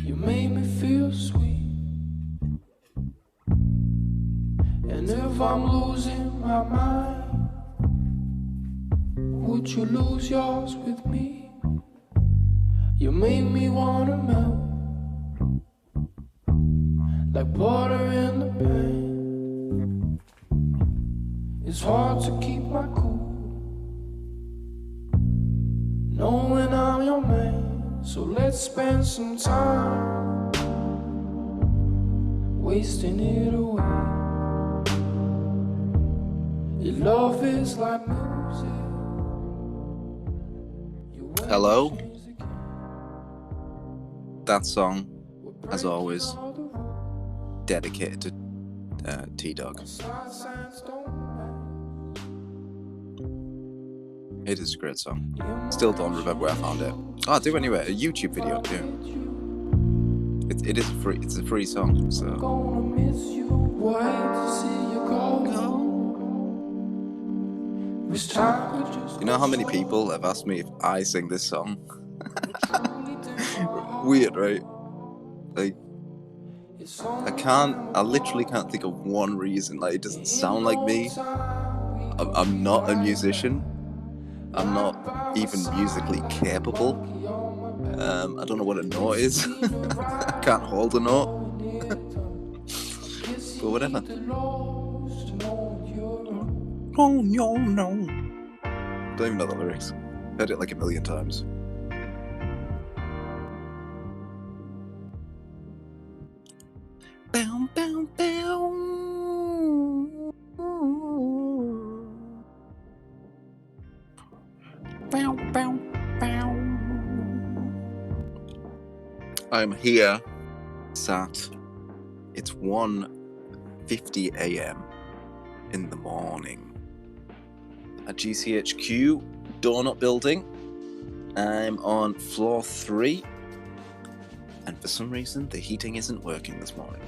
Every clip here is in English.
You made me feel sweet. And if I'm losing my mind, would you lose yours with me? You make me wanna melt like butter in the pan. It's hard to keep my cool, knowing I'm your man. So let's spend some time wasting it away. Your love is like music. Hello. That song, as always, dedicated to T-Dog. It is a great song. Still don't remember where I found it. Oh, I do anyway. A YouTube video too. It is free. It's a free song. So. You know how many people have asked me if I sing this song? Weird, right? Like, I literally can't think of one reason. Like, it doesn't sound like me. I'm not a musician. I'm not even musically capable. I don't know what a note is. I can't hold a note. But whatever. Oh, no. Don't even know the lyrics. Heard it like a million times. Bow, bow, bow. Bow, bow, bow. I'm here, sat. It's 1:50 a.m. in the morning at GCHQ Donut Building. I'm on floor 3, and for some reason the heating isn't working this morning.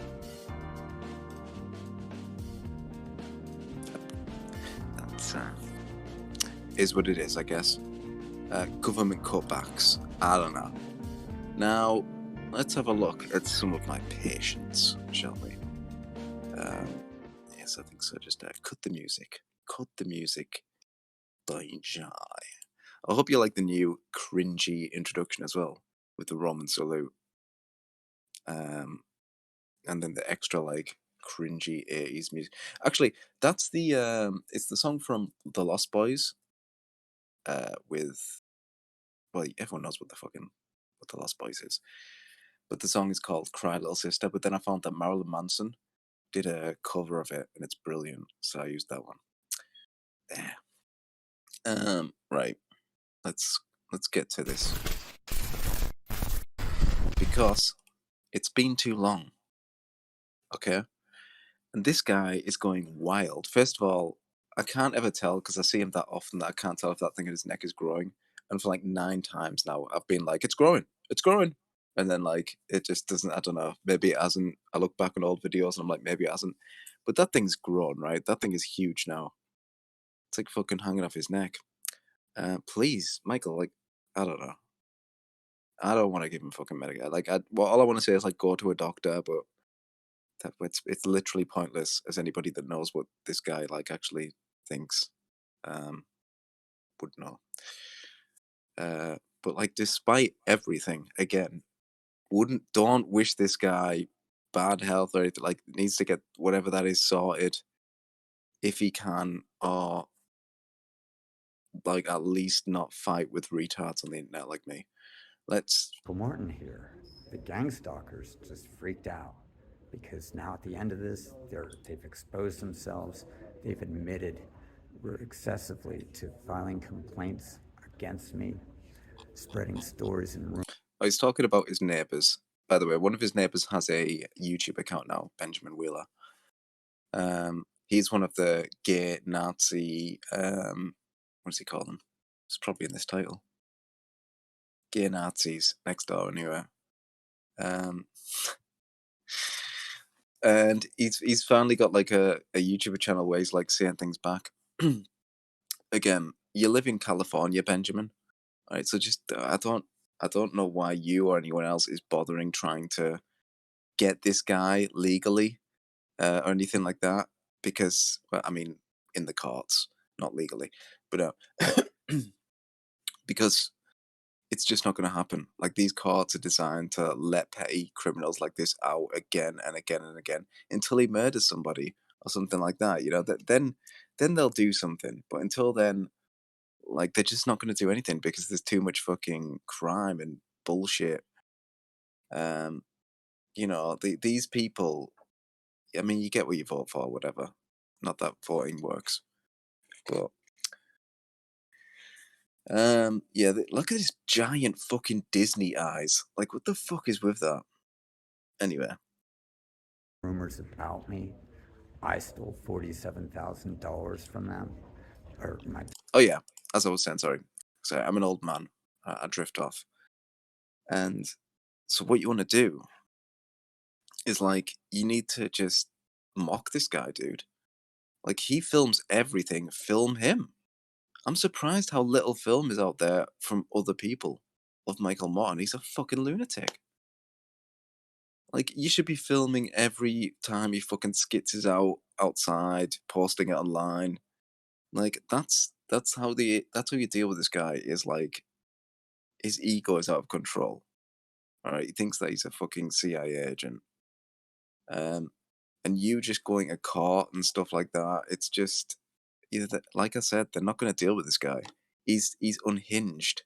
That is what it is, I guess. Government cutbacks. I don't know. Now, let's have a look at some of my patients, shall we? Yes, I think so. Just cut the music. Cut the music. Jai. I hope you like the new cringy introduction as well, with the Roman salute. And then the extra like cringy 80s music. Actually, that's the it's the song from The Lost Boys. With, well, everyone knows what The Lost Boys is. But the song is called Cry Little Sister. But then I found that Marilyn Manson did a cover of it, and it's brilliant. So I used that one. Yeah. Right. Let's get to this. Because it's been too long. Okay? And this guy is going wild. First of all, I can't ever tell because I see him that often that I can't tell if that thing in his neck is growing. And for like 9 times now, I've been like, it's growing. And then like, it just doesn't, I don't know, maybe it hasn't. I look back on old videos and I'm like, maybe it hasn't. But that thing's grown, right? That thing is huge now. It's like fucking hanging off his neck. Please, Michael, like, I don't know. I don't want to give him fucking Medicare. Like, all I want to say is like, go to a doctor, but it's literally pointless, as anybody that knows what this guy like actually thinks would know. But like, despite everything, again, don't wish this guy bad health or anything. Like, needs to get whatever that is sorted if he can, or like at least not fight with retards on the internet like me. Let's. Morton here. The gang stalkers just freaked out because now at the end of this, they've exposed themselves. They've admitted excessively to filing complaints against me, spreading stories and rumors. Oh, he's talking about his neighbours. By the way, one of his neighbours has a YouTube account now, Benjamin Wheeler. He's one of the gay Nazi, what does he call them? It's probably in this title. Gay Nazis next door, anyway. And he's finally got like a YouTube channel where he's like saying things back. Again, you live in California, Benjamin. All right, so just I don't I don't know why you or anyone else is bothering trying to get this guy legally or anything like that. Because, well, I mean, in the courts, not legally, but because it's just not going to happen. Like these courts are designed to let petty criminals like this out again and again and again until he murders somebody or something like that. You know, then they'll do something. But until then, like they're just not going to do anything because there's too much fucking crime and bullshit. Um, these people. I mean, you get what you vote for, whatever. Not that voting works, but yeah. Look at this giant fucking Disney eyes. Like, what the fuck is with that? Anyway. Rumors about me. I stole $47,000 from them. Or my Oh yeah, as I was saying, sorry. I'm an old man. I drift off. And so what you want to do is like you need to just mock this guy, dude. Like he films everything. Film him. I'm surprised how little film is out there from other people of Michael Morton. He's a fucking lunatic. Like you should be filming every time he fucking skitzes out outside, posting it online. Like that's how you deal with this guy. Is like his ego is out of control. All right, he thinks that he's a fucking CIA agent. And you just going to court and stuff like that. It's just either like I said, they're not going to deal with this guy. He's unhinged.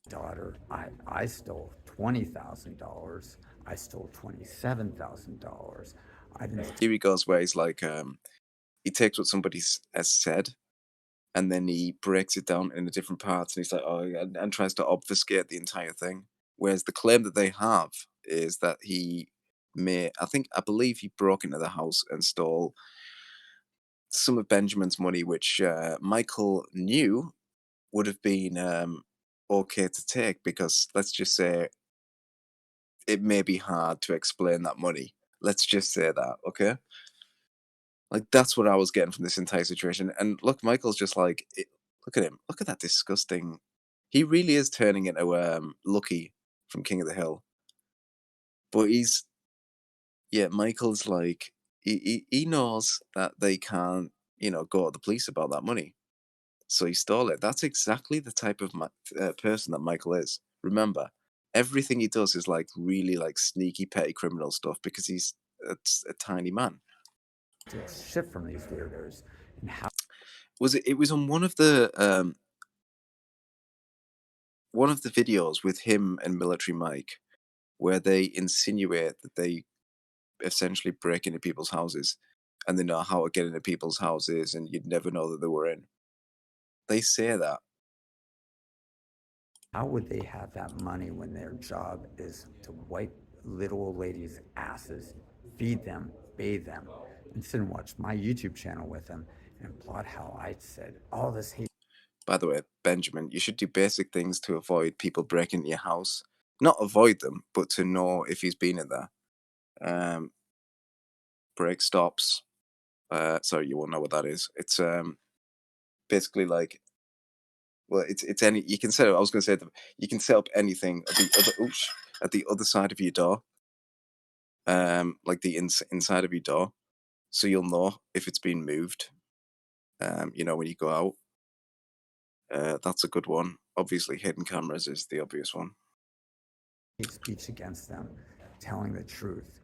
daughter, I stole $20,000. I stole $27,000. I didn't. Here he goes where he's like, he takes what somebody has said, and then he breaks it down into different parts, and he's like, oh, and tries to obfuscate the entire thing. Whereas the claim that they have is that I believe he broke into the house and stole some of Benjamin's money, which Michael knew would have been okay to take because let's just say it may be hard to explain that money. Let's just say that, okay? Like that's what I was getting from this entire situation. And look, Michael's just like, look at him, look at that disgusting. He really is turning into Lucky from King of the Hill. But Michael's like, he knows that they can't, go to the police about that money. So he stole it. That's exactly the type of person that Michael is. Remember, everything he does is like really like sneaky, petty criminal stuff because he's a tiny man. Shit from these weirdos. And how It was on one of the videos with him and Military Mike where they insinuate that they essentially break into people's houses and they know how to get into people's houses and you'd never know that they were in. They say that. how would they have that money when their job is to wipe little old ladies' asses, feed them, bathe them, and sit and watch my YouTube channel with them and plot how I said all this hate? By the way, Benjamin, you should do basic things to avoid people breaking into your house. Not avoid them, but to know if he's been in there. Break stops. Sorry, you won't know what that is. It's basically like, well, it's any you can set up. I was going to say you can set up anything at the other side of your door. Like the inside of your door, so you'll know if it's been moved. When you go out. That's a good one. Obviously, hidden cameras is the obvious one. Speech against them, telling the truth.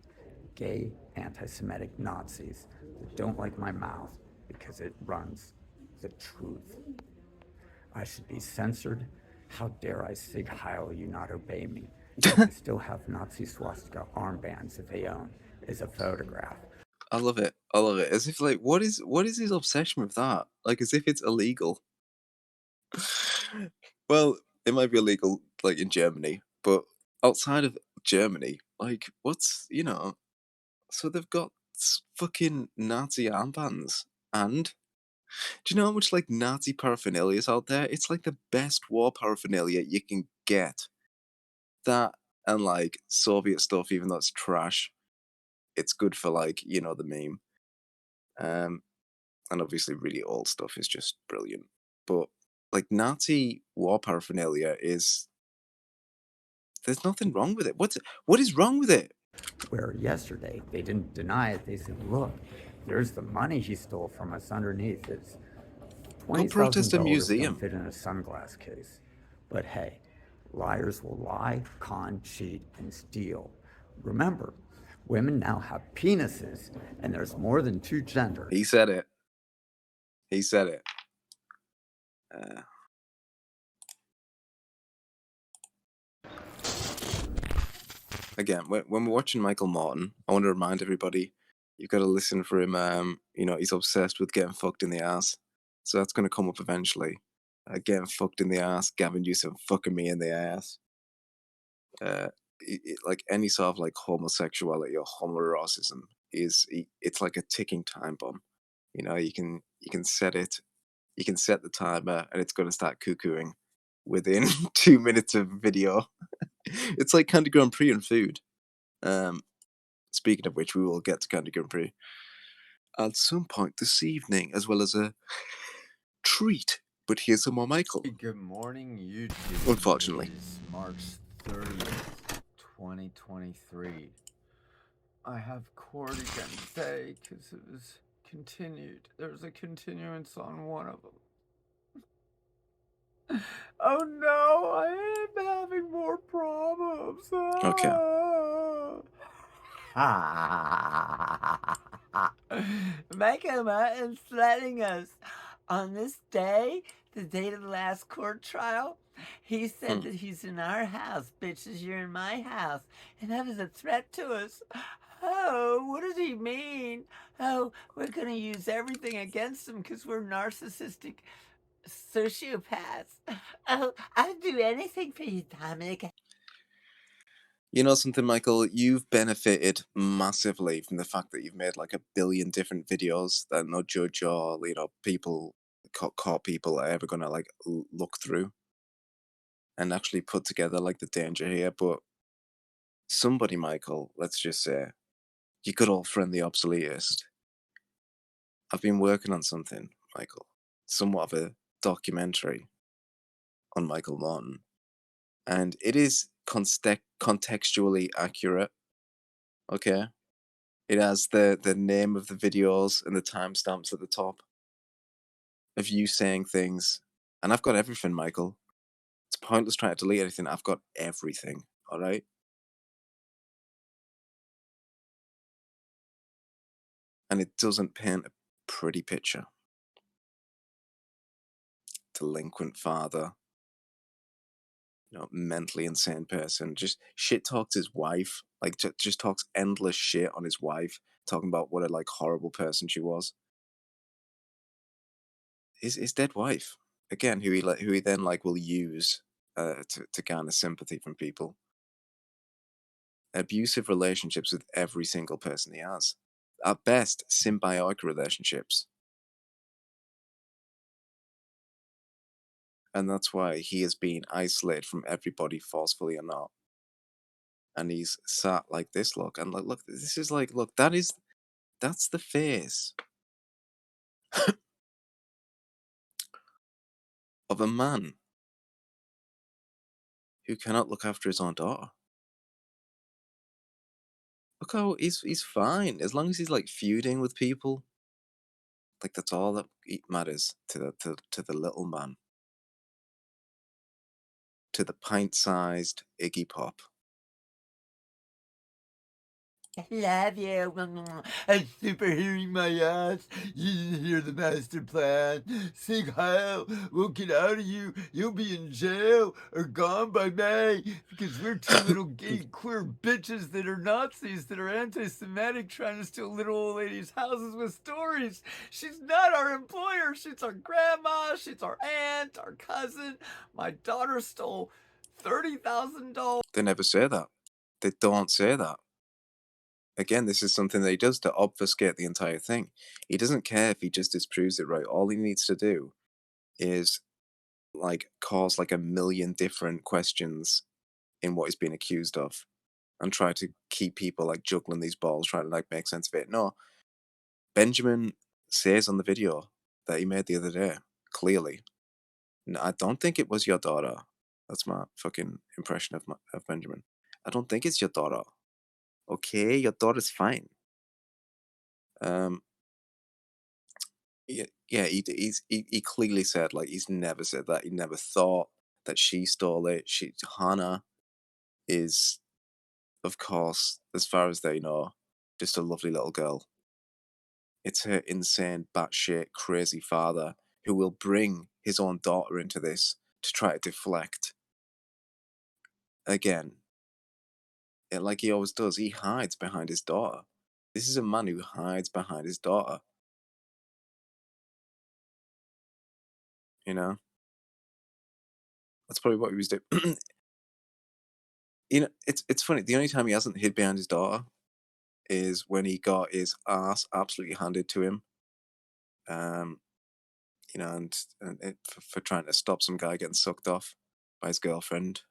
Gay, anti-Semitic Nazis that don't like my mouth because it runs the truth. I should be censored. How dare I, Sig Heil, you not obey me? I still have Nazi swastika armbands that they own as a photograph. I love it. I love it. As if like, what is his obsession with that? Like, as if it's illegal. Well, it might be illegal, like in Germany, but outside of Germany, like, so they've got fucking Nazi armbands, and do you know how much like Nazi paraphernalia is out there? It's like the best war paraphernalia you can get. That and like Soviet stuff, even though it's trash, it's good for like the meme. And obviously, really old stuff is just brilliant. But like Nazi war paraphernalia is There's nothing wrong with it. What is wrong with it? Where yesterday they didn't deny it. They said, look, there's the money he stole from us underneath his Go protest a $20,000 museum. don't fit in a sunglass case. But hey, liars will lie, con, cheat, and steal. Remember, women now have penises, and there's more than two genders. He said it. He said it. Again, when we're watching Michael Morton, I want to remind everybody, you've got to listen for him. He's obsessed with getting fucked in the ass. So that's going to come up eventually. Getting fucked in the ass, Gavin Newsom fucking me in the ass. Like any sort of like homosexuality or homoeroticism it's like a ticking time bomb. You can set it, you can set the timer, and it's going to start cuckooing within 2 minutes of video. It's like Candy Grandpre and food. Speaking of which, we will get to Candy Grandpre at some point this evening, as well as a treat. But here's some more Michael. Good morning, YouTube. Unfortunately. It is March 30th, 2023. I have court again today because it was continued. There's a continuance on one of them. Oh no, I am having more problems. Okay. Michael Martin's threatening us. On this day, the date of the last court trial, he said that he's in our house. Bitches, you're in my house. And that is a threat to us. Oh, what does he mean? Oh, we're going to use everything against him because we're narcissistic sociopaths. Oh, I'll do anything for you, Dominic. You know something, Michael? You've benefited massively from the fact that you've made like 1 billion different videos that no judge or people, caught people are ever gonna like look through and actually put together like the danger here. But somebody, Michael, let's just say, your good old friend the Obsoletist. I've been working on something, Michael, somewhat of a documentary on Michael Morton, and it is contextually accurate. Okay, it has the name of the videos and the timestamps at the top of you saying things, and I've got everything, Michael. It's pointless trying to delete anything. I've got everything. All right. And it doesn't paint a pretty picture. Delinquent father, mentally insane person, just shit talks his wife, like just talks endless shit on his wife, talking about what a like horrible person she was. His dead wife, again, who he then like will use to garner sympathy from people. Abusive relationships with every single person he has. At best, symbiotic relationships. And that's why he has been isolated from everybody, forcefully or not. And he's sat like this, look, and look, this is like, look, that's the face of a man who cannot look after his own daughter. Look how he's fine as long as he's like feuding with people. Like that's all that matters to the little man, to the pint-sized Iggy Pop. I love you. I'm super hearing my ass. You didn't hear the master plan. Sing Heil. We'll get out of you. You'll be in jail or gone by May because we're two little gay queer bitches that are Nazis, that are anti-Semitic, trying to steal little old ladies' houses with stories. She's not our employer. She's our grandma. She's our aunt, our cousin. My daughter stole $30,000. They never say that. They don't say that. Again, this is something that he does to obfuscate the entire thing. He doesn't care if he just disproves it right. All he needs to do is like cause like 1 million different questions in what he's been accused of and try to keep people like juggling these balls, trying to like make sense of it. No, Benjamin says on the video that he made the other day, clearly, I don't think it was your daughter. That's my fucking impression of Benjamin. I don't think it's your daughter. Okay, your daughter's fine. Yeah, he clearly said, like, he's never said that. He never thought that she stole it. Hannah is, of course, as far as they know, just a lovely little girl. It's her insane, batshit, crazy father who will bring his own daughter into this to try to deflect. Again, like he always does, he hides behind his daughter. This is a man who hides behind his daughter. You know? That's probably what he was doing. You know, it's funny. The only time he hasn't hid behind his daughter is when he got his ass absolutely handed to him. You know, and for trying to stop some guy getting sucked off by his girlfriend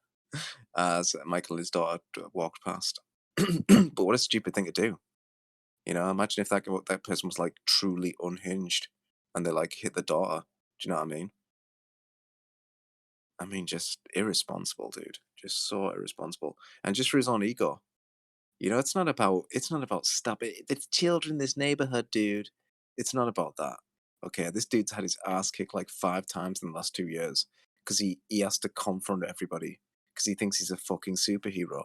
as Michael and his daughter walked past. But what a stupid thing to do. You know, imagine if that person was like truly unhinged and they like hit the daughter. Do you know what I mean? I mean, just irresponsible, dude. Just so irresponsible, and just for his own ego. You know, it's not about stabbing the children in this neighborhood, dude. It's not about that. Okay, this dude's had his ass kicked like 5 times in the last 2 years because he has to confront everybody because he thinks he's a fucking superhero.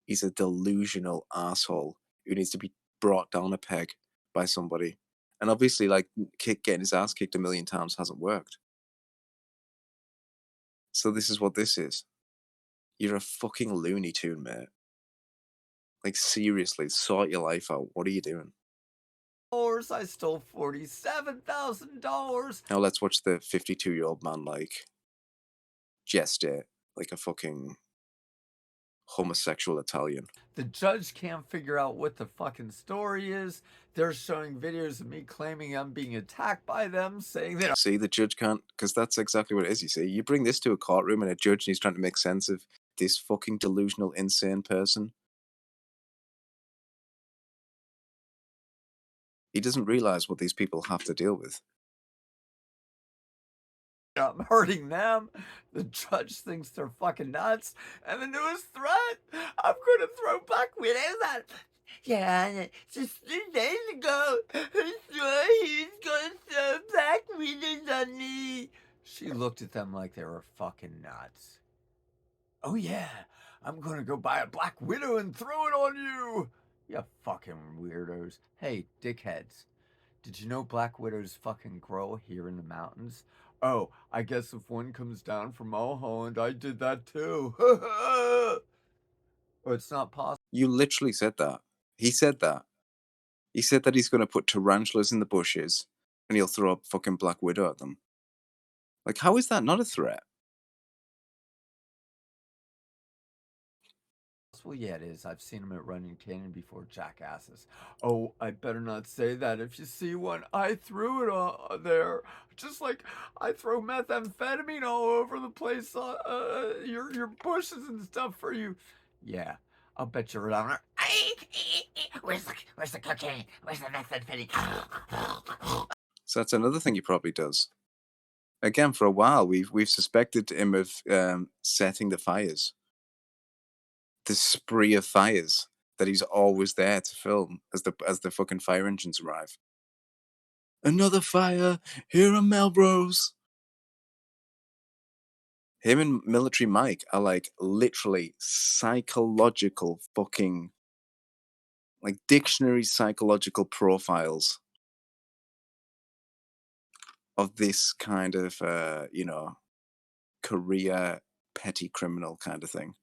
He's a delusional asshole who needs to be brought down a peg by somebody. And obviously, like, getting his ass kicked a million times hasn't worked. So this is what this is. You're a fucking Looney Tune, mate. Like, seriously, sort your life out. What are you doing? I stole $47,000. Now let's watch the 52-year-old man, like, gesture like a fucking homosexual Italian. The judge can't figure out what the fucking story is. They're showing videos of me claiming I'm being attacked by them, saying that. See, the judge can't, because that's exactly what it is, you see. You bring this to a courtroom and a judge and he's trying to make sense of this fucking delusional, insane person. He doesn't realize what these people have to deal with. I'm hurting them. The judge thinks they're fucking nuts. And the newest threat, I'm gonna throw Black Widows at. Yeah, just 3 days ago, I swore he was gonna throw Black Widows on me. She looked at them like they were fucking nuts. Oh yeah, I'm gonna go buy a Black Widow and throw it on you. You fucking weirdos. Hey, dickheads. Did you know Black Widows fucking grow here in the mountains? Oh, I guess if one comes down from Mulholland, I did that too. Oh, it's not possible. You literally said that. He said that. He said that he's going to put tarantulas in the bushes and he'll throw a fucking Black Widow at them. Like, how is that not a threat? Well, yeah, it is. I've seen them at Runyon Canyon before, jackasses. Oh, I better not say that. If you see one, I threw it there. Just like I throw methamphetamine all over the place, your bushes and stuff for you. Yeah, I'll bet you're around there. Where's the cocaine? Where's the methamphetamine? So that's another thing he probably does. Again, for a while, we've suspected him of setting the fires. The spree of fires that he's always there to film as the fucking fire engines arrive. Another fire here in Melrose. Him and Military Mike are like literally psychological fucking, like, dictionary psychological profiles of this kind of you know, career petty criminal kind of thing.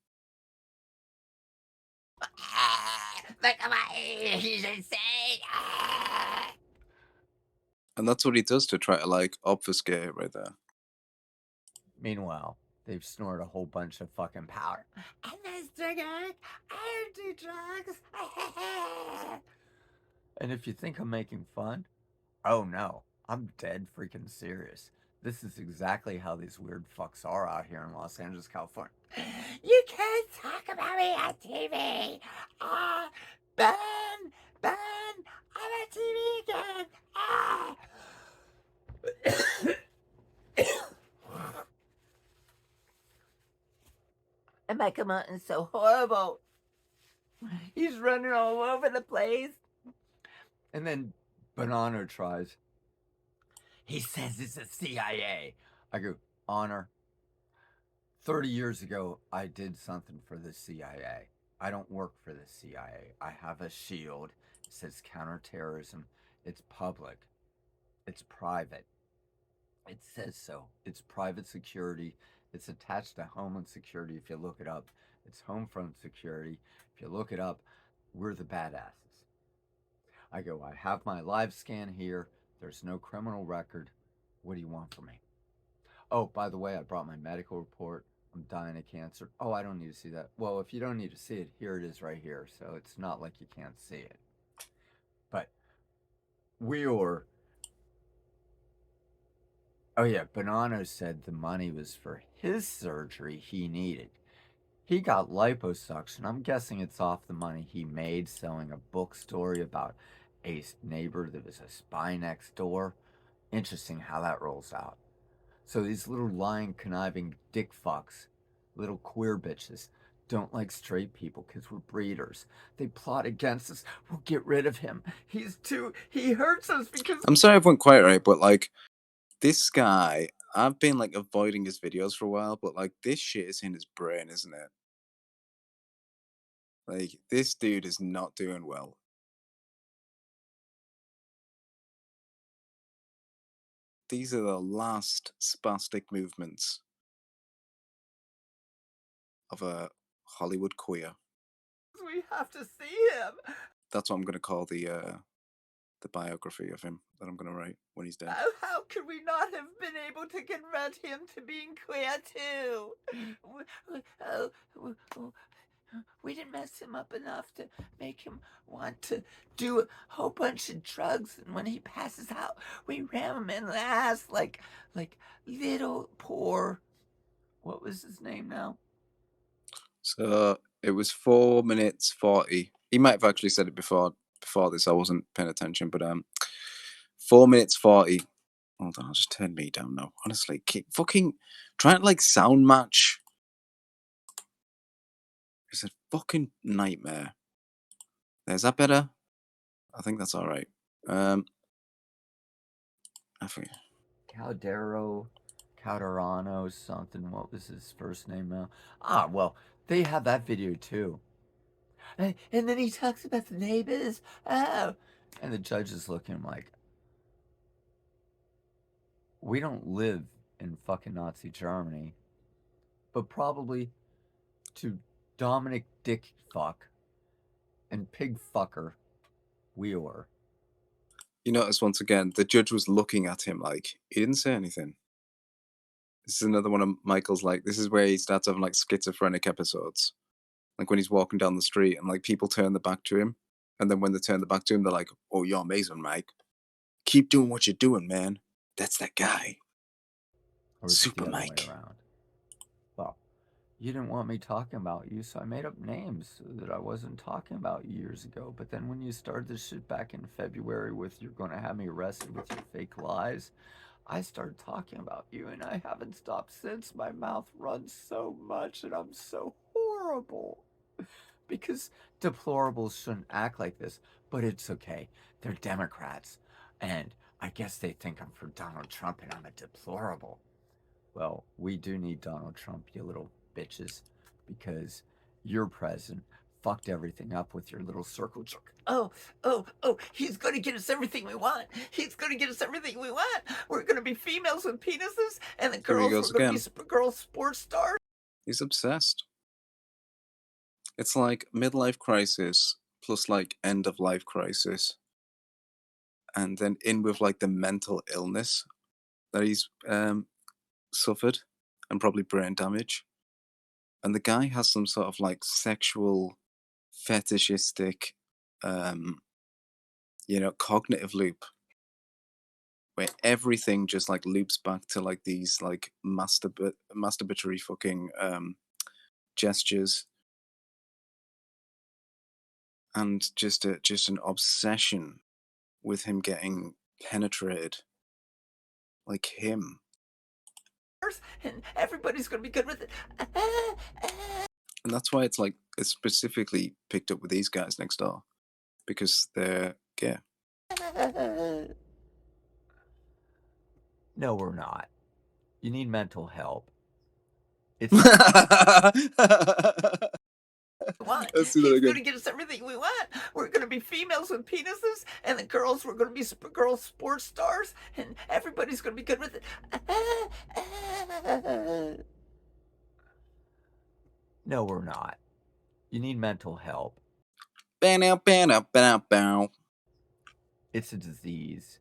Look at my ear, he's insane. And that's what he does to try to, like, obfuscate it right there. Meanwhile, they've snorted a whole bunch of fucking powder. And this drug, I don't do drugs. And if you think I'm making fun, oh no, I'm dead freaking serious. This is exactly how these weird fucks are out here in Los Angeles, California. You can't talk about me on TV. Ben, I'm on TV again. come out and so horrible. He's running all over the place. And then Banana tries. He says it's the CIA. I go, Honor, 30 years ago, I did something for the CIA. I don't work for the CIA. I have a shield. It says counterterrorism. It's public. It's private. It says so. It's private security. It's attached to Homeland Security if you look it up. It's Homefront Security. If you look it up, we're the badasses. I go, I have my live scan here. There's no criminal record. What do you want from me? Oh, by the way, I brought my medical report. I'm dying of cancer. Oh, I don't need to see that. Well, if you don't need to see it, here it is right here. So it's not like you can't see it. But we were... Oh, yeah, Bonanno said the money was for his surgery he needed. He got liposuction. I'm guessing it's off the money he made selling a book story about a neighbor that was a spy next door. Interesting how that rolls out. So these little lying, conniving dick fucks, little queer bitches, don't like straight people because we're breeders. They plot against us. We'll get rid of him. He hurts us because... I'm sorry if I went quiet, right? But, like, this guy, I've been, like, avoiding his videos for a while, but, like, this shit is in his brain, isn't it? Like, this dude is not doing well. These are the last spastic movements of a Hollywood queer. We have to see him. That's what I'm going to call the biography of him that I'm going to write when he's dead. Oh, how could we not have been able to convert him to being queer too? We didn't mess him up enough to make him want to do a whole bunch of drugs, and when he passes out, we ram him in the ass like little poor... What was his name now? So it was 4 minutes 40. He might have actually said it before this. I wasn't paying attention, but 4 minutes 40. Hold on, I'll just turn me down now. Honestly, keep fucking trying to like sound match. It's a fucking nightmare. Is that better? I think that's all right. I forget. Calderano something. What was his first name now? Ah, well, they have that video too. And then he talks about the neighbors. Oh. And the judge is looking like, we don't live in fucking Nazi Germany, but probably to Dominic Dick Fuck and Pig Fucker, we were. You notice once again, the judge was looking at him like he didn't say anything. This is another one of Michael's, like, this is where he starts having like schizophrenic episodes. Like when he's walking down the street and like people turn their back to him. And then when they turn their back to him, they're like, oh, you're amazing, Mike. Keep doing what you're doing, man. That's that guy. Or is it Super the other way Mike. around? Well, you didn't want me talking about you, so I made up names that I wasn't talking about years ago. But then when you started this shit back in February with you're going to have me arrested with your fake lies, I started talking about you, and I haven't stopped since. My mouth runs so much, and I'm so horrible. Because deplorables shouldn't act like this, but it's okay. They're Democrats, and I guess they think I'm for Donald Trump and I'm a deplorable. Well, we do need Donald Trump, you little bitches, because your president fucked everything up with your little circle jerk. Oh, he's going to get us everything we want. He's going to get us everything we want. We're going to be females with penises, and the girls are going to be girl sports stars. He's obsessed. It's like midlife crisis plus like end of life crisis. And then in with like the mental illness that he's suffered and probably brain damage. And the guy has some sort of like sexual fetishistic cognitive loop where everything just like loops back to like these like masturbatory fucking gestures, and just an obsession with him getting penetrated, like him. And everybody's going to be good with it. And that's why it's like it's specifically picked up with these guys next door because they're gay. No, we're not. You need mental help. It's want. Let's do that He's again. gonna get us everything we want. We're gonna be females with penises, and the girls we're gonna be girl sports stars, and everybody's gonna be good with it. No, we're not. You need mental help. Bow. It's a disease.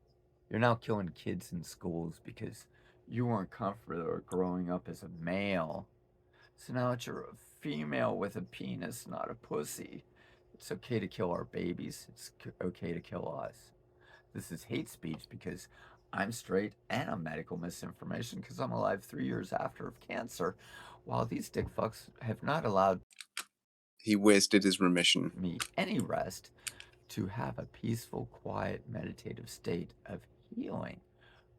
You're now killing kids in schools because you weren't comfortable growing up as a male. So now that you're a female with a penis, not a pussy, it's okay to kill our babies. It's okay to kill us. This is hate speech because I'm straight and I'm medical misinformation because I'm alive 3 years after of cancer, while these dick fucks have not allowed He wasted his remission. me any rest to have a peaceful, quiet, meditative state of healing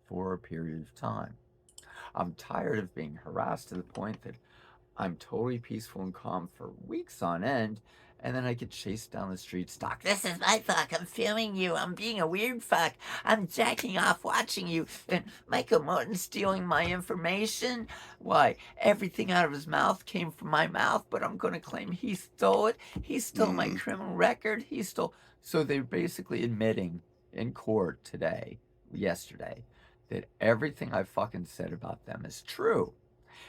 for a period of time. I'm tired of being harassed to the point that I'm totally peaceful and calm for weeks on end, and then I get chased down the street, stalked. This is my fuck. I'm filming you. I'm being a weird fuck. I'm jacking off watching you. And Michael Morton stealing my information. Why? Everything out of his mouth came from my mouth, but I'm going to claim he stole it. He stole my criminal record. He stole. So they're basically admitting in court yesterday, that everything I fucking said about them is true.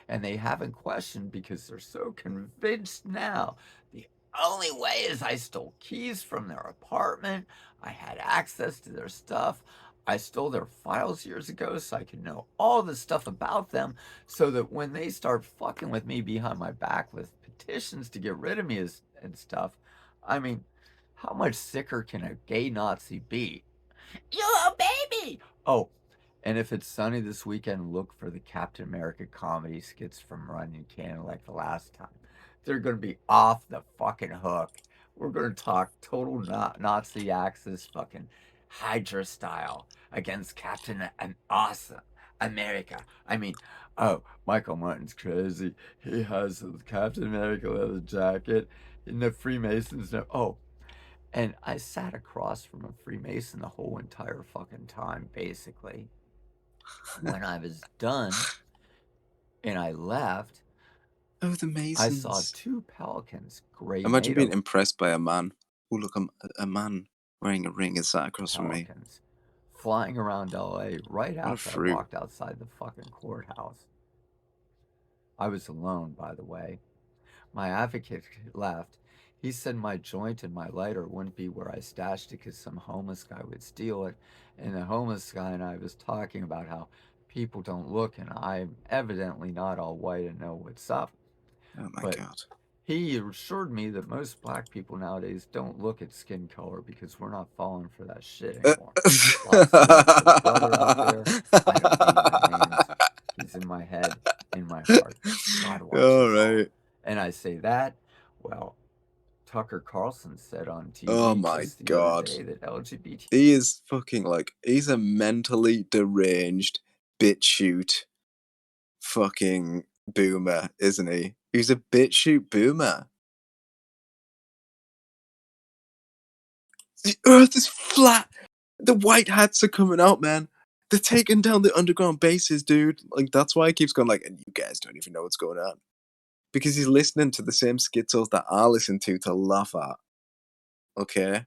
And they haven't questioned because they're so convinced now. The only way is I stole keys from their apartment. I had access to their stuff. I stole their files years ago so I could know all the stuff about them so that when they start fucking with me behind my back with petitions to get rid of me and stuff, I mean, how much sicker can a gay Nazi be? You're a baby! Oh, and if it's sunny this weekend, look for the Captain America comedy skits from Runyon Cannon like the last time. They're going to be off the fucking hook. We're going to talk total Nazi Axis fucking Hydra style against Captain and Awesome America. I mean, oh, Michael Martin's crazy. He has the Captain America leather jacket and the Freemasons. Oh, and I sat across from a Freemason the whole entire fucking time, basically. When I was done and I left, Oh, the I saw Masons. 2 pelicans, gray Imagine being NATO impressed by a man. Oh, look, a man wearing a ring is sat across from me. pelicans, flying around LA right What a after I fruit. walked outside the fucking courthouse. I was alone, by the way. My advocate left. He said my joint and my lighter wouldn't be where I stashed it because some homeless guy would steal it. And the homeless guy and I was talking about how people don't look, and I'm evidently not all white and know what's up. Oh my But God. he assured me that most black people nowadays don't look at skin color because we're not falling for that shit anymore. Lots of love for the brother out there. I don't need my names. He's in my head, in my heart. God watches All all. right. And I say that, well, Tucker Carlson said on TV Oh my just the God. other day that LGBT. He is fucking like, he's a mentally deranged BitChute fucking boomer, isn't he? He's a BitChute boomer. The earth is flat. The white hats are coming out, man. They're taking down the underground bases, dude. Like, that's why he keeps going like, and you guys don't even know what's going on. Because he's listening to the same schizos that I listen to laugh at. Okay?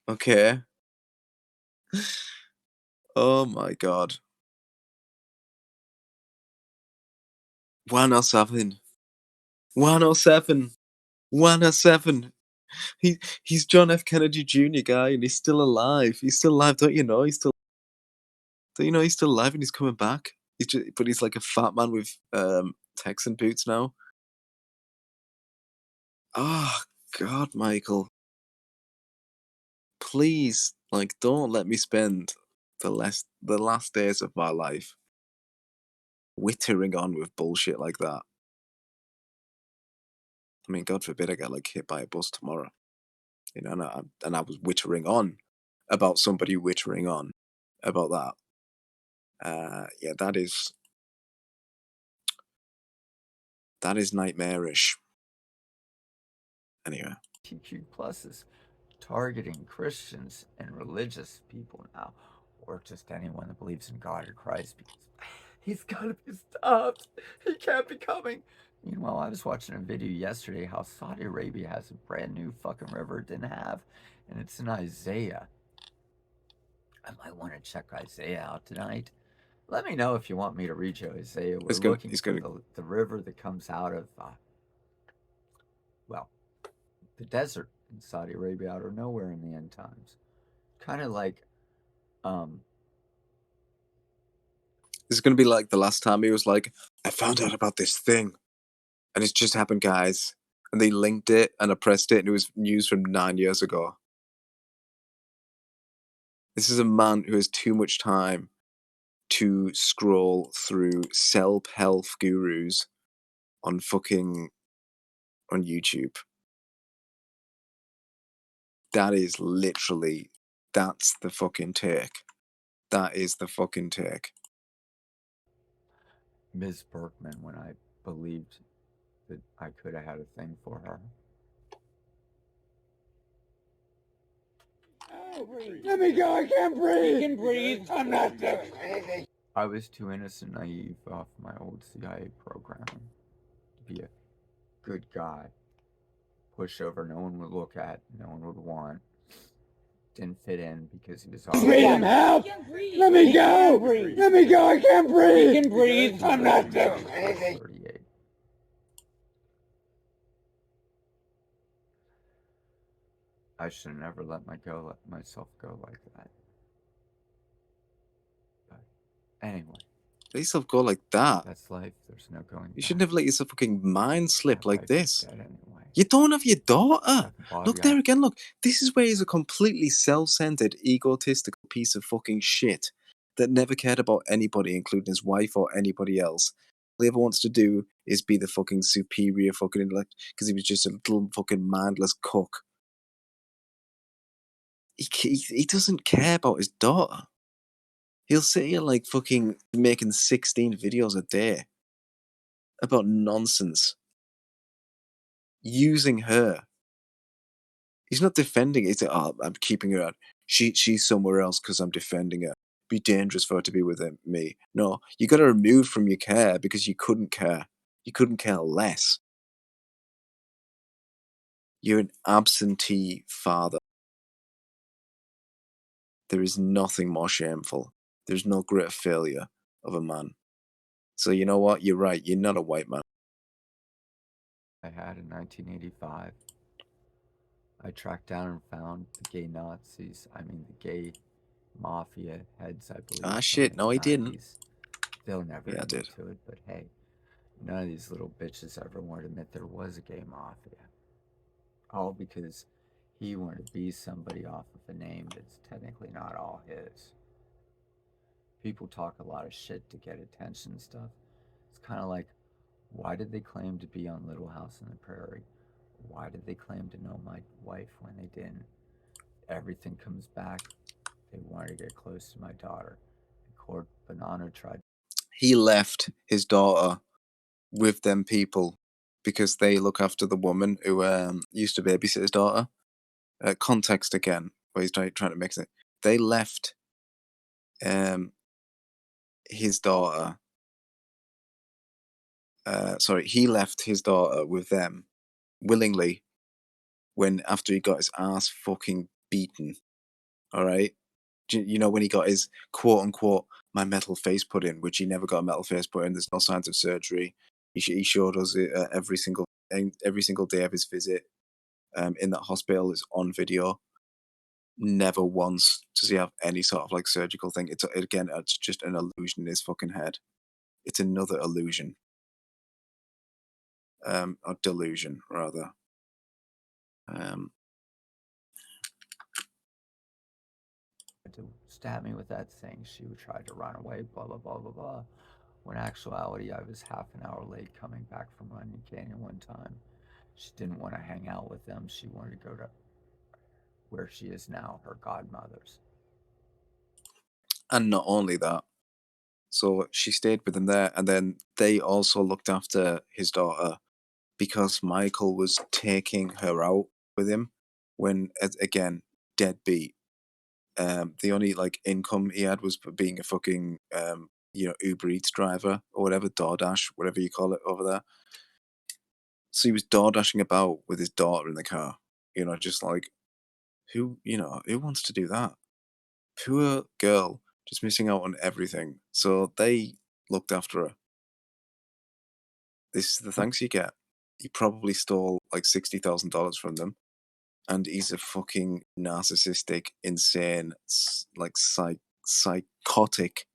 Okay? Oh my God. 107. 107. 107. He's John F. Kennedy Jr. guy, and he's still alive. He's still alive, don't you know? Don't you know he's still alive and he's coming back? But he's like a fat man with Texan boots now. Oh God, Michael. Please, like, don't let me spend the last days of my life wittering on with bullshit like that. I mean, God forbid I get like hit by a bus tomorrow. You know, and I was wittering on about somebody wittering on about that. Yeah, that is That is nightmarish. Anyway. TQ Plus is targeting Christians and religious people now, or just anyone that believes in God or Christ, because he's got to be stopped. He can't be coming. Meanwhile, I was watching a video yesterday how Saudi Arabia has a brand new fucking river it didn't have, and it's in Isaiah. I might want to check Isaiah out tonight. Let me know if you want me to read you Isaiah. We're looking for the river that comes out of, the desert in Saudi Arabia, out of nowhere in the end times. Kind of like, This is going to be like the last time he was like, I found out about this thing. And it's just happened, guys. And they linked it, and I pressed it, and it was news from 9 years ago. This is a man who has too much time to scroll through self-help gurus on YouTube. That is literally, that's the fucking take. That is the fucking take. Ms. Berkman, when I believed that I could have had a thing for her. Let me go, I can't breathe. You can breathe. I'm not dead. I was too innocent, naive off my old CIA program to be a good guy. Pushover, no one would look at, no one would want. Didn't fit in because he was all. Freedom, help! Let me go! Let me go, I can't breathe! You can breathe. I'm not dead. 38. I should have never let myself go like that. But anyway. Let yourself go like that. That's life. There's no going back. You shouldn't have let yourself fucking mind slip like this. Anyway. You don't have your daughter. Look there again, look. This is where he's a completely self-centered, egotistical piece of fucking shit that never cared about anybody, including his wife or anybody else. All he ever wants to do is be the fucking superior fucking intellect, because he was just a little fucking mindless cook. He doesn't care about his daughter. He'll sit here like fucking making 16 videos a day about nonsense. Using her. He's not defending it. He's like, oh, I'm keeping her out. She's somewhere else because I'm defending her. Be dangerous for her to be with me. No, you got her removed from your care because you couldn't care. You couldn't care less. You're an absentee father. There is nothing more shameful. There's no greater failure of a man. So you know what? You're right. You're not a white man. I had in 1985. I tracked down and found the gay Nazis. I mean, the gay mafia heads, I believe. Ah, shit. No, he didn't. They'll never admit did. to it, but hey, none of these little bitches ever wanted to admit there was a gay mafia. All because he wanted to be somebody off of a name that's technically not all his. People talk a lot of shit to get attention and stuff. It's kind of like, why did they claim to be on Little House on the Prairie? Why did they claim to know my wife when they didn't? Everything comes back. They wanted to get close to my daughter. Cord Banana tried. He left his daughter with them people because they look after the woman who used to babysit his daughter. Context again, where he's trying to mix it. They left his daughter. He left his daughter with them willingly when after he got his ass fucking beaten. All right, you know when he got his quote unquote my metal face put in, which he never got a metal face put in. There's no signs of surgery. He showed us it every single day of his visit in that hospital is on video. Never once does he have any sort of like surgical thing. It's just an illusion in his fucking head. It's another illusion. Or delusion, rather. To stab me with that thing. She would try to run away, blah, blah, blah, blah, blah. When in actuality, I was half an hour late coming back from Runyon Canyon one time. She didn't want to hang out with them. She wanted to go to where she is now, her godmother's. And not only that, So she stayed with him there, and then they also looked after his daughter because Michael was taking her out with him when, again, deadbeat. The only like income he had was for being a fucking Uber Eats driver or whatever, DoorDash, whatever you call it over there. So he was DoorDashing about with his daughter in the car, just like who wants to do that? Poor girl, just missing out on everything. So they looked after her. This is the thanks you get. He probably stole like $60,000 from them, and he's a fucking narcissistic, insane, like psychotic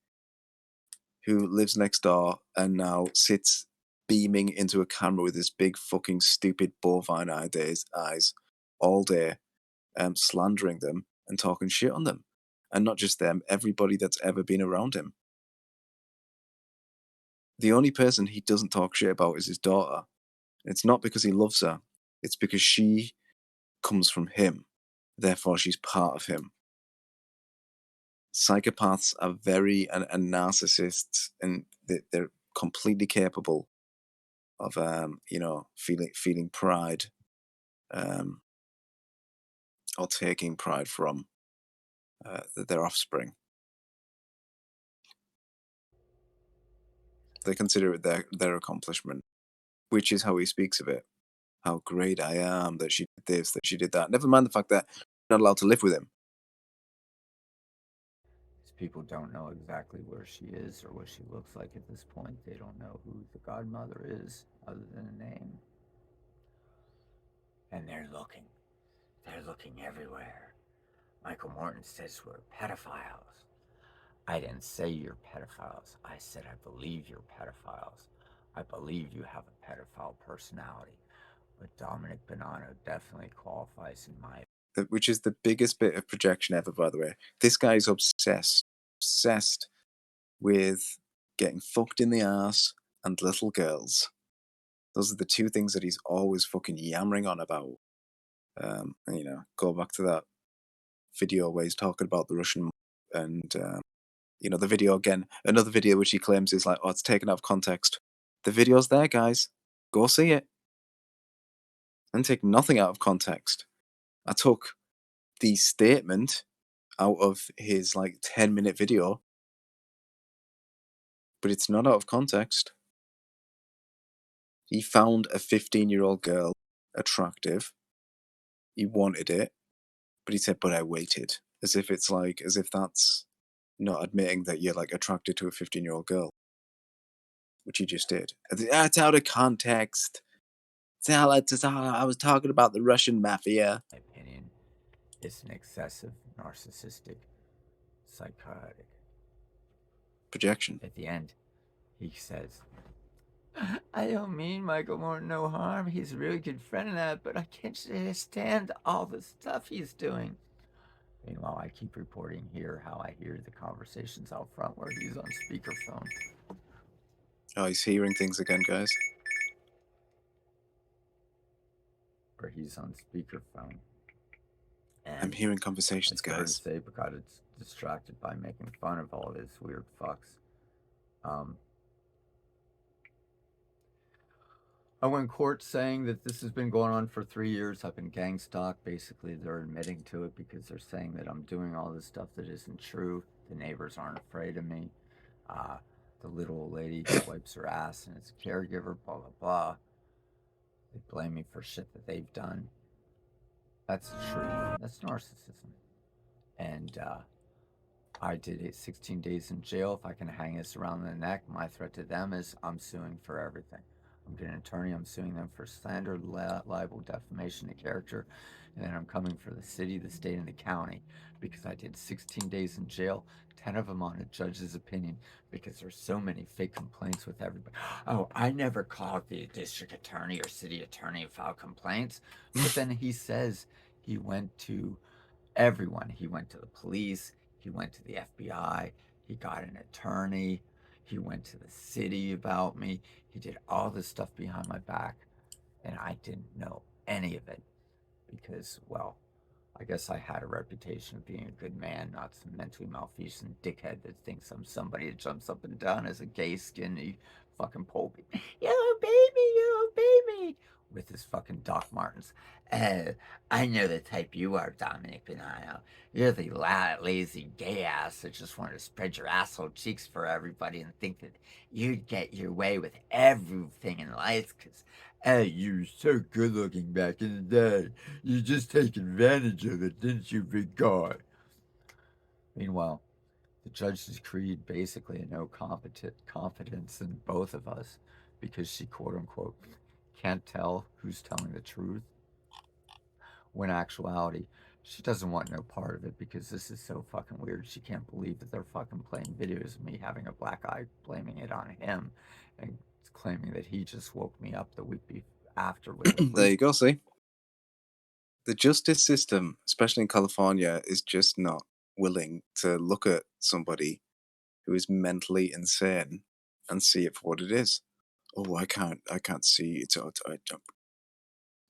who lives next door and now sits beaming into a camera with his big fucking stupid bovine eyes all day, slandering them and talking shit on them. And not just them, everybody that's ever been around him. The only person he doesn't talk shit about is his daughter. It's not because he loves her, it's because she comes from him. Therefore, she's part of him. Psychopaths are and narcissists, and they're completely capable of, feeling pride, or taking pride from their offspring. They consider it their accomplishment, which is how he speaks of it. How great I am that she did this, that she did that. Never mind the fact that you're not allowed to live with him. These people don't know exactly where she is or what she looks like at this point. They don't know who the godmother is other than a name. And they're looking. They're looking everywhere. Michael Morton says we're pedophiles. I didn't say you're pedophiles. I said I believe you're pedophiles. I believe you have a pedophile personality. But Dominic Bonanno definitely qualifies in my opinion. Which is the biggest bit of projection ever, by the way. This guy's obsessed with getting fucked in the ass and little girls. Those are the two things that he's always fucking yammering on about. Go back to that video where he's talking about the Russian and the video again. Another video which he claims is like, oh, it's taken out of context. The video's there, guys. Go see it. And take nothing out of context. I took the statement out of his like 10-minute video, but it's not out of context. He found a 15-year-old girl attractive. He wanted it, but he said, but I waited. As if that's not admitting that you're like attracted to a 15-year-old girl, which he just did. It's out of context. I was talking about the Russian mafia. My opinion, it's an excessive, narcissistic, psychotic Projection. At the end, he says, I don't mean Michael Morton no harm. He's a really good friend of that, but I can't stand all the stuff he's doing. Meanwhile, I keep reporting here how I hear the conversations out front where he's on speakerphone. Oh, he's hearing things again, guys. Where he's on speakerphone. And I'm hearing conversations, guys. To say because it's distracted by making fun of all this weird fucks. I went court saying that this has been going on for 3 years. I've been gang stalked. Basically, they're admitting to it because they're saying that I'm doing all this stuff that isn't true. The neighbors aren't afraid of me. The little old lady wipes her ass and is a caregiver, blah, blah, blah. They blame me for shit that they've done. That's the truth. That's narcissism. And I did 16 days in jail. If I can hang this around the neck, my threat to them is I'm suing for everything. I'm getting an attorney. I'm suing them for slander, libel, defamation of character. And then I'm coming for the city, the state, and the county because I did 16 days in jail, 10 of them on a judge's opinion because there's so many fake complaints with everybody. Oh, I never called the district attorney or city attorney and filed complaints. But then he says he went to everyone. He went to the police. He went to the FBI. He got an attorney. He went to the city about me. He did all this stuff behind my back, and I didn't know any of it because, well, I guess I had a reputation of being a good man, not some mentally malfeasant dickhead that thinks I'm somebody that jumps up and down as a gay, skinny fucking pole beat. Yellow baby, with his fucking Doc Martens. I know the type you are, Dominic Bonanno. You're the lazy gay ass that just wanted to spread your asshole cheeks for everybody and think that you'd get your way with everything in life because you were so good looking back in the day. You just take advantage of it, didn't you, big guy? Meanwhile, the judge decreed basically a no confidence in both of us because she, quote unquote, can't tell who's telling the truth, when in actuality, she doesn't want no part of it because this is so fucking weird. She can't believe that they're fucking playing videos of me having a black eye, blaming it on him, and claiming that he just woke me up the week after with the There you go, see? The justice system, especially in California, is just not willing to look at somebody who is mentally insane and see it for what it is. Oh, I can't see it.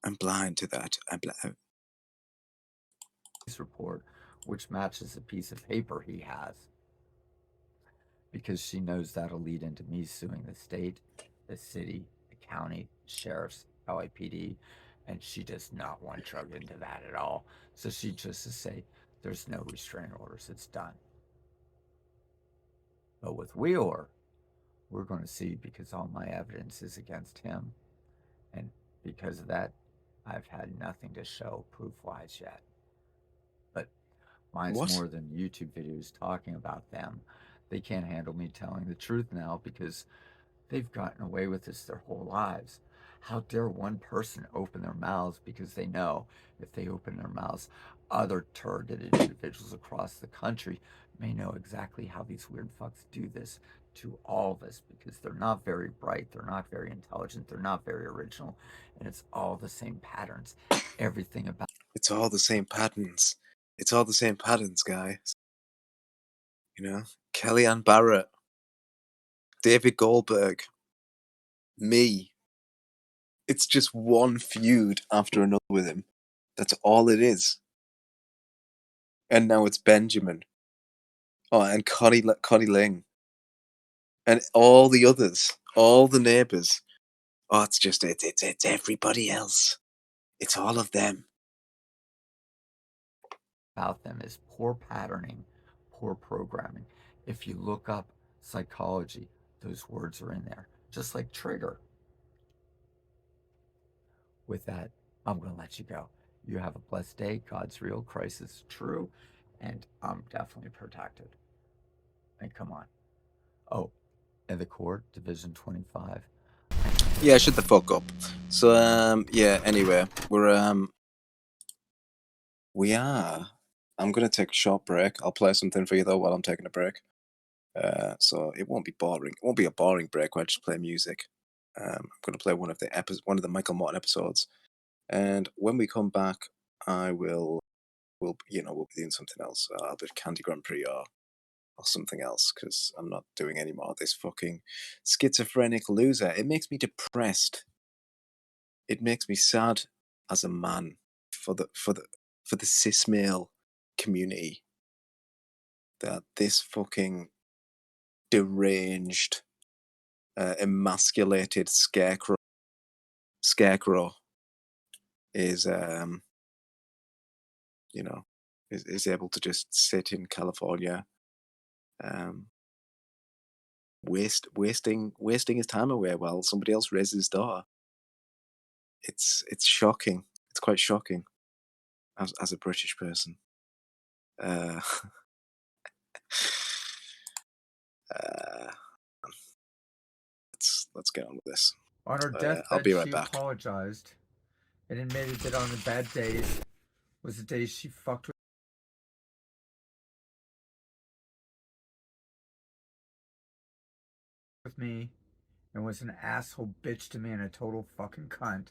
I'm blind to that. report, which matches a piece of paper he has, because she knows that'll lead into me suing the state, the city, the county, sheriffs, LAPD, and she does not want drug into that at all. So she just to say, there's no restraining orders, it's done. But with Wheeler, we're going to see because all my evidence is against him. And because of that, I've had nothing to show proof-wise yet. But mine's What? more than YouTube videos talking about them. They can't handle me telling the truth now because they've gotten away with this their whole lives. How dare one person open their mouths because they know if they open their mouths, other targeted individuals across the country may know exactly how these weird fucks do this to all of us because they're not very bright, they're not very intelligent, they're not very original, and it's all the same patterns. Everything about It's all the same patterns. It's all the same patterns, guys. You know? Kellyanne Barrett, David Goldberg, me. It's just one feud after another with him. That's all it is. And now it's Benjamin. Oh, and Connie Ling. And all the others, all the neighbours. Oh, it's everybody else. It's all of them. them is poor patterning, poor programming. If you look up psychology, those words are in there, just like trigger. With that, I'm going to let you go. You have a blessed day. God's real, Christ is true, and I'm definitely protected. And come on. Oh, and the court, Division 25. Yeah, shut the fuck up. So, yeah, anyway, we are. I'm gonna take a short break. I'll play something for you though while I'm taking a break. So it won't be boring. It won't be a boring break where I just play music. I'm gonna play one of the Michael Morton episodes, and when we come back, we'll be doing something else. I'll be Candy Grandpre or something else because I'm not doing any more of this fucking schizophrenic loser. It makes me depressed. It makes me sad as a man for the cis male community that this fucking deranged, emasculated scarecrow is is able to just sit in California, wasting his time away while somebody else raises his daughter. It's shocking. It's quite shocking as a British person. Let's get on with this. On her deathbed, I'll be right she back. apologized and admitted that on the bad days was the days she fucked with me and was an asshole bitch to me and a total fucking cunt.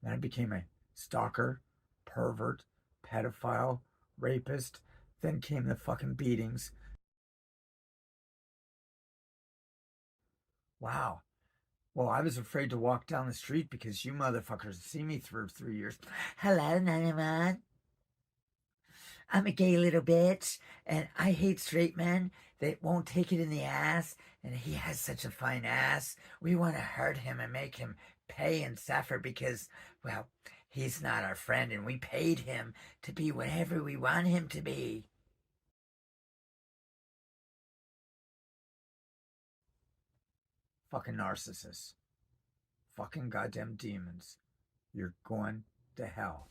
Then I became a stalker, pervert, pedophile, rapist. Then came the fucking beatings. Wow. Well, I was afraid to walk down the street because you motherfuckers see me for 3 years. Hello, Nanaman. I'm a gay little bitch, and I hate straight men that won't take it in the ass, and he has such a fine ass. We want to hurt him and make him pay and suffer because, well, he's not our friend, and we paid him to be whatever we want him to be. Fucking narcissists. Fucking goddamn demons. You're going to hell.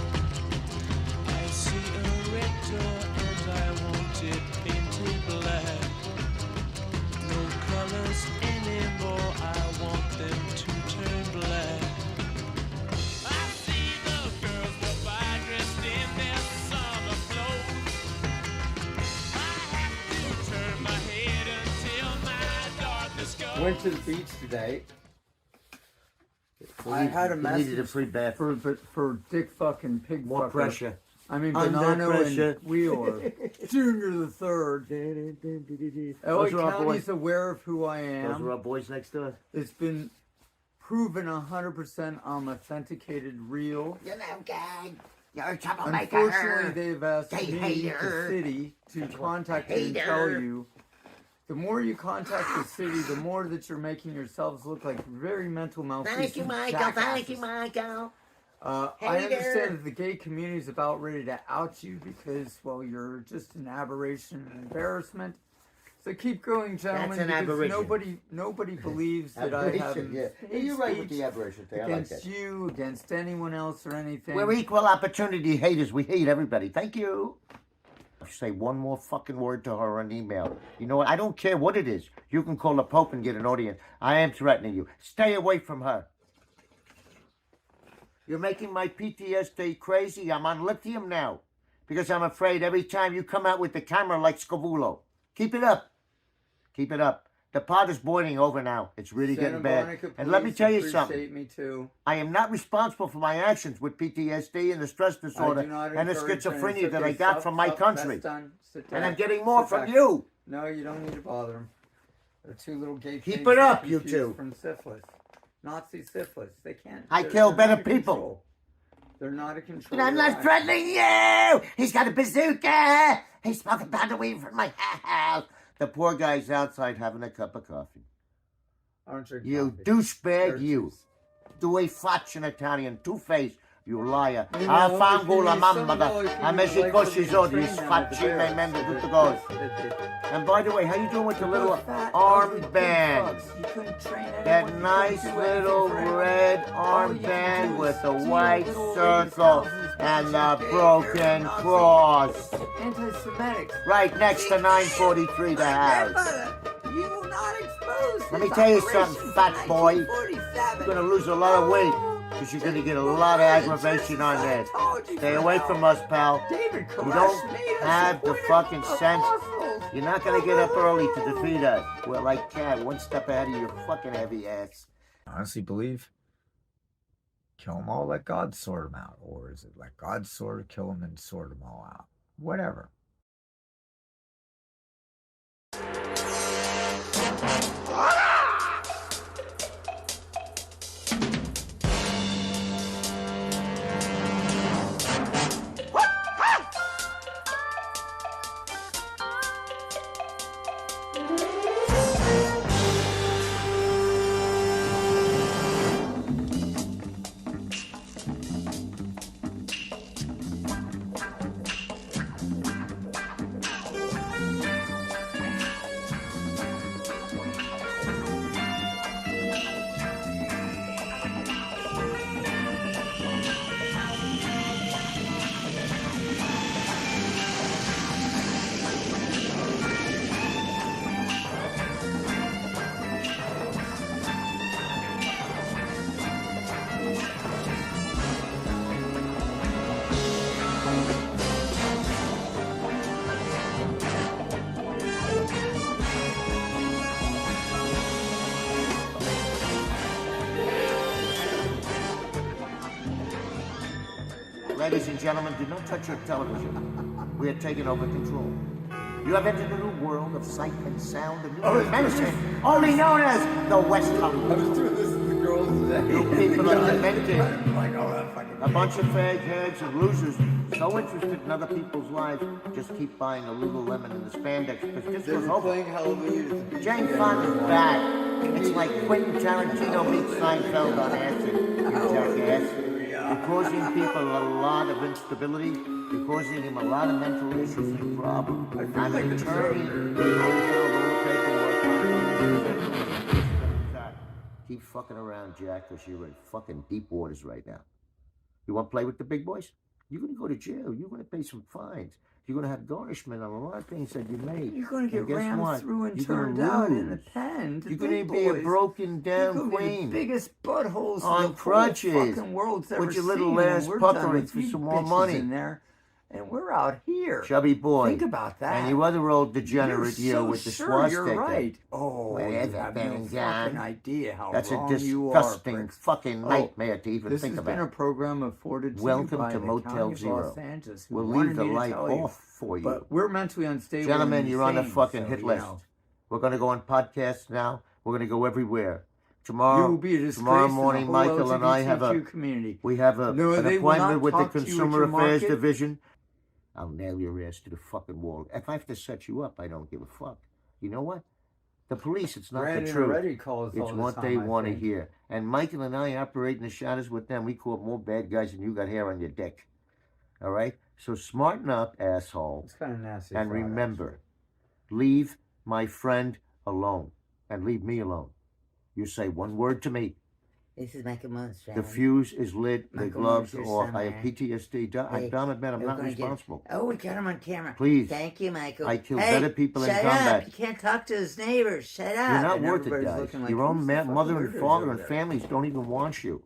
I see a red door and I want it painted black. No colors anymore, I want them to turn black. I see the girls go by dressed in their summer clothes. I have to turn my head until my darkness goes. Went to the beach today. I had a message needed a free bath. for Dick fucking Pig More fucker. pressure. I mean, Under Bonanno pressure. and Wheeler. Junior the Third. LA Those are our County's boys. aware of who I Those am. are our boys next door. It's been proven 100% I'm authenticated real. You know, gang. You're a Unfortunately, they've asked Gay me, hater. the city, to contact you and tell Hater. you. The more you contact the city, the more that you're making yourselves look like very mental malfeasant Thank you, Michael. Thank you, Michael. I Hater. understand that the gay community is about ready to out you because, well, you're just an aberration and embarrassment. So keep going, gentlemen. That's an because aberration. nobody believes that I have Aberration, yeah. Hey, you're right with the aberration thing. I like against that. you, against anyone else or anything. We're equal opportunity haters. We hate everybody. Thank you. Say one more fucking word to her on email. You know what? I don't care what it is. You can call the Pope and get an audience. I am threatening you. Stay away from her. You're making my PTSD crazy. I'm on lithium now. Because I'm afraid every time you come out with the camera like Scavulo. Keep it up. Keep it up. The pot is boiling over now. It's really Santa getting bad. Monica And let me police tell you appreciate something. me too. I am not responsible for my actions with PTSD and the stress disorder I do not and the encourage schizophrenia any- that I okay, got stop, from my stop, country. that's done. Sit And down. I'm getting more Sit from back. you. No, you don't need to bother them. They're two little gay Keep pigs it up, that you confused two. From syphilis. Nazi syphilis. They can't. I they're- kill they're better not in people. control. They're not in control. And I'm not threatening you. He's got a bazooka. He's smoking powder weed from my house. The poor guy's outside having a cup of coffee. You douchebag, you. Due faccia in Italian, two-face, you liar. You know, Fango la if you- mamma, some of a me si like cosci the soldi, train now at the sfacci me barracks, mende the- tutto cose. the- And by the way, how you doing with the little fat, ugly pig armband? fucks. You couldn't train anyone, That you couldn't nice do little anything for anyone. red All you can armband do is with a steal white little circle 80,000 and because a you're gay, broken you're a Nazi. cross. Anti-Semitic. Right next to 943 the house. Grandmother, you will not expose Let me this tell you operation something, fat boy. 1947. You're gonna lose a lot of weight because you're gonna get a lot of aggravation on that. Stay away from us, pal. David You Koresh don't made us have the appointed fucking sense. apostles. You're not gonna get up early to defeat us. We're like cat, one step ahead of your fucking heavy ass. Honestly believe, kill them all, let God sort them out. Or is it let God sort of kill them and sort them all out? Whatever. Ladies and gentlemen, do not touch your television. We are taking over control. You have entered a new world of sight and sound and new medicine, only known as the West Hollywood. I was doing this to the girls today. You people are demented. I'm like, oh, that fucking A bunch of fag heads and losers so interested in other people's lives just keep buying the Lululemon and the spandex because this was over. playing Halloween. Jane Fonda's back. It's like Quentin Tarantino meets Seinfeld on acid, you jackass. You're causing people a lot of instability. You're causing him a lot of mental issues and problems. I'm an attorney. Keep fucking around, Jack, because you're in fucking deep waters right now. You want to play with the big boys? You're going to go to jail. You're going to pay some fines. You're going to have garnishment on a lot of things that you made. You're going to get rammed through and You're turned out in the pen. You're going to be a broken down queen. The biggest buttholes on in the crutches whole fucking world's ever with your seen. little ass We're puckering done for with some you more bitches money. in there, and we're out here. Chubby boy. Think about that. And you other old degenerate You're so with the sure swastika. You're right. Oh, Well, you that's have no been fucking done. idea how That's a wrong you are, disgusting Bricks. fucking nightmare to even This think has been a about. program afforded to Welcome you by to the Motel County of Zero. Los Angeles, who We'll wanted leave the me to light tell you. off for you. But we're mentally unstable. Gentlemen, and you're on the insane, fucking so, hit you list. know. We're going to go on podcasts now. We're going to go everywhere. You will be a disgrace Tomorrow to the morning, whole Michael and I have LGBTQ community. we have No, an they will appointment not with the talk to you at Consumer your Affairs market. Division. I'll nail your ass to the fucking wall. If I have to set you up, I don't give a fuck. You know what? The police, it's not Brandon the truth. already calls It's all the what time, they I want to think. hear. And Michael and I operate in the shadows with them. We caught more bad guys than you got hair on your dick. All right? So smarten up, asshole. It's kind of nasty. And thought, remember, leave my friend alone. And leave me alone. You say one word to me. This is Michael Monster. The fuse is lit. The Michael gloves Monster off. I have somewhere. PTSD. I'm Hey, dumb admit I'm we're not gonna get- responsible. Oh, we got him on camera. Please. Thank you, Michael. I kill hey, better people in shut combat. up. You can't talk to his neighbors. Shut up. You're not And worth it, everybody's guys. looking like, Your own who's the fucking mother and weirdos father over and there? families don't even want you.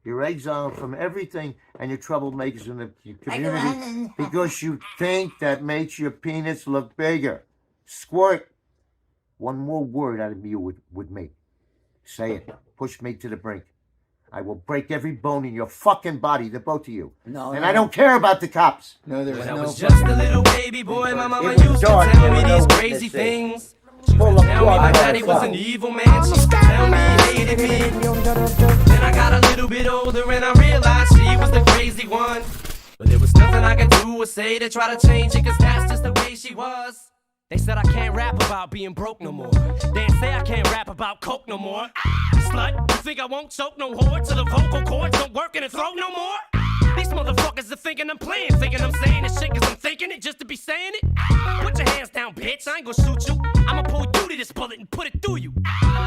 You're exiled from everything, and you're troublemakers in the community because you think that makes your penis look bigger. Squirt. One more word out of you with me. Say it. Push me to the brink. I will break every bone in your fucking body, the both of you. No, and no. I don't care about the cops. No, there's When I no was just a little baby boy, my mama was used to dark, tell there me were no these crazy witnesses. things. She Full would of tell me my blood, daddy was an evil man. She would tell me he hated me. Then I got a little bit older and I realized she was the crazy one. But there was nothing I could do or say to try to change it, cause that's just the way she was. They said I can't rap about being broke no more. They say I can't rap about coke no more. Slut, you think I won't choke no whore till the vocal cords don't work in the throat no more? These motherfuckers are thinking I'm playing, thinking I'm saying this shit cause I'm thinking it just to be saying it. Put your hands down, bitch, I ain't gonna shoot you. I'ma pull you to this bullet and put it through you.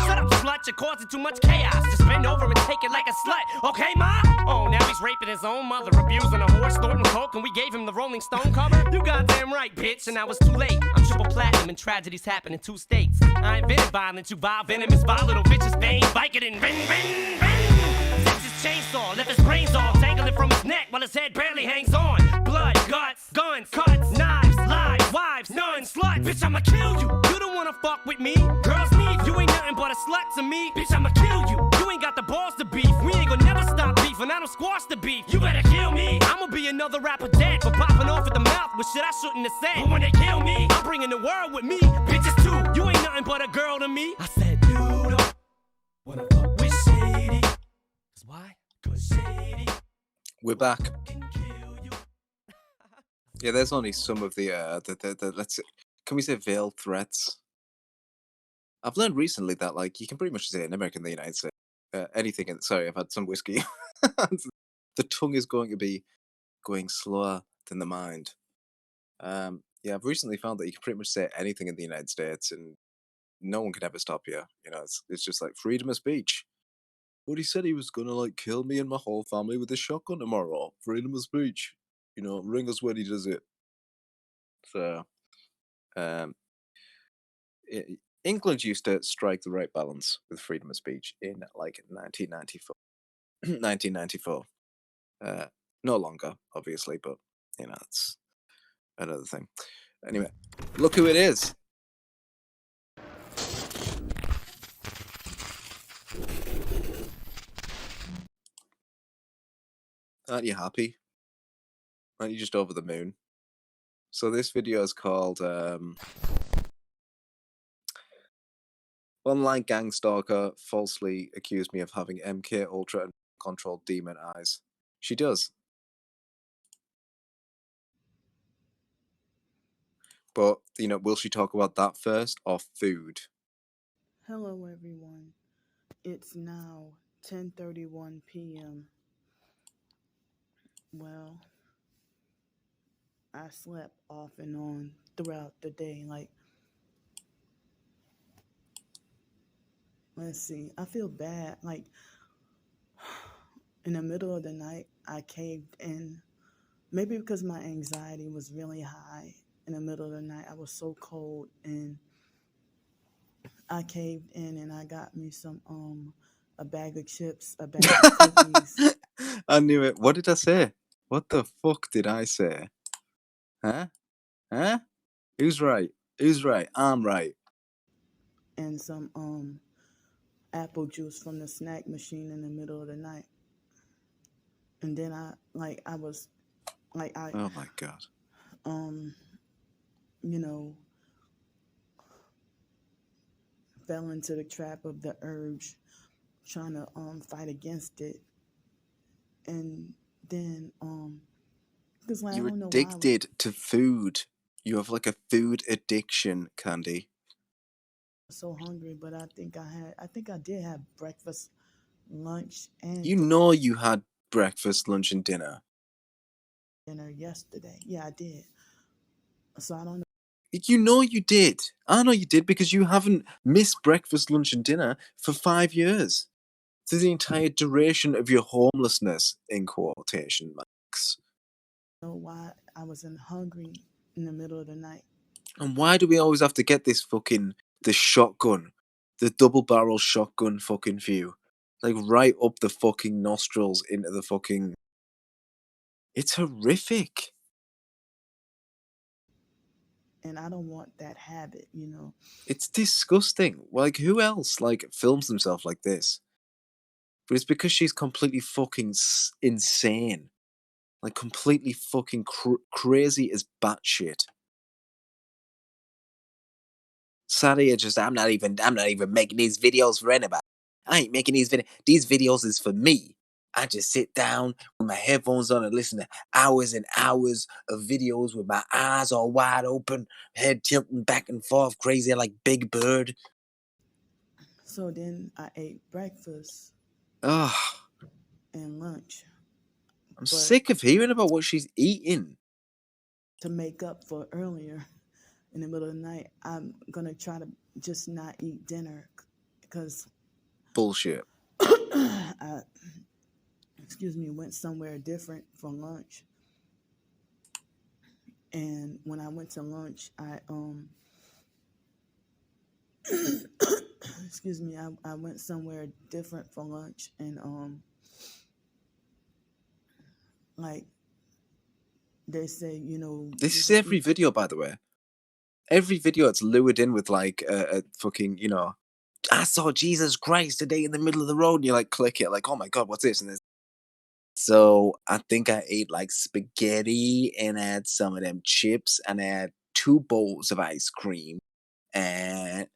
Shut up, slut, you're causing too much chaos. Just bend over and take it like a slut, okay, ma? Oh, now he's raping his own mother, abusing a horse, snorting coke, and we gave him the Rolling Stone cover? You goddamn right, bitch, and now it's too late. I'm triple platinum and tragedies happen in 2 states. I invented violence, you vile venomous, vile little bitches, vein, Vicodin, ring. Takes his chainsaw, left his brains off, dangling from his neck while his head barely hangs on. Blood, guts, guns, cuts, knives, lies, wives, nuns, sluts. Bitch, I'ma kill you. You don't wanna fuck with me. Girls leave, you ain't nothing but a slut to me. Bitch, I'ma kill you. You ain't got the balls to beef. We ain't gonna never stop beefing. I don't squash the beef. You better kill me. I'ma be another rapper dead for popping off at the mouth with shit I shouldn't have said. But when they kill me, I'm bringing the world with me. Bitches too. You ain't nothing but a girl to me. I said, you don't wanna fuck with Shady. Cause why? Cause Shady We're back. can kill you. Yeah, there's only some of the let's can we say veiled threats? I've learned recently that like you can pretty much say in America and the United States anything. Sorry, I've had some whiskey. The tongue is going to be going slower than the mind. Yeah, I've recently found that you can pretty much say anything in the United States, and no one can ever stop you. You know, it's just like freedom of speech. But he said he was gonna like kill me and my whole family with a shotgun tomorrow. Freedom of speech. You know, ring us when he does it. So, um, England used to strike the right balance with freedom of speech in like 1994. 1994. No longer, obviously, but you know, it's another thing. Anyway, look who it is. Aren't you happy? Aren't you just over the moon? So this video is called Online Gang Stalker falsely accused me of having MK Ultra and controlled demon eyes. She does. But, you know, will she talk about that first or food? Hello, everyone. It's now 10:31 p.m. Well, I slept off and on throughout the day. Like, let's see. I feel bad. Like, in the middle of the night, I caved in. Maybe because my anxiety was really high. In the middle of the night, I was so cold, and I caved in, and I got me a bag of chips, a bag of cookies. I knew it. What did I say? What the fuck did I say? Huh? Huh? Who's right? Who's right? I'm right. And some apple juice from the snack machine in the middle of the night. And then Oh my god. you know, fell into the trap of the urge, trying to fight against it. And then because like, I You're don't know why I was addicted to food. You have like a food addiction, Candy. so hungry, but I think I did have breakfast, lunch, and You know you had breakfast, lunch, and dinner. dinner yesterday. Yeah, I did. So I don't know. You know you did. I know you did because you haven't missed breakfast, lunch, and dinner for 5 years. Through the entire duration of your homelessness, in quotation marks. Why I wasn't hungry in the middle of the night. And why do we always have to get this the shotgun, the double barrel shotgun fucking view? Like right up the fucking nostrils into the fucking... It's horrific. And I don't want that habit, you know. It's disgusting. Like, who else, like, films themselves like this? But it's because she's completely fucking insane. Like, completely fucking crazy as batshit. Sadly, it's just, I'm not even making these videos for anybody. I ain't making these videos. These videos is for me. I just sit down with my headphones on and listen to hours and hours of videos with my eyes all wide open, head tilting back and forth, crazy like Big Bird. So then I ate breakfast Ugh. and lunch. I'm sick of hearing about what she's eating. To make up for earlier in the middle of the night, I'm going to try to just not eat dinner because... Bullshit. I went somewhere different for lunch. And when I went to lunch, I I went somewhere different for lunch, and like they say, you know, this is every video, by the way. Every video it's lured in with like a fucking, you know, I saw Jesus Christ today in the middle of the road, and you like click it, like, oh my god, what's this? And this. So I think I ate like spaghetti, and I had some of them chips, and I had 2 bowls of ice cream, and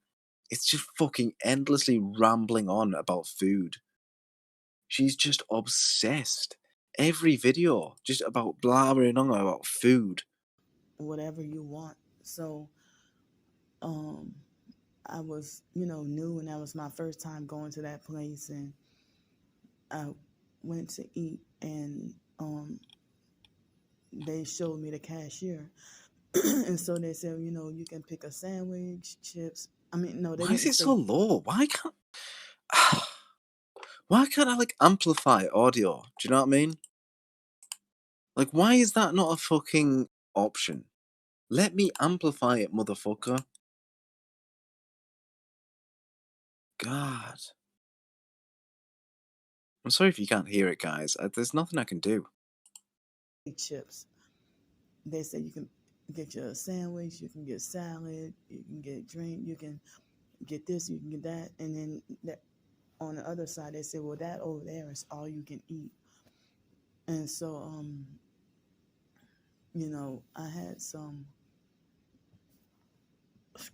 it's just fucking endlessly rambling on about food. She's just obsessed. Every video, just about blabbering on about food. Whatever you want. So I was, you know, new, and that was my first time going to that place, and I went to eat, and they showed me the cashier. And so they said, you know, you can pick a sandwich, chips. I mean, no, they Why is didn't it say... so low? Why can't I like amplify audio? Do you know what I mean? Like, why is that not a fucking option? Let me amplify it, motherfucker. God. I'm sorry if you can't hear it, guys. There's nothing I can do. Chips. They say you can get your sandwich, you can get salad, you can get drink, you can get this, you can get that, and then that on the other side they say, well, that over there is all you can eat. And so I had some,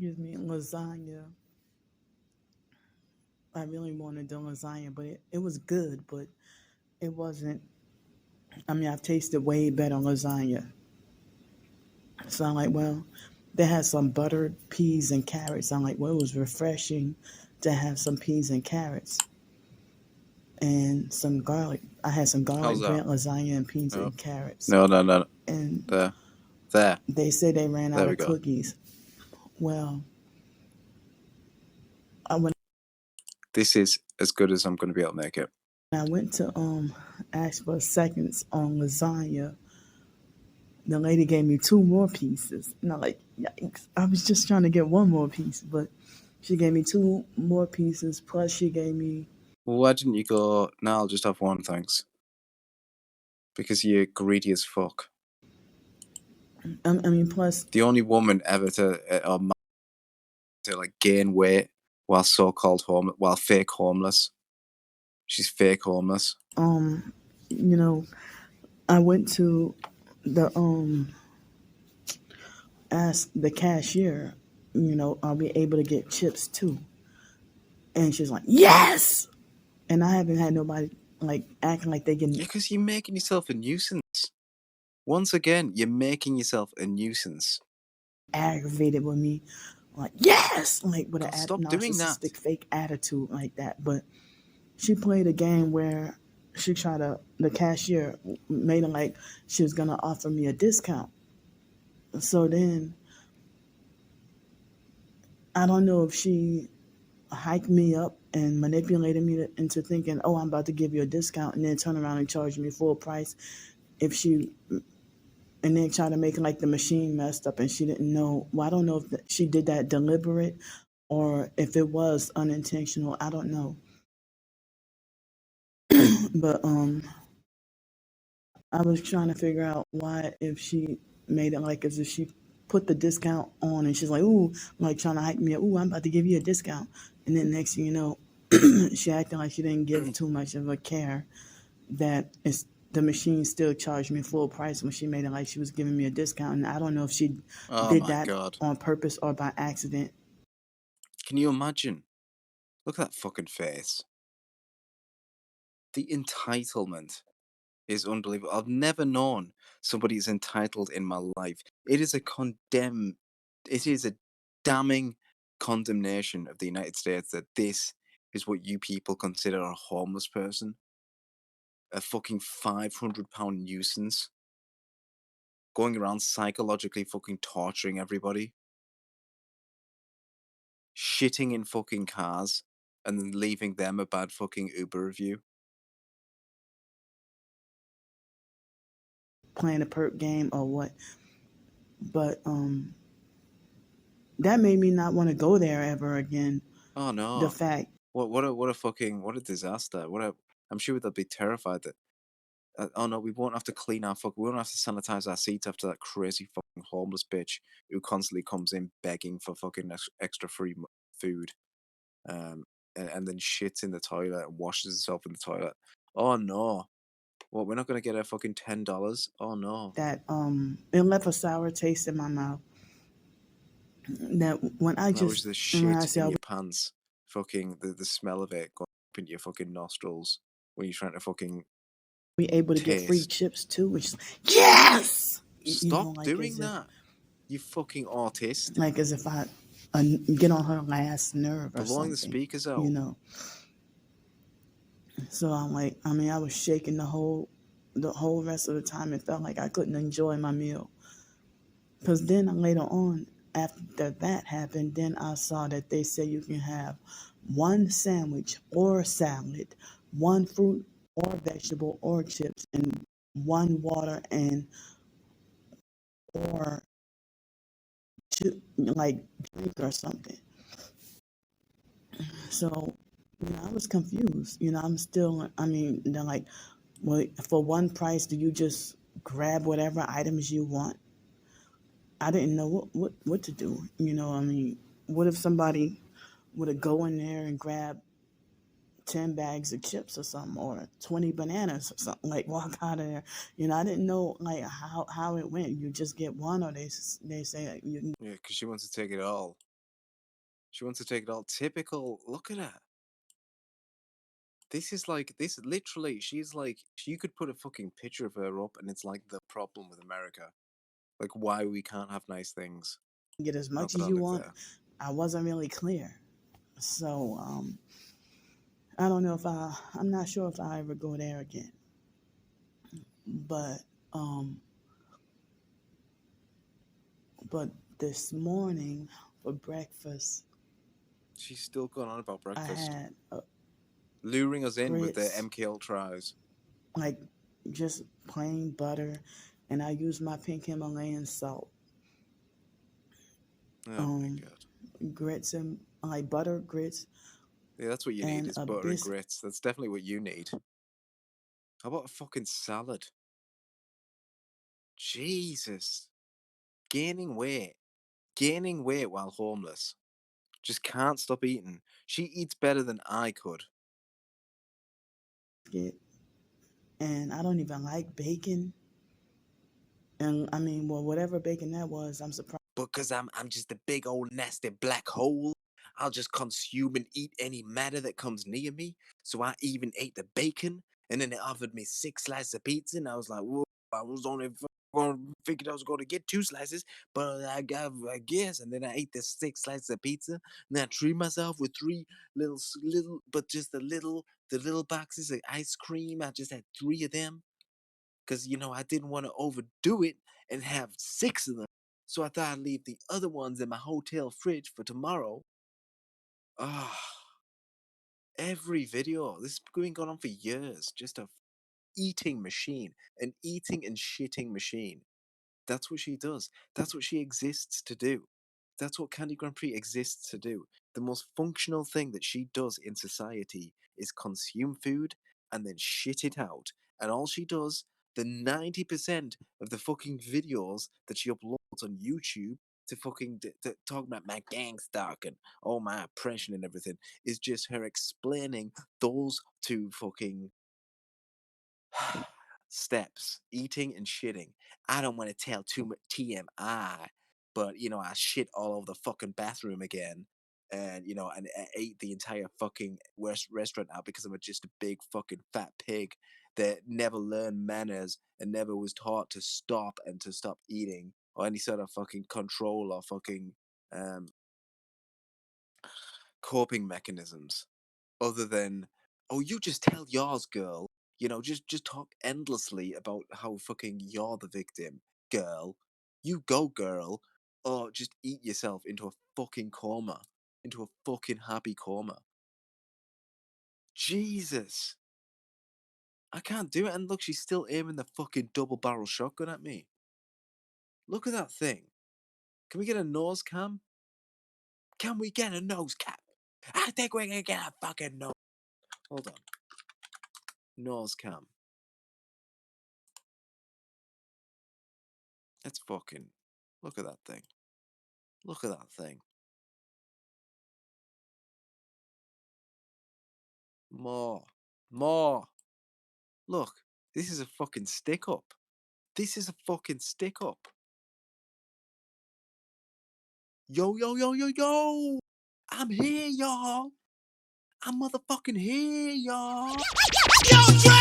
lasagna. I really wanted the lasagna, but it was good, but it wasn't. I mean, I've tasted way better lasagna. So I'm like, well, they had some buttered peas and carrots. I'm like, well, it was refreshing to have some peas and carrots and some garlic. I had some How's garlic that? bread, lasagna, and peas No. and carrots. No. And There. they said they ran There out we of go. cookies. Well, when This is as good as I'm going to be able to make it. I went to ask for seconds on lasagna, the lady gave me 2 more pieces. And I'm like, yikes. I was just trying to get 1 more piece, but she gave me 2 more pieces, plus she gave me. Well, why didn't you go, no, I'll just have one, thanks? Because you're greedy as fuck. I mean, plus. The only woman ever to like gain weight while so-called while fake homeless. She's fake homeless. I went to the ask the cashier, are we able to get chips too? And she's like, yes. And I haven't had nobody like acting like they can. Yeah, because you're making yourself a nuisance. Once again, you're making yourself a nuisance. Aggravated with me, like yes, like with God, an stop doing that. narcissistic fake attitude like that. But she played a game where she tried to. The cashier made it like she was gonna offer me a discount. So then, I don't know if she hyped me up and manipulated me into thinking, oh, I'm about to give you a discount, and then turn around and charge me full price. And then try to make it like the machine messed up and she didn't know. Well, I don't know if she did that deliberate or if it was unintentional. I don't know. But I was trying to figure out why, if she made it like as if she put the discount on and she's like, ooh, like trying to hype me up. Ooh, I'm about to give you a discount. And then next thing you know, she acting like she didn't give too much of a care that the machine still charged me full price when she made it like she was giving me a discount. And I don't know if she did that on purpose or by accident. Can you imagine? Look at that fucking face. The entitlement is unbelievable. I've never known somebody as entitled in my life. It is a damning condemnation of the United States that this is what you people consider a homeless person. A fucking £500 nuisance. Going around psychologically fucking torturing everybody. Shitting in fucking cars and then leaving them a bad fucking Uber review. Playing a perk game or what. But that made me not want to go there ever again. Oh no. The fact. What a disaster. I'm sure they'll be terrified that oh no, we won't have to we won't have to sanitize our seats after that crazy fucking homeless bitch who constantly comes in begging for fucking extra free food, and then shits in the toilet and washes herself in the toilet. Oh no, what, we're not gonna get her fucking $10? Oh no. That it left a sour taste in my mouth. That when I that was just the shit in your pants, fucking the smell of it going up into your fucking nostrils when you're trying to fucking. We able to get free chips too, which is yes. Stop doing that, you fucking autist. Like as if I get on her last nerve or blowing something. The speakers out. So I'm like, I mean, I was shaking the whole rest of the time. It felt like I couldn't enjoy my meal. Because then later on, after that happened, then I saw that they said you can have 1 sandwich or salad, 1 fruit or vegetable or chips, and 1 water and or like drink or something. So, I was confused. I'm still, they're like, well, for 1 price, do you just grab whatever items you want? I didn't know what to do. What if somebody would have go in there and grab 10 bags of chips or something, or 20 bananas or something, like walk out of there. You know, I didn't know like how it went. You just get one, or they say you can. Yeah, because she wants to take it all. She wants to take it all. Typical. Look at her. This is like, this literally, she's like, you could put a fucking picture of her up and it's like the problem with America. Like why we can't have nice things. Get as Not much that as I you live want. there. I wasn't really clear. So I don't know if I'm not sure if I ever go there again. But this morning for breakfast, She's still going on about I breakfast. had Luring us in with the grits, MK Ultras. like just plain butter, and I used my pink Himalayan salt. Oh my god. Grits and like butter, grits. Yeah, that's what you need, And is a butter and grits. That's definitely what you need. How about a fucking salad? Jesus. Gaining weight. Gaining weight while homeless. Just can't stop eating. She eats better than I could. And I don't even like bacon. And I mean, well, whatever bacon that was, I'm surprised. Because I'm just a big old nasty black hole. I'll just consume and eat any matter that comes near me. So I even ate the bacon, and then they offered me 6 slices of pizza, and I was like, whoa, I was only figured I was going to get 2 slices, but I guess. And then I ate the 6 slices of pizza, and then I treated myself with 3 little, but just the little boxes of ice cream. I just had 3 of them, because I didn't want to overdo it and have 6 of them. So I thought I'd leave the other ones in my hotel fridge for tomorrow. Ah, every video. This has been going on for years. Just a eating machine. An eating and shitting machine. That's what she does. That's what she exists to do. That's what Candy Grandpre exists to do. The most functional thing that she does in society is consume food and then shit it out. And all she does, the 90% of the fucking videos that she uploads on YouTube to fucking to talk about my gang stalk and all my oppression and everything, is just her explaining those 2 fucking steps: eating and shitting. I don't want to tell too much TMI, but I shit all over the fucking bathroom again, and and I ate the entire fucking restaurant out because I'm just a big fucking fat pig that never learned manners and never was taught to stop and to stop eating, or any sort of fucking control or fucking coping mechanisms, other than, oh, you just tell yours, girl. Just talk endlessly about how fucking you're the victim, girl. You go, girl. Or just eat yourself into a fucking coma. Into a fucking happy coma. Jesus. I can't do it. And look, she's still aiming the fucking double barrel shotgun at me. Look at that thing. Can we get a nose cam? Can we get a nose cam? I think we're gonna get a fucking nose. Hold on. Nose cam. Let's fucking look at that thing. Look at that thing. More. Look, this is a fucking stick up. This is a fucking stick up. Yo, yo, yo, yo, yo! I'm here, y'all. I'm motherfucking here, y'all. Yo, Dre!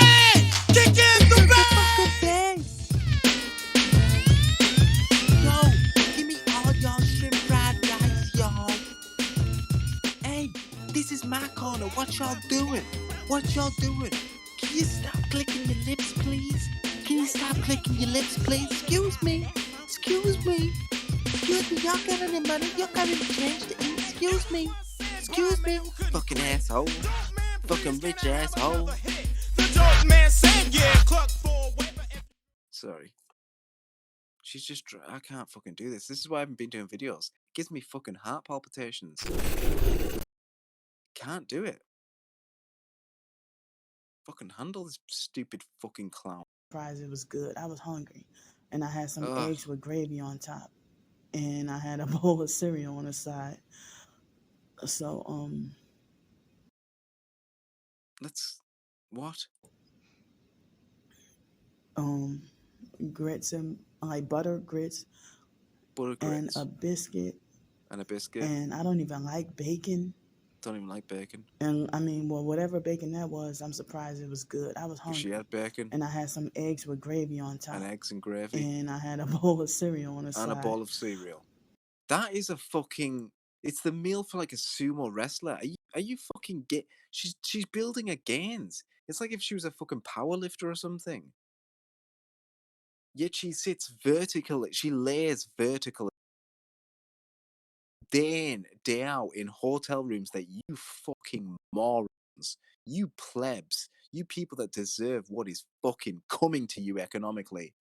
Kick in the back! Yo, give me all y'all shrimp fried rice, y'all. Hey, this is my corner. What y'all doing? What y'all doing? Can you stop clicking your lips, please? Can you stop clicking your lips, please? Excuse me. Excuse me. Excuse me. Y'all got any money? Y'all got any change to eat? Excuse me. Excuse me. Fucking asshole. Fucking rich asshole. Sorry. She's just... I can't fucking do this. This is why I haven't been doing videos. It gives me fucking heart palpitations. Can't do it. Fucking handle this stupid fucking clown. It was good. I was hungry, and I had some eggs with gravy on top, and I had a bowl of cereal on the side. So What? Grits and like butter grits Butter and grits a biscuit. and a biscuit. And I don't even like bacon. Don't even like bacon. And I mean, well, whatever bacon that was, I'm surprised it was good. I was hungry. She had bacon. And I had some eggs with gravy on top. And eggs and gravy. And I had a bowl of cereal on the side. And a bowl of cereal. That is a fucking... It's the meal for like a sumo wrestler. Are you fucking She's building her gains. It's like if she was a fucking power lifter or something. Yet she sits vertically. She lays vertically. Day in, day out in hotel rooms that you fucking morons, you plebs, you people that deserve what is fucking coming to you economically.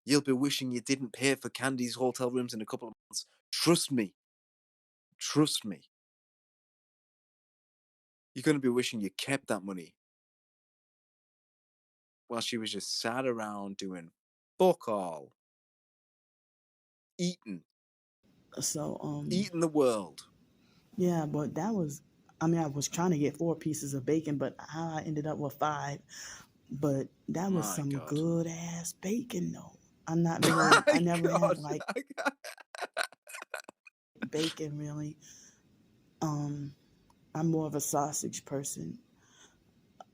You'll be wishing you didn't pay for Candy's hotel rooms in a couple of months. Trust me. Trust me. You're going to be wishing you kept that money. While she was just sat around doing fuck all. Eating. So, eating the world. Yeah, but that was... I mean, I was trying to get 4 pieces of bacon, but how I ended up with 5. But that was some good ass bacon, though. I'm not really... I never had like bacon really. I'm more of a sausage person,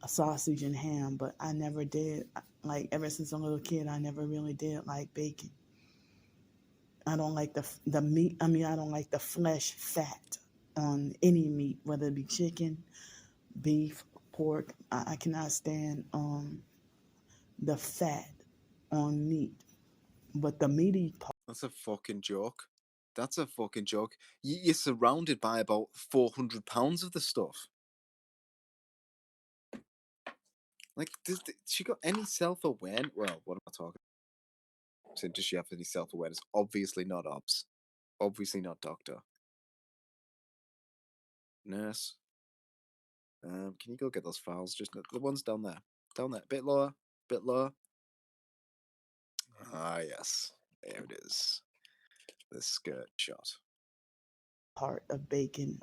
a sausage and ham, but I never did, like, ever since a little kid, I never really did like bacon. I don't like the meat. I mean, I don't like the flesh fat on any meat, whether it be chicken, beef, pork. I cannot stand the fat on meat, but the meaty part. That's a fucking joke. That's a fucking joke. You're surrounded by about 400 pounds of the stuff. Like, does she got any self-awareness? Well, what am I talking about? So does she have any self-awareness? Obviously not obs. Obviously not doctor. Nurse. Can you go get those files? Just the ones down there. Down there. Bit lower. Bit lower. Ah, yes. There it is. The skirt shot. Part of bacon.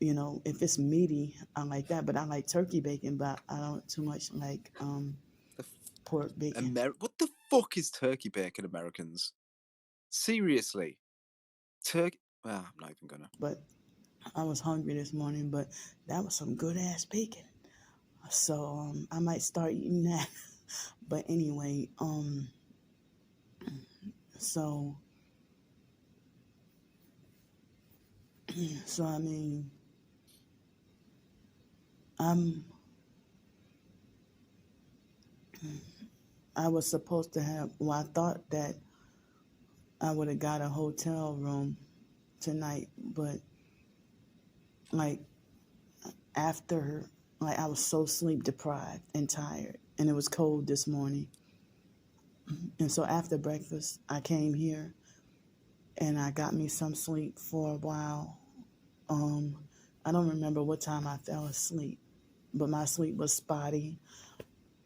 You know, if it's meaty, I like that, but I like turkey bacon, but I don't too much like pork bacon. What the fuck is turkey bacon, Americans? Seriously. Turkey... I'm not even gonna. But I was hungry this morning, but that was some good ass bacon. So I might start eating that. But anyway, so I mean, I was supposed to have, well, I thought that I would have got a hotel room tonight, but like after, like I was so sleep deprived and tired, and it was cold this morning. And so after breakfast, I came here and I got me some sleep for a while. I don't remember what time I fell asleep, but my sleep was spotty.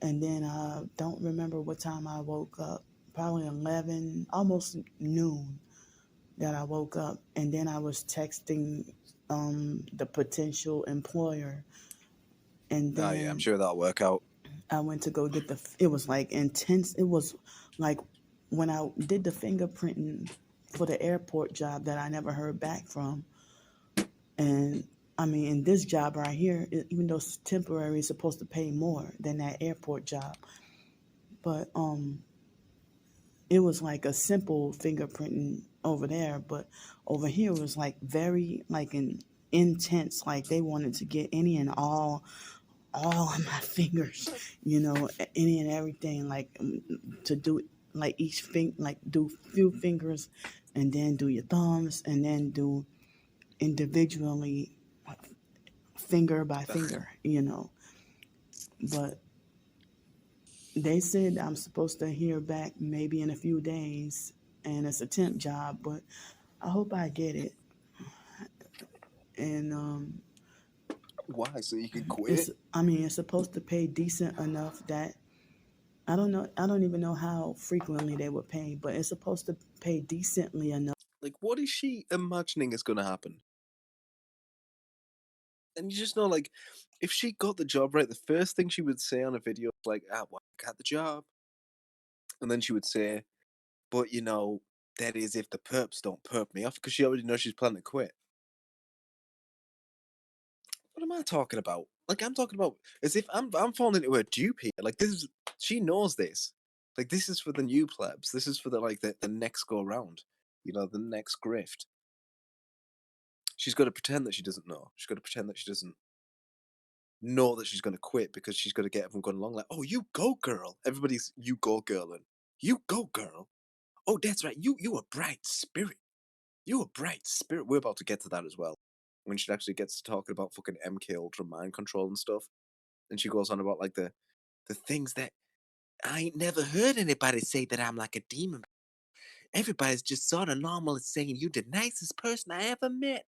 And then I don't remember what time I woke up, probably 11, almost noon that I woke up. And then I was texting the potential employer. And then yeah, I'm sure that'll work out. I went to go get it was like intense. It was like when I did the fingerprinting for the airport job that I never heard back from. And I mean, in this job right here, even though it's temporary, it's supposed to pay more than that airport job. But it was like a simple fingerprinting over there, but over here it was like very like an intense, like they wanted to get any and all of my fingers, you know, any and everything, like to do like each like do few fingers, and then do your thumbs, and then do individually finger by finger, you know. But they said I'm supposed to hear back maybe in a few days, and it's a temp job, but I hope I get it. And why? So you can quit? It's supposed to pay decent enough that I don't know. I don't even know how frequently they would pay, but it's supposed to pay decently enough. Like, what is she imagining is going to happen? And you just know, like, if she got the job right, the first thing she would say on a video is like, well, I got the job. And then she would say, but, that is if the perps don't perp me off, because she already knows she's planning to quit. What am I talking about? Like, I'm talking about as if I'm falling into her dupe here. Like, she knows this. Like, this is for the new plebs. This is for the next go round. The next grift. She's got to pretend that she doesn't know. She's got to pretend that she doesn't know that she's going to quit, because she's got to get everyone going along like, oh, you go, girl. Everybody's you go, girl, and you go, girl. Oh, that's right. You a bright spirit. You a bright spirit. We're about to get to that as well. When she actually gets to talking about fucking MK Ultra mind control and stuff. And she goes on about like the things that I ain't never heard anybody say, that I'm like a demon. Everybody's just sort of normal as saying you the nicest person I ever met.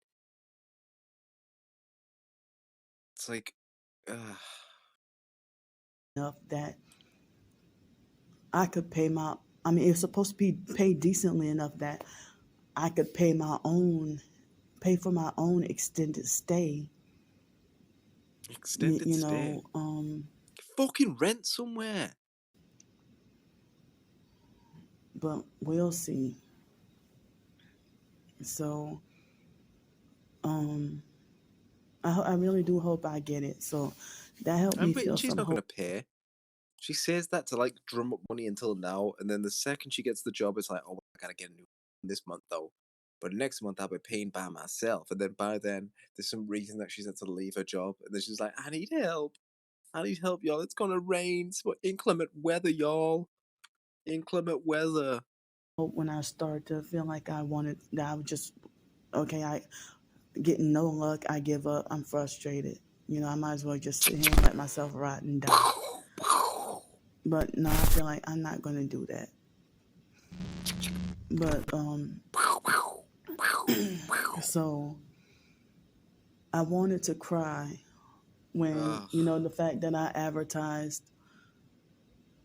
It's like, enough that I could pay my. I mean, it's supposed to be paid decently enough that I could pay for my own extended stay. Extended stay. Fucking rent somewhere. But we'll see. So, I really do hope I get it. So that helped me feel She's some not going hope. to pay. She says that to like drum up money until now, and then the second she gets the job, it's like, oh, I gotta get a new one this month though. But next month I'll be paying by myself, and then by then there's some reason that she's had to leave her job, and then she's like, I need help. I need help, y'all. It's gonna rain. It's inclement weather, y'all. Inclement weather. When I start to feel like I was just okay, I getting no luck, I give up, I'm frustrated. I might as well just sit here and let myself rot and die. But no, I feel like I'm not gonna do that. But so I wanted to cry when the fact that I advertised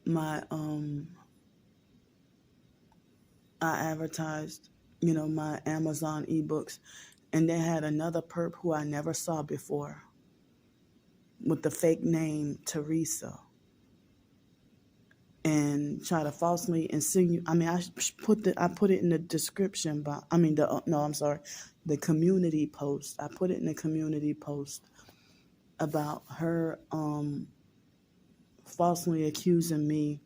my my Amazon ebooks, and they had another perp who I never saw before with the fake name Teresa, and try to falsely insinuate. I mean, I put it in the description, but I mean the community post. I put it in the community post about her falsely accusing me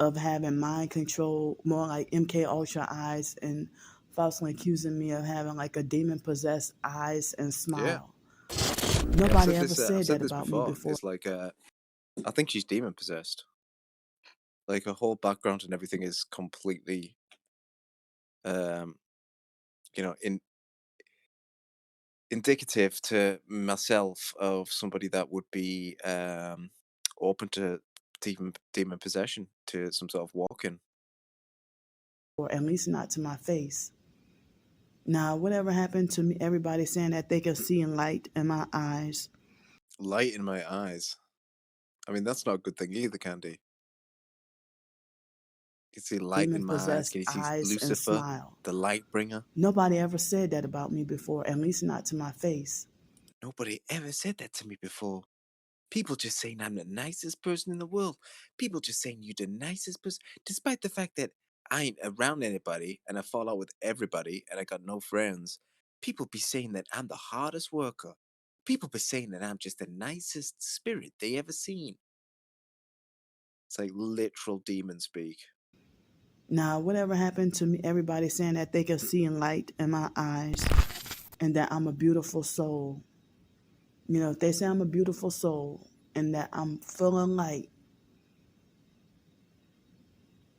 of having mind control, more like MK Ultra eyes, and falsely accusing me of having like a demon possessed eyes and smile. Yeah. Nobody ever said that about me before. It's like, I think she's demon possessed. Like, her whole background and everything is completely, indicative to myself of somebody that would be open to demon possession, to some sort of walk-in. Or at least not to my face. Now, whatever happened to me, everybody saying that they can see light in my eyes. Light in my eyes? I mean, that's not a good thing either, Candy. You can see light in my eyes. Can you see Lucifer, the light bringer? Nobody ever said that about me before, at least not to my face. Nobody ever said that to me before. People just saying I'm the nicest person in the world. People just saying you're the nicest person, despite the fact that I ain't around anybody and I fall out with everybody and I got no friends. People be saying that I'm the hardest worker. People be saying that I'm just the nicest spirit they ever seen. It's like literal demon speak. Now, whatever happened to me, everybody saying that they can see light in my eyes and that I'm a beautiful soul. If they say I'm a beautiful soul and that I'm feeling light,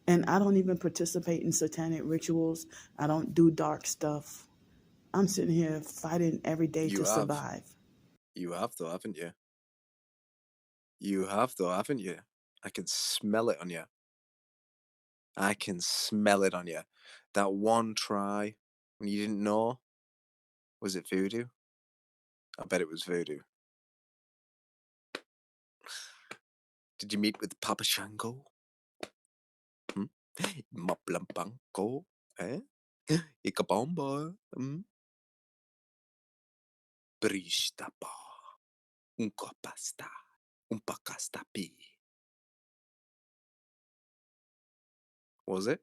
and I don't even participate in satanic rituals, I don't do dark stuff. I'm sitting here fighting every day to survive. You have though, haven't you? You have though, haven't you? I can smell it on you. I can smell it on you. That one try when you didn't know, was it voodoo? I bet it was voodoo. Did you meet with Papa Shango? Maplampanko? Eh? Ikabomba? Bristaba. Un copasta. Un pacastapi. Was it?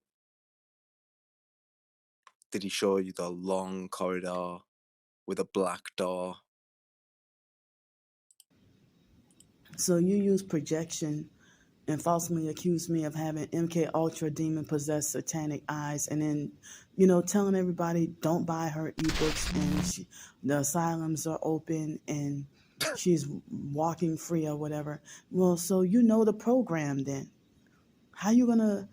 Did he show you the long corridor with a black door? So you use projection and falsely accuse me of having MK Ultra demon possessed satanic eyes, and then, telling everybody don't buy her ebooks, and the asylums are open and she's walking free or whatever. Well, so the program then. How you gonna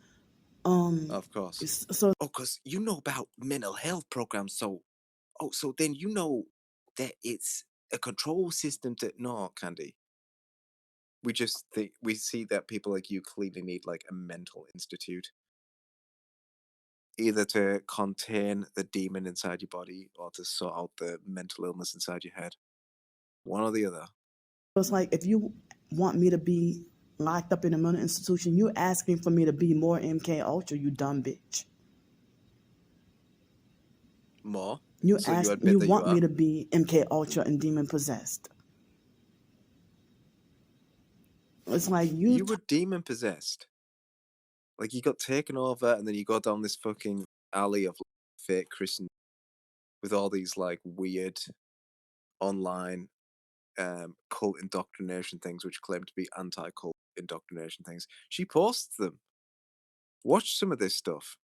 Of course. so Oh, because you know about mental health programs, so then you know that it's a control system to no, Candy. We just think we see that people like you clearly need like a mental institute. Either to contain the demon inside your body or to sort out the mental illness inside your head. One or the other. it's like if you want me to be locked up in a mental institution, you're asking for me to be more MK Ultra, you dumb bitch. More? You So you admit that you want me are? to be MK Ultra and demon possessed. It's like You were demon possessed. Like you got taken over and then you go down this fucking alley of fake Christian with all these like weird online cult indoctrination things which claim to be anti-cult indoctrination things. She posts them. Watch some of this stuff.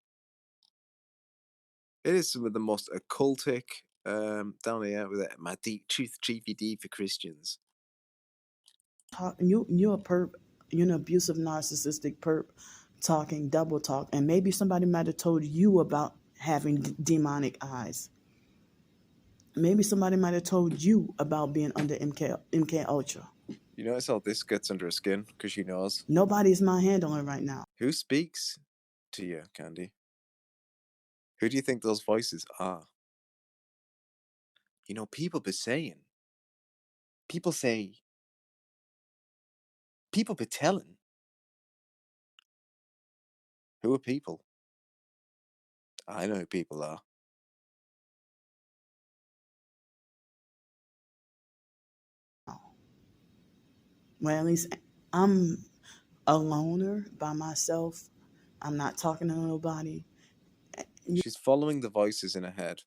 It is some of the most occultic down here with it. My deep truth GPD for Christians. you're a perp, you're an abusive narcissistic perp talking double talk, and maybe somebody might have told you about having demonic eyes. Maybe somebody might have told you about being under MK Ultra. You notice how this gets under her skin because she knows. Nobody's my handler right now. Who speaks to you, Candy? Who do you think those voices are? You know, people be saying. People say. People be telling. Who are people? I know who people are. Well, at least I'm a loner by myself. I'm not talking to nobody. She's following the voices in her head.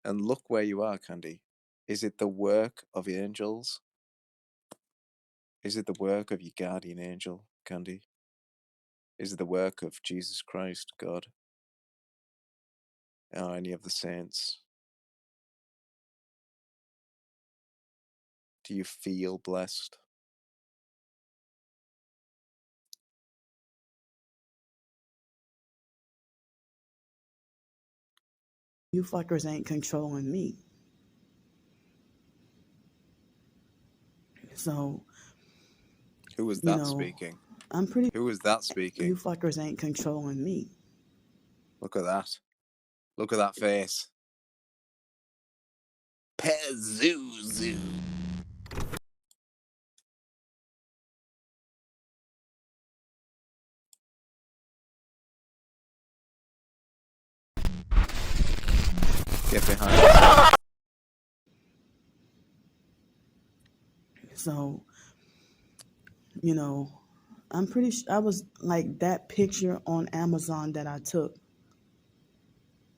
And look where you are, Candy. Is it the work of angels? Is it the work of your guardian angel, Candy? Is it the work of Jesus Christ, God? Or any of the saints? Do you feel blessed? You fuckers ain't controlling me. So, Who was that speaking? I'm pretty. Who was that speaking? You fuckers ain't controlling me. Look at that. Look at that face. Pazuzu. Get behind. So, I'm pretty I was like that picture on Amazon that I took.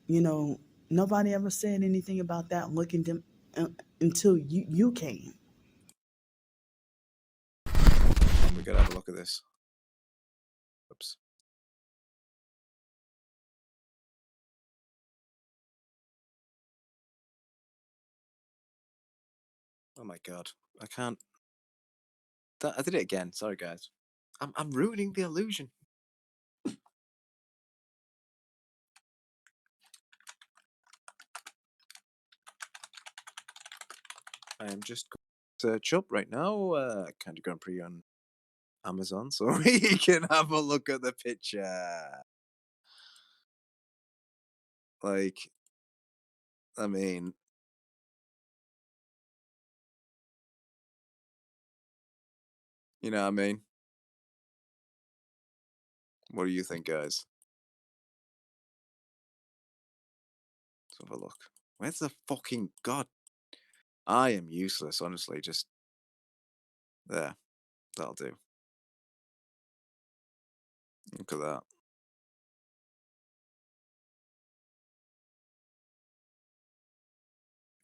Nobody ever said anything about that looking them until you came. We gotta have a look at this. Oops. Oh my god. I can't. I did it again. Sorry, guys. I'm ruining the illusion. I am just going to search up right now Candy Grandpre on Amazon so we can have a look at the picture. Like, I mean, you know what I mean? What do you think, guys? Let's have a look. Where's the fucking god? I am useless, honestly. Just There. That'll do. Look at that.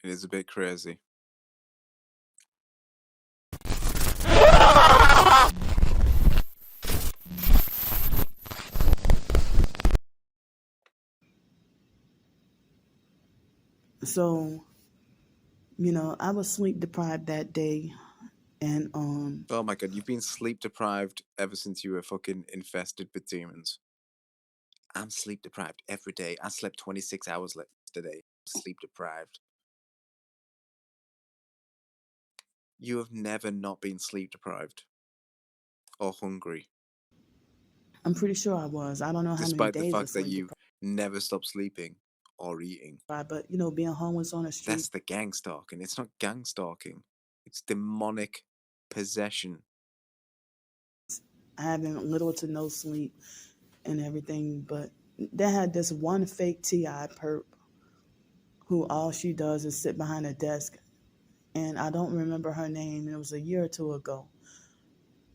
It is a bit crazy. So, you know, I was sleep deprived that day, and Oh my god, you've been sleep deprived ever since you were fucking infested with demons. I'm sleep deprived every day. I slept 26 hours yesterday. Sleep deprived. You have never not been sleep deprived or hungry, I'm pretty sure I was. I don't know how many despite the days of fact that sleep you never stop sleeping or eating. deprived, but you know, being homeless on the street, That's the gang stalking. It's not gang stalking. It's demonic possession. having little to no sleep and everything. But they had this one fake TI perp who all she does is sit behind a desk, and I don't remember her name. It was a year or two ago.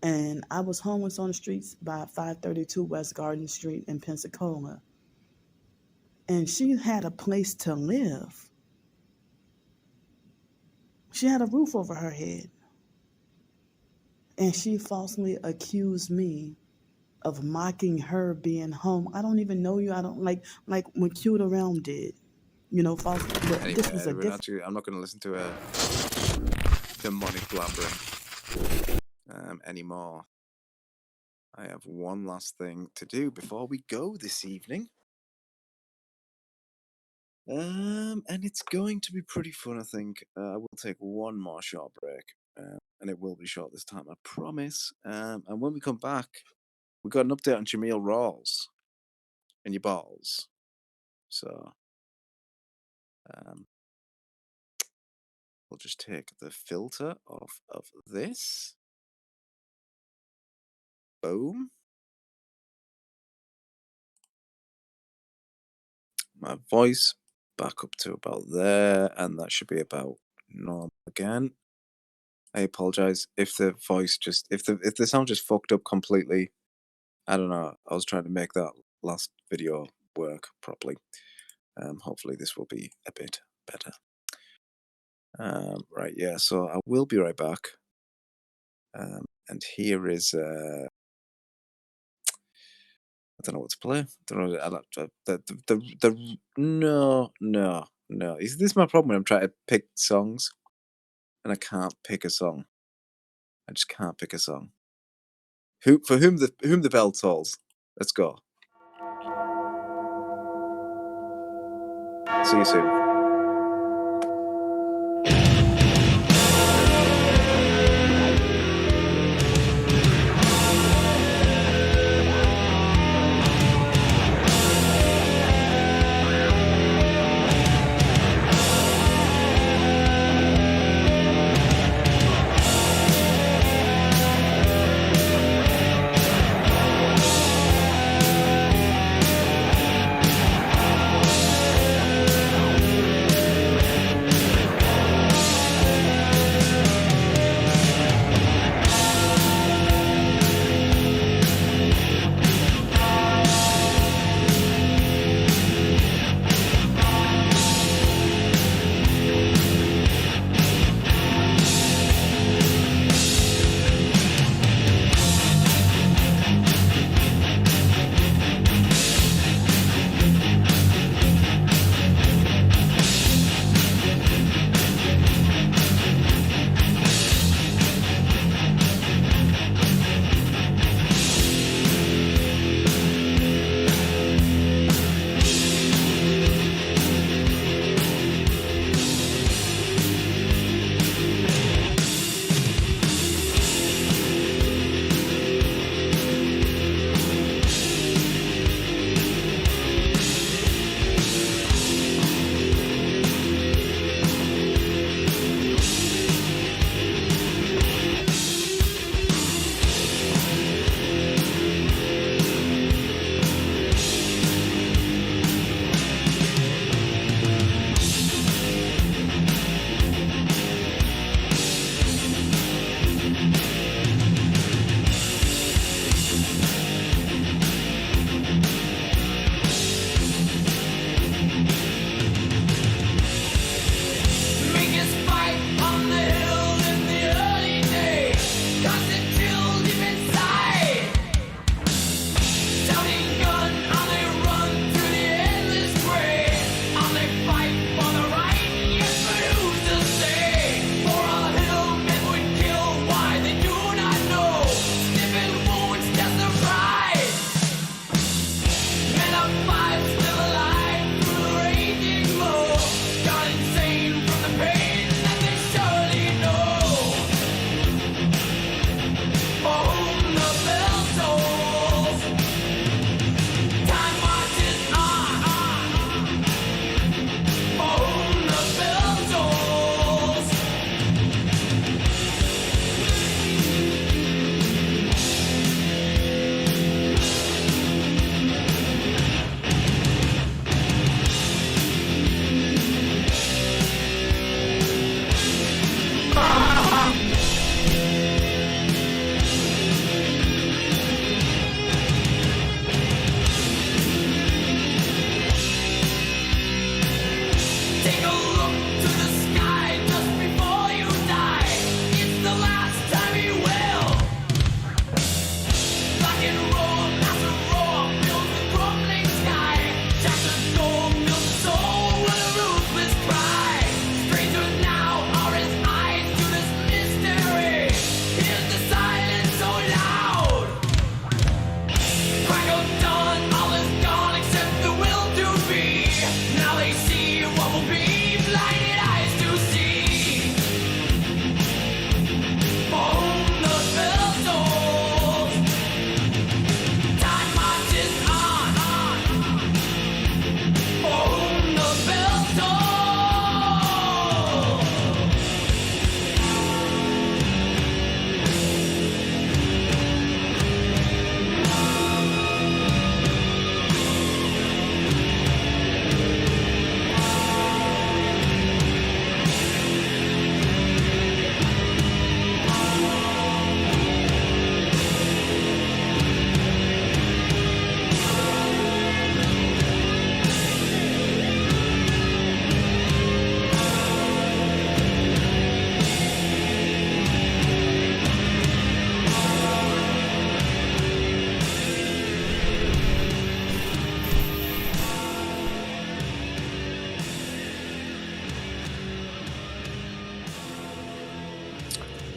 And I was homeless on the streets by 532 West Garden Street in Pensacola. And she had a place to live. She had a roof over her head. And she falsely accused me of mocking her being home. I don't even know you. I don't like what Q the Realm did. You know, falsely. Anyway, this was a different. I'm not going to listen to a demonic blabbering anymore. I have one last thing to do before we go this evening. And it's going to be pretty fun, I think. I will take one more short break, and it will be short this time, I promise. And when we come back, we got an update on Jameel Rawls and your balls. So, we'll just take the filter off of this. Boom. My voice back up to about there, and that should be about normal again. I apologize if the voice just if the sound just fucked up completely. I don't know. I was trying to make that last video work properly. Hopefully this will be a bit better. Right, yeah. So I will be right back. And here is I don't know what to play. I don't know. No. Is this my problem when I'm trying to pick songs and I can't pick a song? I just can't pick a song. For whom the bell tolls. Let's go. See you soon.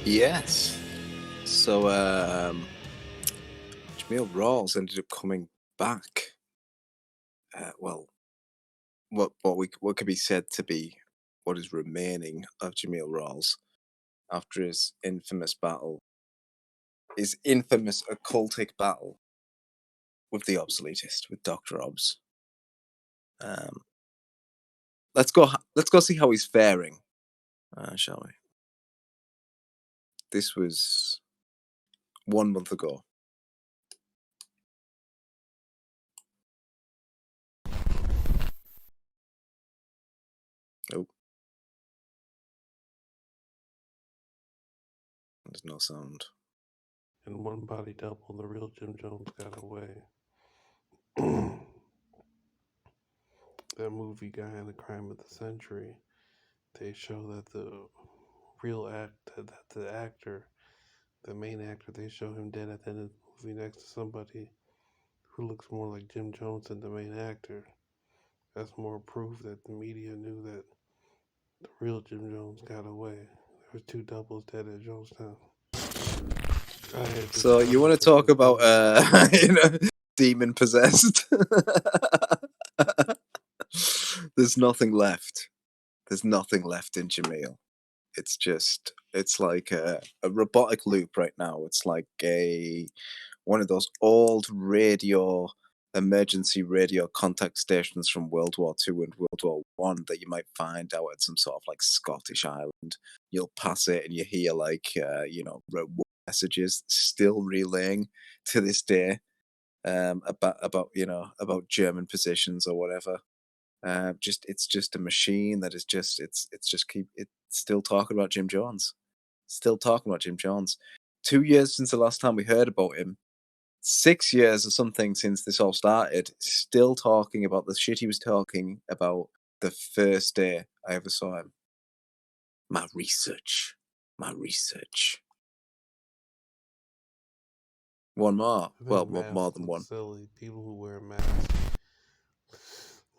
Yes. So, Jameel Rawls ended up coming back. Well, what could be said to be what is remaining of Jameel Rawls after his infamous occultic battle with the Obsoletist, with Dr. Obs. Let's go see how he's faring, shall we? This was 1 month ago. Oh. There's no sound. In one body double, the real Jim Jones got away. That movie Guy in the Crime of the Century, they show that the main actor, they show him dead at the end of the movie next to somebody who looks more like Jim Jones than the main actor. That's more proof that the media knew that the real Jim Jones got away. There was 2 doubles dead at Jonestown. So you want to talk about demon possessed? There's nothing left. There's nothing left in Jameel. It's like a robotic loop right now. It's like one of those old emergency radio contact stations from World War II and World War One that you might find out at some sort of like Scottish island. You'll pass it and you hear like messages still relaying to this day about German positions or whatever. It's just a machine that is it's still talking about Jim Jones. Still talking about Jim Jones. 2 years since the last time we heard about him. 6 years or something since this all started. Still talking about the shit he was talking about the first day I ever saw him. My research. One more. Well, more than one. Silly. People who wear masks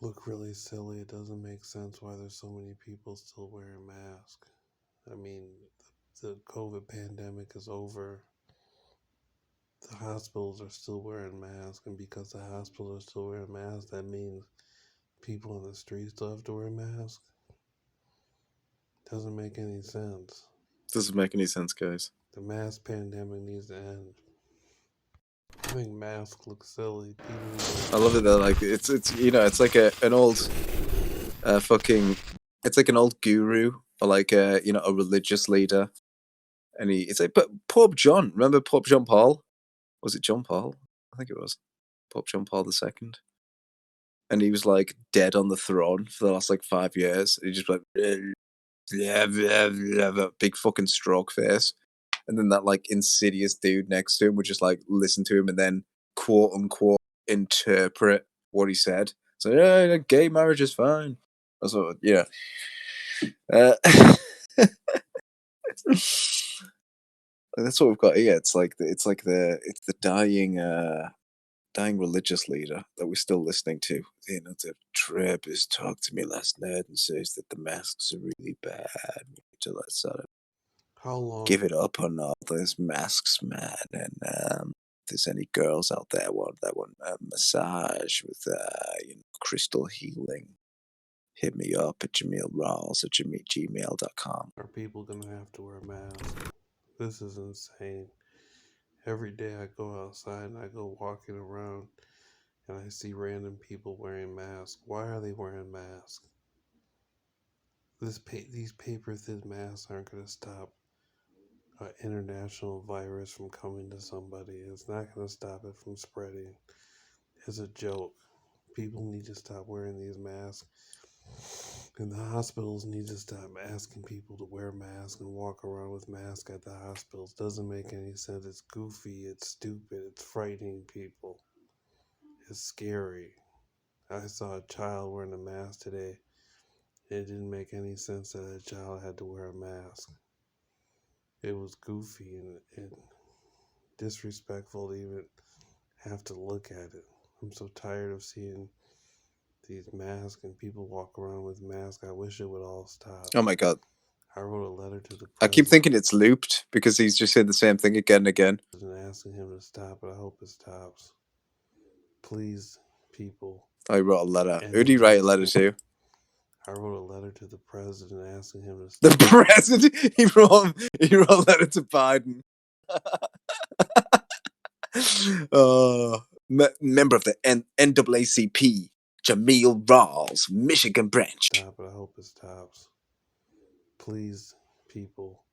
look really silly. It doesn't make sense why there's so many people still wearing masks. I mean, the COVID pandemic is over. The hospitals are still wearing masks, and because the hospitals are still wearing masks, that means people in the streets still have to wear masks. Doesn't make any sense. Doesn't make any sense, guys. The mask pandemic needs to end. I think masks look silly. I love it though. Like it's like an old it's like an old guru or like a religious leader, and it's like, but Pope John, remember Pope John Paul? Was it John Paul? I think it was Pope John Paul II, and he was like dead on the throne for the last like 5 years. He just like big fucking stroke face. And then that like insidious dude next to him would just like listen to him and then quote unquote interpret what he said. So yeah, gay marriage is fine. That's what, yeah. That's what we've got here. It's the dying religious leader that we're still listening to. The Trappist talked to me last night and says that the masks are really bad. We need to sort of how long give it up on all those masks, man. And if there's any girls out there that want a massage with crystal healing, hit me up at Jameel Rawls at gmail.com. Are people gonna have to wear masks? This is insane. Every day I go outside and I go walking around and I see random people wearing masks. Why are they wearing masks? These paper-thin masks aren't going to stop an international virus from coming to somebody. It's not going to stop it from spreading. It's a joke. People need to stop wearing these masks. And the hospitals need to stop asking people to wear masks and walk around with masks at the hospitals. Doesn't make any sense. It's goofy. It's stupid. It's frightening people. It's scary. I saw a child wearing a mask today. It didn't make any sense that a child had to wear a mask. It was goofy and disrespectful to even have to look at it. I'm so tired of seeing these masks and people walk around with masks. I wish it would all stop. Oh my god. I wrote a letter to the I keep president thinking it's looped because he's just saying the same thing again and again. asking him to stop, but I hope it stops. Please, people. I wrote a letter. And Who did he the write a mass letter to? I wrote a letter to the president asking him to The stop. president. He wrote a letter to Biden. Member of the NAACP, Jameel Rawls, Michigan branch. Stop, but I hope it stops. Please, people,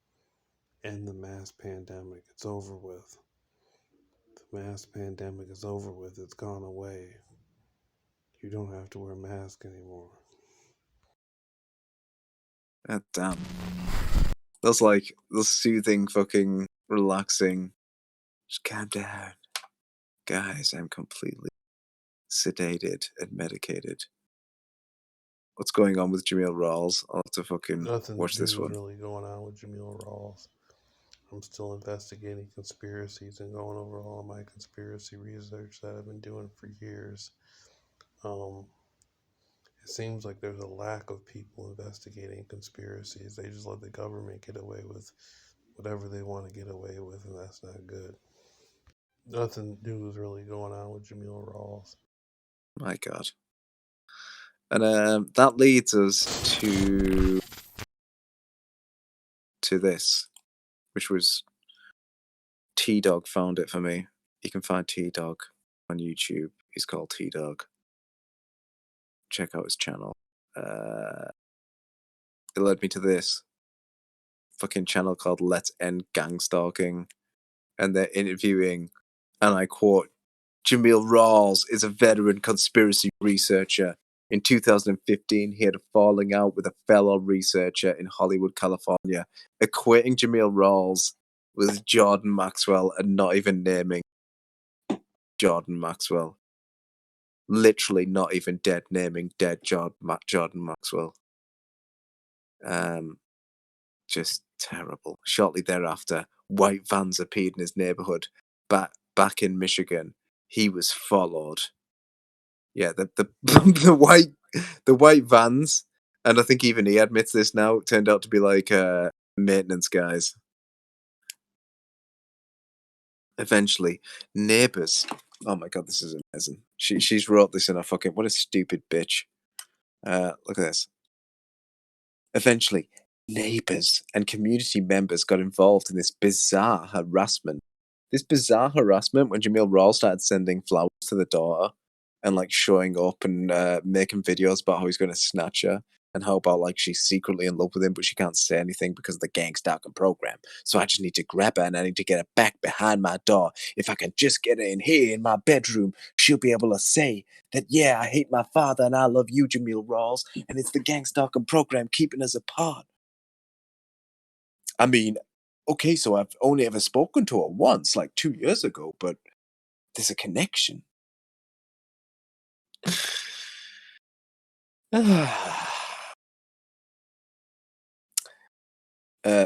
end the mass pandemic. It's over with. The mass pandemic is over with. It's gone away. You don't have to wear a mask anymore. God damn. Those soothing, fucking relaxing. Just calm down. Guys, I'm completely sedated and medicated. What's going on with Jameel Rawls? I'll have to fucking Nothing watch this one. really going on with Jameel Rawls. I'm still investigating conspiracies and going over all of my conspiracy research that I've been doing for years. It seems like there's a lack of people investigating conspiracies. They just let the government get away with whatever they want to get away with, and that's not good. Nothing new is really going on with Jameel Rawls. My God. And that leads us to this, which was T-Dog found it for me. You can find T-Dog on YouTube. He's called T-Dog. Check out his channel. It led me to this fucking channel called Let's End Gang Stalking. And they're interviewing, and I quote, Jameel Rawls is a veteran conspiracy researcher. In 2015, he had a falling out with a fellow researcher in Hollywood, California, equating Jameel Rawls with Jordan Maxwell and not even naming Jordan Maxwell. Literally not even naming dead Jordan Maxwell. Just terrible. Shortly thereafter, white vans appeared in his neighborhood. Back in Michigan, he was followed. Yeah, the white vans, and I think even he admits this now, turned out to be like maintenance guys. Eventually, neighbors. Oh my God, this is amazing. She's wrote this in a fucking, what a stupid bitch. Look at this. Eventually, neighbors and community members got involved in this bizarre harassment. This bizarre harassment when Jameel Rawls started sending flowers to the daughter and like showing up and making videos about how he's going to snatch her and how about like she's secretly in love with him but she can't say anything because of the gang stalking program. So I just need to grab her and I need to get her back behind my door. If I can just get her in here in my bedroom, she'll be able to say that, yeah, I hate my father and I love you, Jameel Rawls, and it's the gang stalking program keeping us apart. I mean, okay, so I've only ever spoken to her once, like 2 years ago, but there's a connection.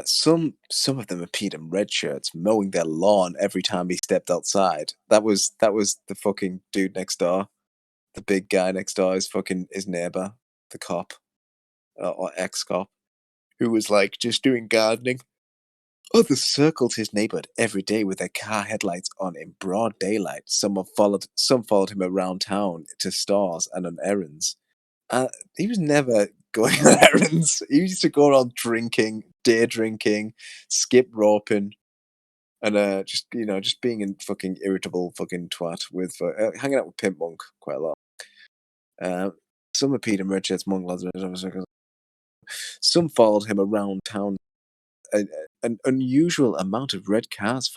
Some of them appeared in red shirts, mowing their lawn every time he stepped outside. That was the fucking dude next door, the big guy next door, his neighbor, the cop or ex-cop, who was like just doing gardening. Others circled his neighborhood every day with their car headlights on in broad daylight. Some followed him around town to stores and on errands. He was never going on errands. He used to go around drinking, day drinking, skip roping, and just being a fucking irritable fucking twat with hanging out with Pimp Monk quite a lot. Some appeared in red shirts, among others. Some followed him around town. An unusual amount of red cars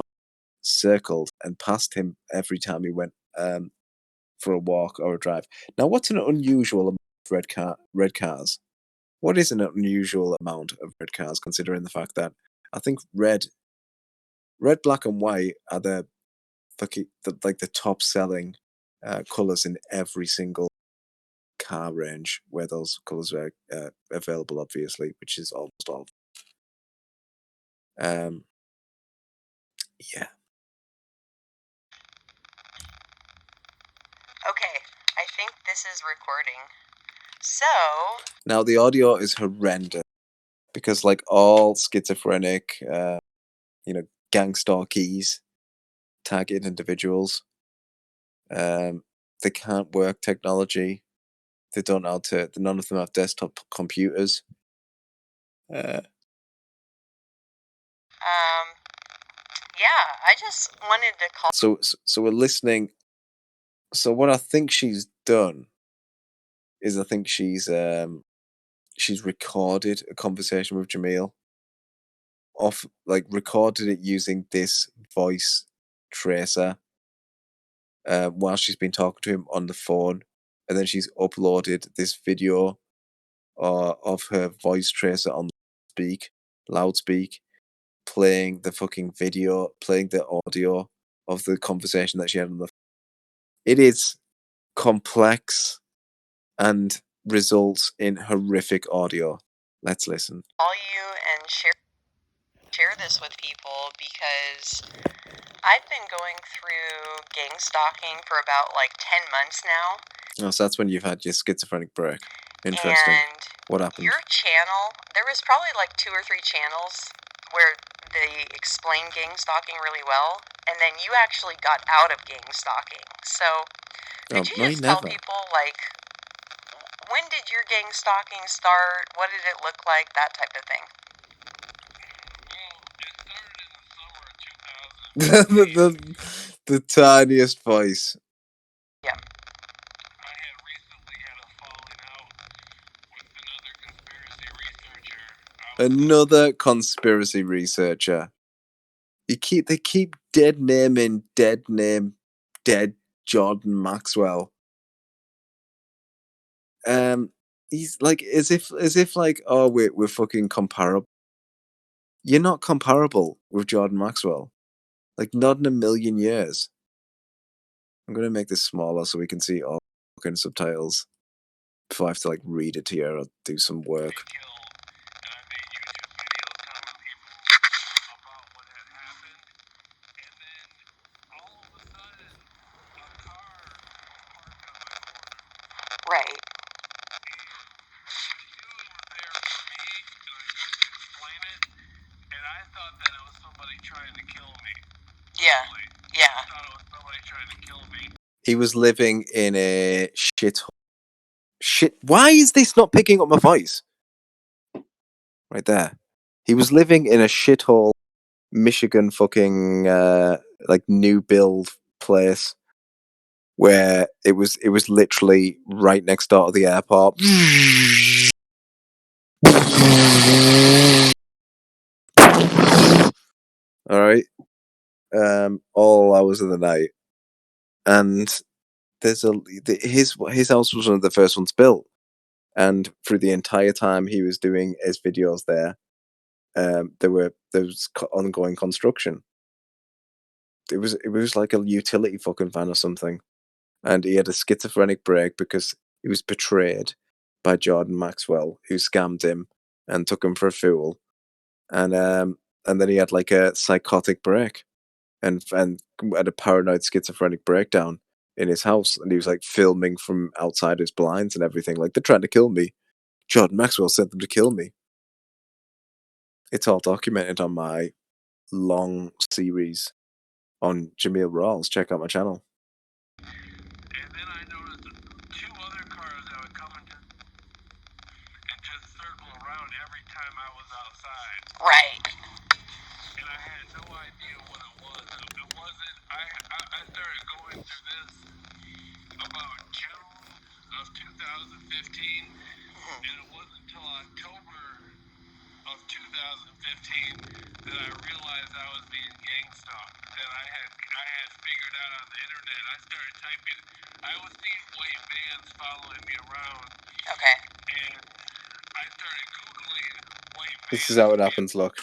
circled and passed him every time he went for a walk or a drive. Now, what's an unusual amount of red cars? What is an unusual amount of red cars, considering the fact that I think red, black, and white are the top selling colors in every single car range where those colors are available, obviously, which is almost all. Yeah. Okay, I think this is recording. So... Now, the audio is horrendous. because like all schizophrenic, gang stalkies, target individuals, they can't work technology. They don't know how to. None of them have desktop computers. Yeah, I just wanted to call. So we're listening. So what I think she's done is I think she's recorded a conversation with Jameel. Recorded it using this voice tracer while she's been talking to him on the phone, and then she's uploaded this video of her voice tracer on loudspeak, playing the fucking video, playing the audio of the conversation that she had on the phone. It is complex and results in horrific audio. Let's listen. Call you and share this with people because I've been going through gang stalking for about like 10 months now. Oh, so that's when you've had your schizophrenic break. Interesting. And what happened? Your channel, there was probably like 2 or 3 channels where they explain gang stalking really well, and then you actually got out of gang stalking. So could you just tell people, like, when did your gang stalking start? What did it look like? That type of thing. the tiniest voice. Yeah. I had recently had a falling out with Another conspiracy researcher. They keep dead Jordan Maxwell. He's like as if like, oh, we're fucking comparable. You're not comparable with Jordan Maxwell. Like, not in a million years. I'm gonna make this smaller so we can see all fucking subtitles before I have to like read it to you or do some work. Right. Yeah. Yeah. He was living in a shit. Why is this not picking up my voice? Right there. He was living in a shithole Michigan fucking like new build place where it was literally right next door to the airport. All right. All hours of the night. And his house was one of the first ones built. And through the entire time he was doing his videos there, there was ongoing construction. It was like a utility fucking van or something, and he had a schizophrenic break because he was betrayed by Jordan Maxwell, who scammed him and took him for a fool, and then he had like a psychotic break, and had a paranoid schizophrenic breakdown in his house, and he was like filming from outside his blinds and everything, like, they're trying to kill me. Jordan Maxwell sent them to kill me. It's all documented on my long series on Jameel Rawls. Check out my channel. And then I noticed 2 other cars that would come and just circle around every time I was outside. Right. And I had no idea what it was. It wasn't. I started going through this about June of 2015, and it wasn't until October of 2015 that I realized I was being gang stalked. That I had figured out on the internet. I started typing. I was seeing white vans following me around. Okay. And I started Googling white vans. This is how it happens. Look,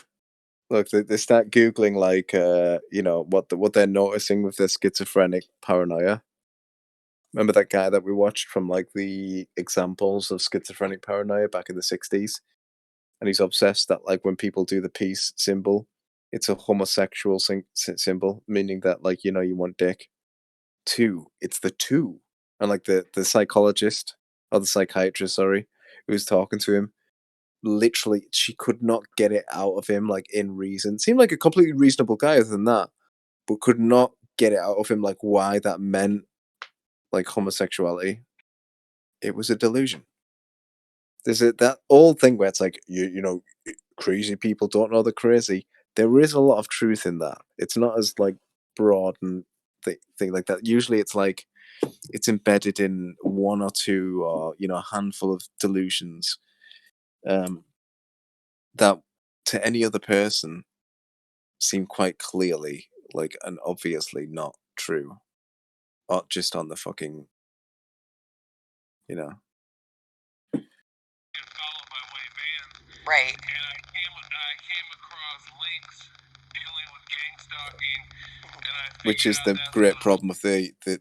they start Googling like what they're noticing with their schizophrenic paranoia. Remember that guy that we watched from like the examples of schizophrenic paranoia back in the 60s? And he's obsessed that like when people do the peace symbol, it's a homosexual symbol, meaning that like, you want dick. 2, it's the 2. And like the psychologist or the psychiatrist, sorry, who was talking to him, literally, she could not get it out of him, like, in reason. Seemed like a completely reasonable guy other than that, but could not get it out of him, like, why that meant, like, homosexuality. It was a delusion. There's that old thing where it's like, you know, crazy people don't know they're crazy. There is a lot of truth in that. It's not as, like, broad and thing like that. Usually it's like, it's embedded in one or two or, you know, a handful of delusions that to any other person seem quite clearly, like, and obviously not true. Or just on the fucking, you know. Right. And I came across links dealing with gang stalking, and I figured Which is the great problem with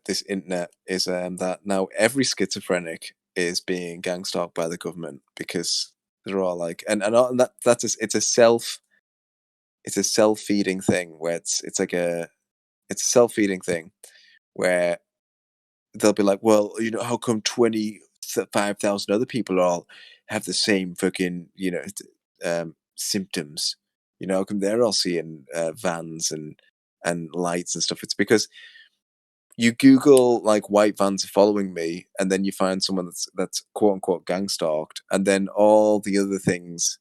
this internet is that now every schizophrenic is being gang stalked by the government because they're all like, and it's a self-feeding thing where it's a self-feeding thing where they'll be like, well, you know, how come 25,000 other people all have the same fucking, you know, symptoms? You know, how come they're all seeing vans and lights and stuff? It's because you Google like white vans are following me, and then you find someone that's quote unquote gang stalked, and then all the other things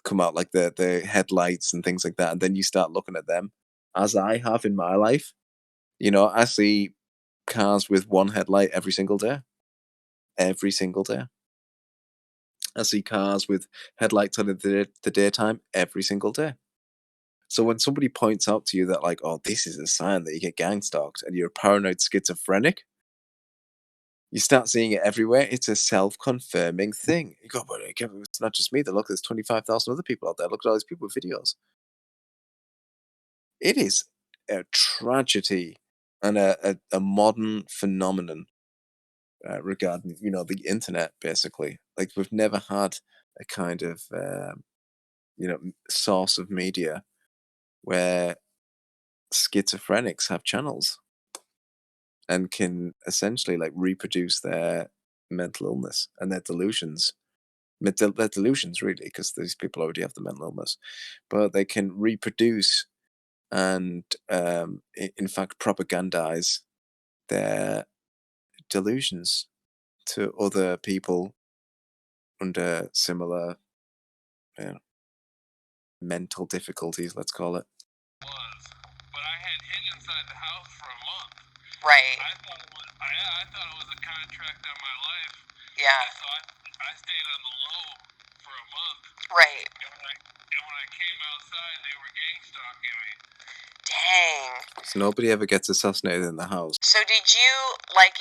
come out, like the headlights and things like that, and then you start looking at them, as I have in my life. You know, I see cars with one headlight every single day. Every single day. I see cars with headlights on in the daytime every single day. So when somebody points out to you that, like, oh, this is a sign that you get gang stalked and you're a paranoid schizophrenic, you start seeing it everywhere. It's a self-confirming thing. You go, but it's not just me. Look, there's 25,000 other people out there. Look at all these people with videos. It is a tragedy and a modern phenomenon regarding, you know, the internet, basically. Like, we've never had a kind of, you know, source of media where schizophrenics have channels and can essentially, like, reproduce their mental illness and their delusions. Their delusions, really, because these people already have the mental illness, but they can reproduce and, in fact, propagandize their delusions to other people under similar, you know, mental difficulties, let's call it. but I had hid inside the house for a month. Right. I thought it was a contract on my life. Yeah. So I stayed on the low for a month. Right. And when I came outside, they were gang stalking me. Dang. So nobody ever gets assassinated in the house. So did you, like,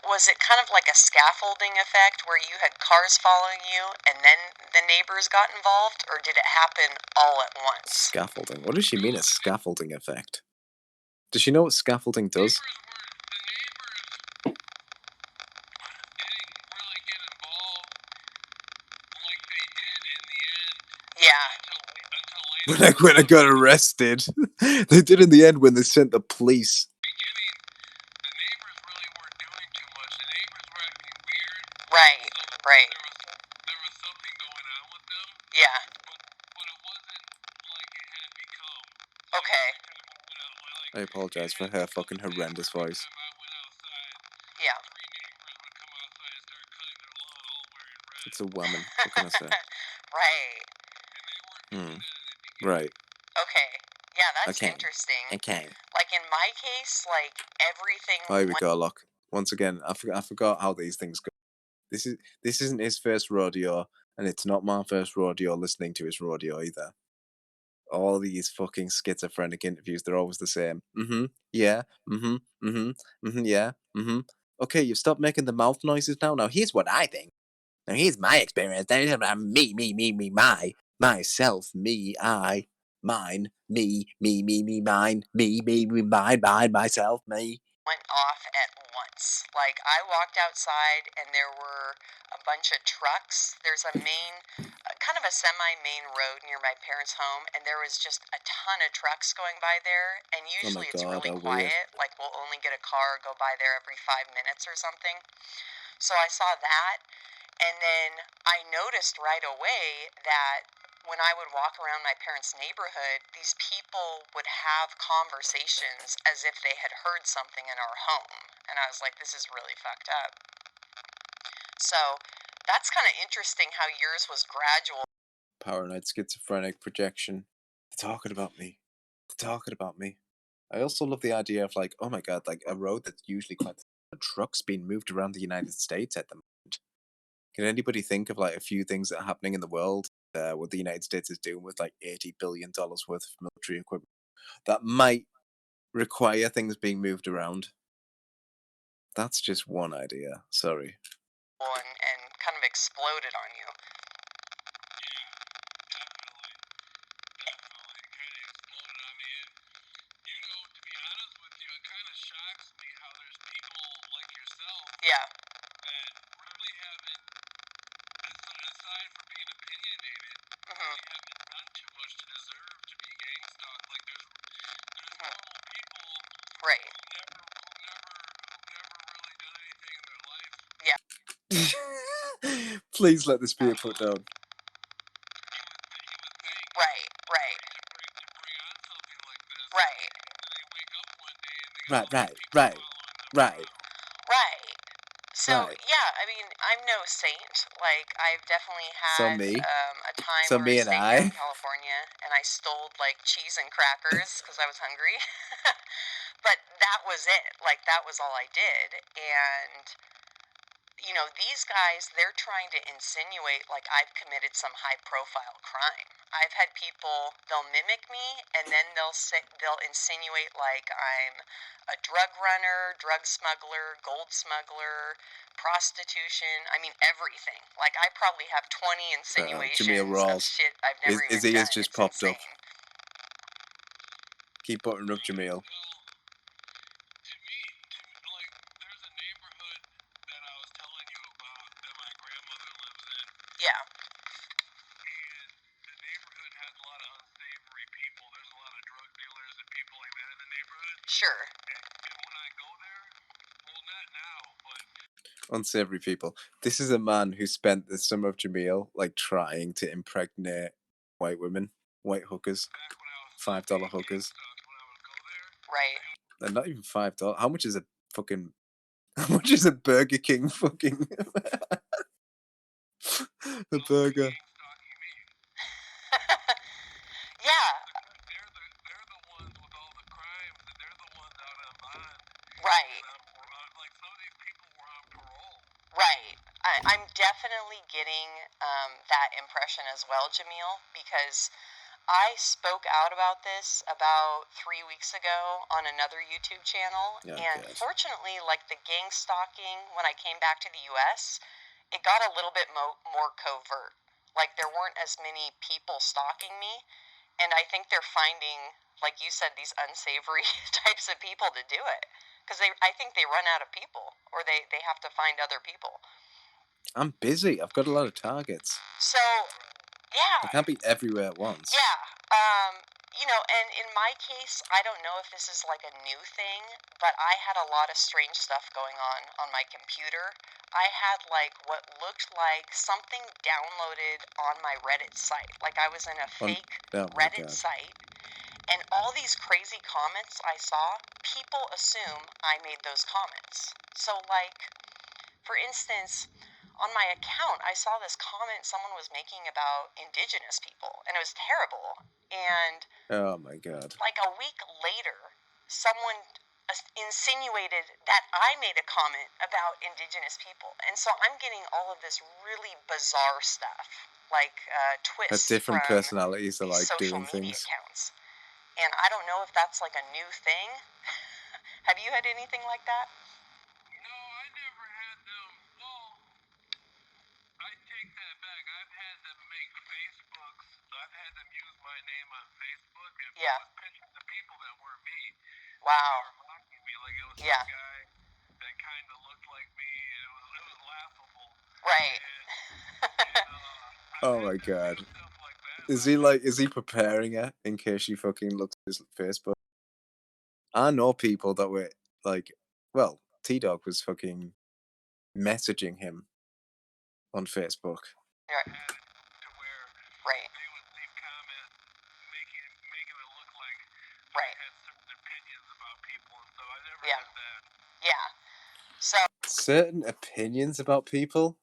was it kind of like a scaffolding effect where you had cars following you and then the neighbors got involved, or did it happen all at once? Scaffolding? What does she mean, a scaffolding effect? Does she know what scaffolding does? The neighbors didn't really get involved like they did in the end. Yeah. Until later. When I got arrested. They did in the end when they sent the police. The neighbors really weren't doing too much. The neighbors were acting weird. Right. So Right. There was something going on with them. Yeah. But it wasn't like it had become. Okay. I apologize for her fucking horrendous voice. Yeah. It's a woman. What can I say? Right. Right. Okay. Yeah, that's Okay. interesting. Okay. Like in my case, like everything. Oh, here we go. Look, once again, I forgot how these things go. This isn't his first rodeo, and it's not my first rodeo listening to his rodeo either. All these fucking schizophrenic interviews, they're always the same. Yeah. Yeah. Okay, you've stopped making the mouth noises now. Now here's what I think. Now here's my experience. Me, myself, me, I, mine, me, mine, me, mine, myself, me. Went off at once. Like, I walked outside and there were a bunch of trucks. There's a kind of a semi-main road near my parents' home, and there was just a ton of trucks going by there, and usually it's really quiet. Like, we'll only get a car go by there every 5 minutes or something. So I saw that, And then I noticed right away that when I would walk around my parents' neighborhood, these people would have conversations as if they had heard something in our home. And I was like, this is really fucked up. So that's kind of interesting how yours was gradual. Paranoid, schizophrenic, projection. They're talking about me. They're talking about me. I also love the idea of like, oh my god, like a road that's usually quite trucks being moved around the United States at the moment. Can anybody think of like a few things that are happening in the world, what the United States is doing with like $80 billion worth of military equipment that might require things being moved around? That's just one idea. Sorry. And kind of exploded on you. Yeah. Right. Yeah. Please let this be a put down. Right, right. Right. Right. Right. So, Right. yeah, I mean, I'm no saint. Like, I've definitely So had me. a time So where me I and stayed I. down in California and I stole, like, cheese and crackers because I was hungry. But that was it. Like, that was all I did. And, you know, these guys, they're trying to insinuate, like, I've committed some high-profile crime. I've had people, they'll mimic me, and then they'll insinuate, like, I'm a drug runner, drug smuggler, gold smuggler, prostitution. I mean, everything. Like, I probably have 20 insinuations Jameel of Rawls. shit I've never even His ears done. just It's popped insane. up. Keep putting up, Jameel. Yeah. Sure. Unsavory people. This is a man who spent the summer of Jameel like trying to impregnate white women, white hookers, $5 hookers. Right. They're not even $5. How much is a fucking? How much is a Burger King fucking? A burger. Yeah. Right. Right. I'm definitely getting that impression as well, Jameel, because I spoke out about this about 3 weeks ago on another YouTube channel, and fortunately, like the gang stalking, when I came back to the U.S., it got a little bit more covert. Like there weren't as many people stalking me, and I think they're finding, like you said, these unsavory types of people to do it, because I think they run out of people, or they have to find other people. I'm busy. I've got a lot of targets. So, yeah. I can't be everywhere at once. Yeah. You know, and in my case, I don't know if this is like a new thing, but I had a lot of strange stuff going on my computer. I had like what looked like something downloaded on my Reddit site. Like I was in a fake Reddit site, and all these crazy comments I saw, people assume I made those comments. So like, for instance, on my account, I saw this comment someone was making about indigenous people, and it was terrible. And oh my god, like a week later, someone insinuated that I made a comment about indigenous people, and so I'm getting all of this really bizarre stuff, like twists different from personalities are like social doing media things. accounts. And I don't know if that's like a new thing. Have you had anything like that? Yeah. Wow. Yeah. Right. Oh my god. Is he preparing her in case she fucking looks at his Facebook? I know people that were like, well, T-Dog was fucking messaging him on Facebook. Right. Right. Right. Yeah. Yeah. So Certain opinions about people.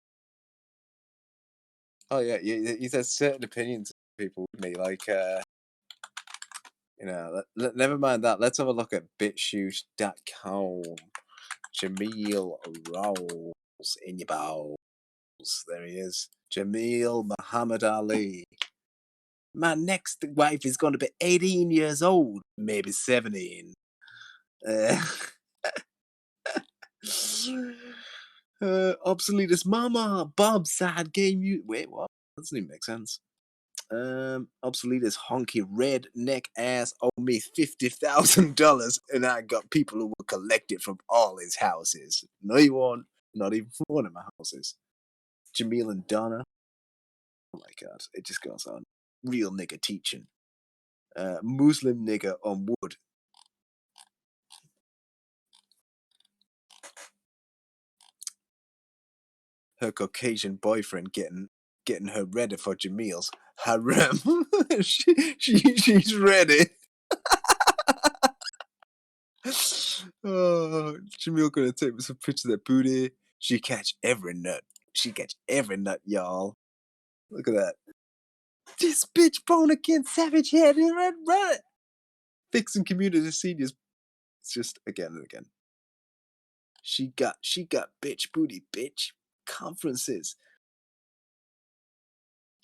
Oh yeah, he says certain opinions of people with me, like never mind that. Let's have a look at BitChute.com. Jameel Rawls in your bowels. There he is. Jameel Muhammad Ali. My next wife is going to be 18 years old, maybe 17. Obsoletist Mama, Bob's sad game. Wait, what? That doesn't even make sense. Obsoletist honky redneck ass owe me $50,000, and I got people who will collect it from all his houses. No, you won't. Not even from one of my houses. Jameel and Donna. Oh my god, it just goes on. Real nigga teaching. Muslim nigga on wood. Her Caucasian boyfriend getting her ready for Jameel's harem. She's ready. Oh, Jameel gonna take me some pictures of that booty. She catch every nut. She catch every nut, y'all. Look at that. This bitch bone again, savage head in red run. Fixing community seniors. It's just again and again. She got bitch booty, bitch. Conferences.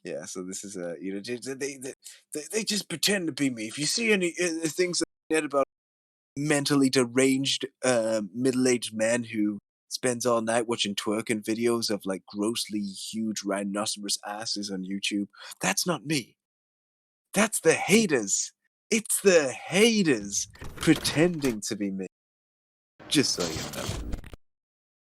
Yeah, so this is they just pretend to be me. If you see any things about mentally deranged middle-aged men who spends all night watching twerking videos of like grossly huge rhinoceros asses on YouTube, that's not me. That's the haters. It's the haters pretending to be me. Just so you know.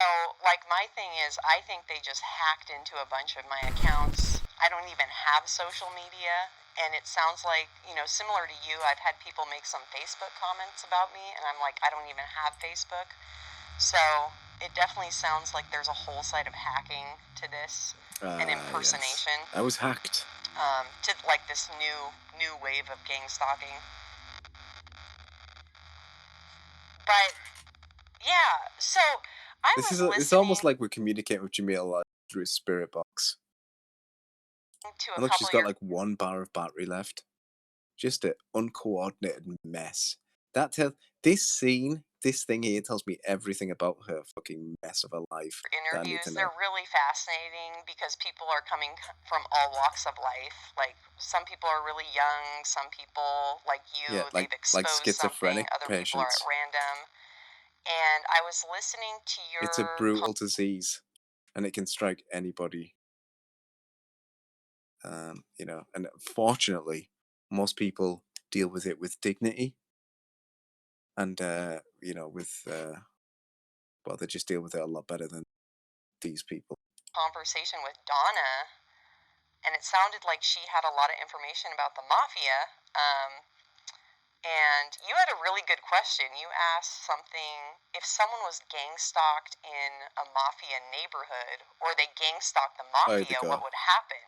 So, like, my thing is, I think they just hacked into a bunch of my accounts. I don't even have social media, and it sounds like, similar to you, I've had people make some Facebook comments about me, and I'm like, I don't even have Facebook. So, it definitely sounds like there's a whole side of hacking to this, an impersonation. Yes. I was hacked. To, like, this new wave of gang stalking. But, yeah, so... It's almost like we're communicating with Jameel through his spirit box. And look, she's got like 1 bar of battery left. Just an uncoordinated mess. This thing here tells me everything about her fucking mess of a life. Interviews, they're really fascinating because people are coming from all walks of life. Like, some people are really young, some people, like you, they've exposed schizophrenic something, other patients. people are at random. And I was listening to your... It's a brutal disease, and it can strike anybody. And fortunately, most people deal with it with dignity, and they just deal with it a lot better than these people. Conversation with Donna, and it sounded like she had a lot of information about the mafia. And you had a really good question. You asked something, if someone was gang stalked in a mafia neighborhood, or they gang stalked the mafia, what would happen?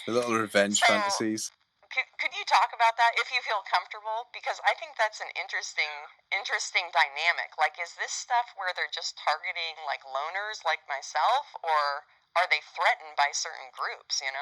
The little revenge fantasies. Could you talk about that if you feel comfortable? Because I think that's an interesting dynamic. Like, is this stuff where they're just targeting like loners like myself, or are they threatened by certain groups, I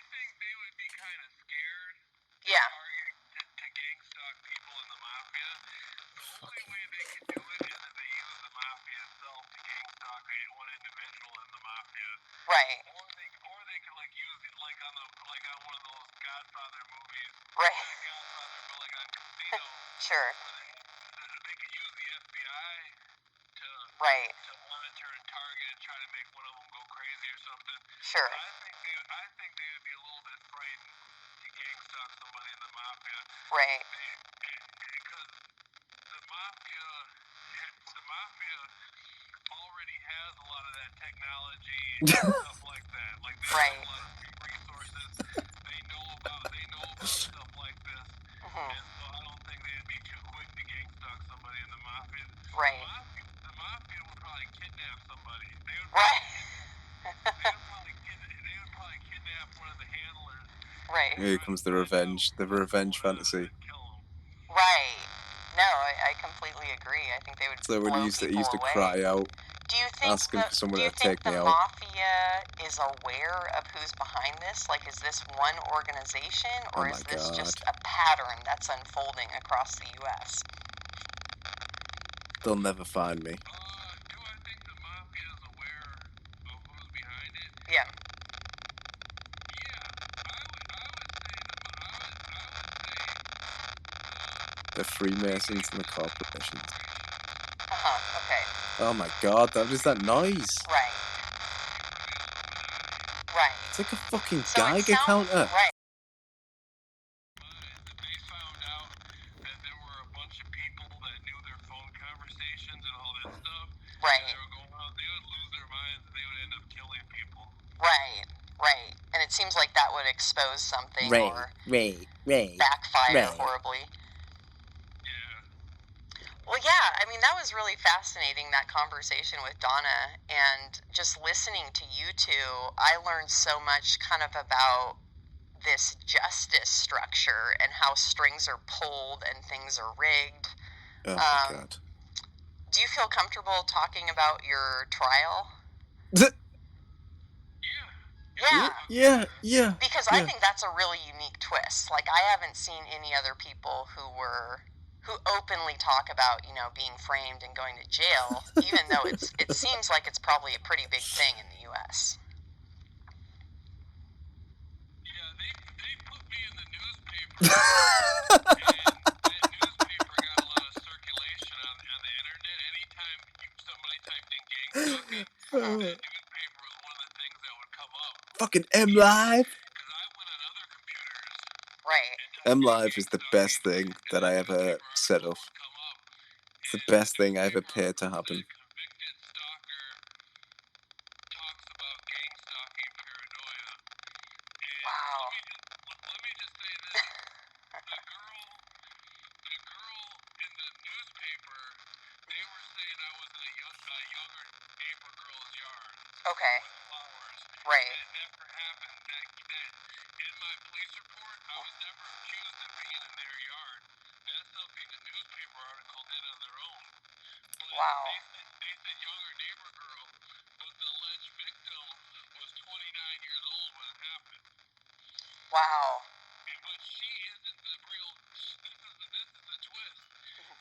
think they would be kind of scared. Yeah. To gang stalk people in the mafia. The only way they can do it is if they use the mafia itself to gang stalk one individual in the mafia. Right. Or they could like use it like on one of those Godfather movies. Right. Like Godfather, but like on Casino. Sure. Where they could use the FBI to monitor and target and try to make one of them go crazy or something. Sure. I think they would be a little bit frightened to gang stalk somebody in the mafia. Right. Because the mafia already has a lot of that technology and stuff like that. Like they have a lot of resources. They know about stuff like this. And so I don't think they'd be too quick to gang stalk somebody in the mafia. Right. The mafia would probably kidnap somebody. They Right. Here comes the revenge fantasy. Right. No, I completely agree. I think they would So when blow he used people to away. cry out, Do you think asking for someone do you to think take the me out. mafia is aware of who's behind this? Like, is this one organization, or Oh my is this just God. a pattern that's unfolding across the U.S.? They'll never find me. Do I think the mafia is aware of who's behind it? Yeah. Yeah, The Freemasons and the corporations. Okay. Oh my God, what is that noise? Right. Right. It's like a fucking So it Geiger sounds counter. right. they found out that there were a bunch of people that knew their phone conversations and all that stuff. Right. And they were going out, they would lose their minds and they would end up killing people. Right. Right. And it seems like that would expose something or backfire horribly. Well, yeah, I mean, that was really fascinating, that conversation with Donna, and just listening to you two, I learned so much kind of about this justice structure and how strings are pulled and things are rigged. Oh my God. Do you feel comfortable talking about your trial? Yeah. Because I think that's a really unique twist. Like, I haven't seen any other people who openly talk about, being framed and going to jail, even though it seems like it's probably a pretty big thing in the U.S. Yeah, they put me in the newspaper, and that newspaper got a lot of circulation on the internet. Anytime somebody typed in gang stalking, that newspaper was one of the things that would come up. Fucking M-Live. Because I went on other computers. Right. M-Live is the best thing that I ever set up. It's the best thing I ever paid to happen. Convicted stalker talks about gang stalking paranoia. And wow. Let me just say this. The girl in the newspaper, they were saying I was in a younger neighbor girl's yard. Okay. With flowers. Right. That never happened. That in my police report, I was never accused of being in their yard. That's something the newspaper article did on their own. But wow. They said younger neighbor girl, but the alleged victim was 29 years old when it happened. Wow. But she isn't the real. This is the twist.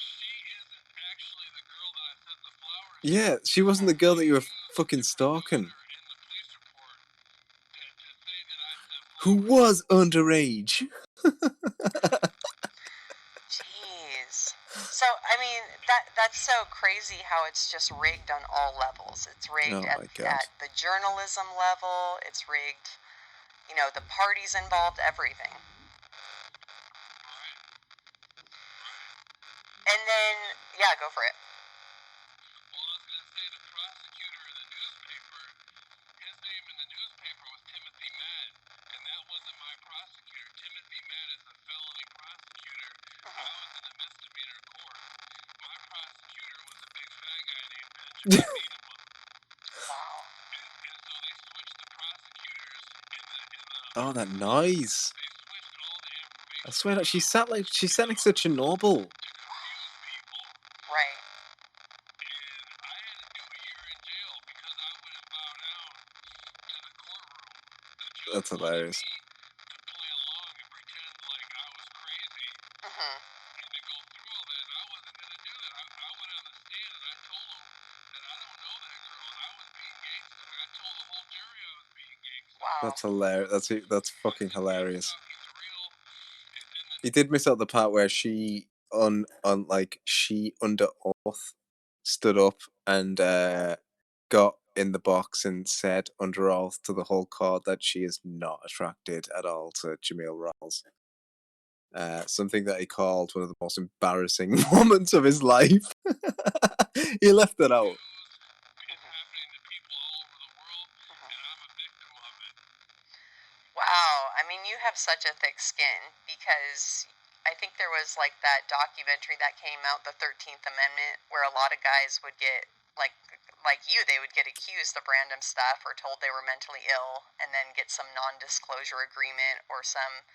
She isn't actually the girl that I sent the flowers to. Yeah, she wasn't the girl that you were fucking stalking. Who was underage. Jeez. So, I mean, that's so crazy how it's just rigged on all levels. It's rigged at the journalism level. It's rigged, the parties involved, everything. And then, yeah, go for it. Well, I was going to say the prosecutor in the newspaper, his name in the newspaper was Timothy Matt, and that wasn't my prosecutor. Timothy Matt is a felony prosecutor. I was in a misdemeanor court. My prosecutor was a big fat guy named Benjamin Bienema. Wow. And so they switched the prosecutors in the Oh, that noise. they switched all the information. I swear that she sat like such a noble. Right. And I had to do a year in jail because I wouldn't bow down to the courtroom. The judge That's hilarious. wanted me to play along and pretend like I was crazy. And to go through all that, and I wasn't going to do that. I went on the stand and I told him that I don't know that girl and I was being gangster. I told the whole jury I was being gangster. Wow. That's hilarious. That's fucking hilarious. You did miss out the part where she she under oath stood up and got in the box and said under oath to the whole court that she is not attracted at all to Jameel Rawls. Something that he called one of the most embarrassing moments of his life. He left it out. Wow, I mean, you have such a thick skin because I think there was like that documentary that came out, The 13th Amendment, where a lot of guys would get like like you, they would get accused of random stuff or told they were mentally ill and then get some non-disclosure agreement or some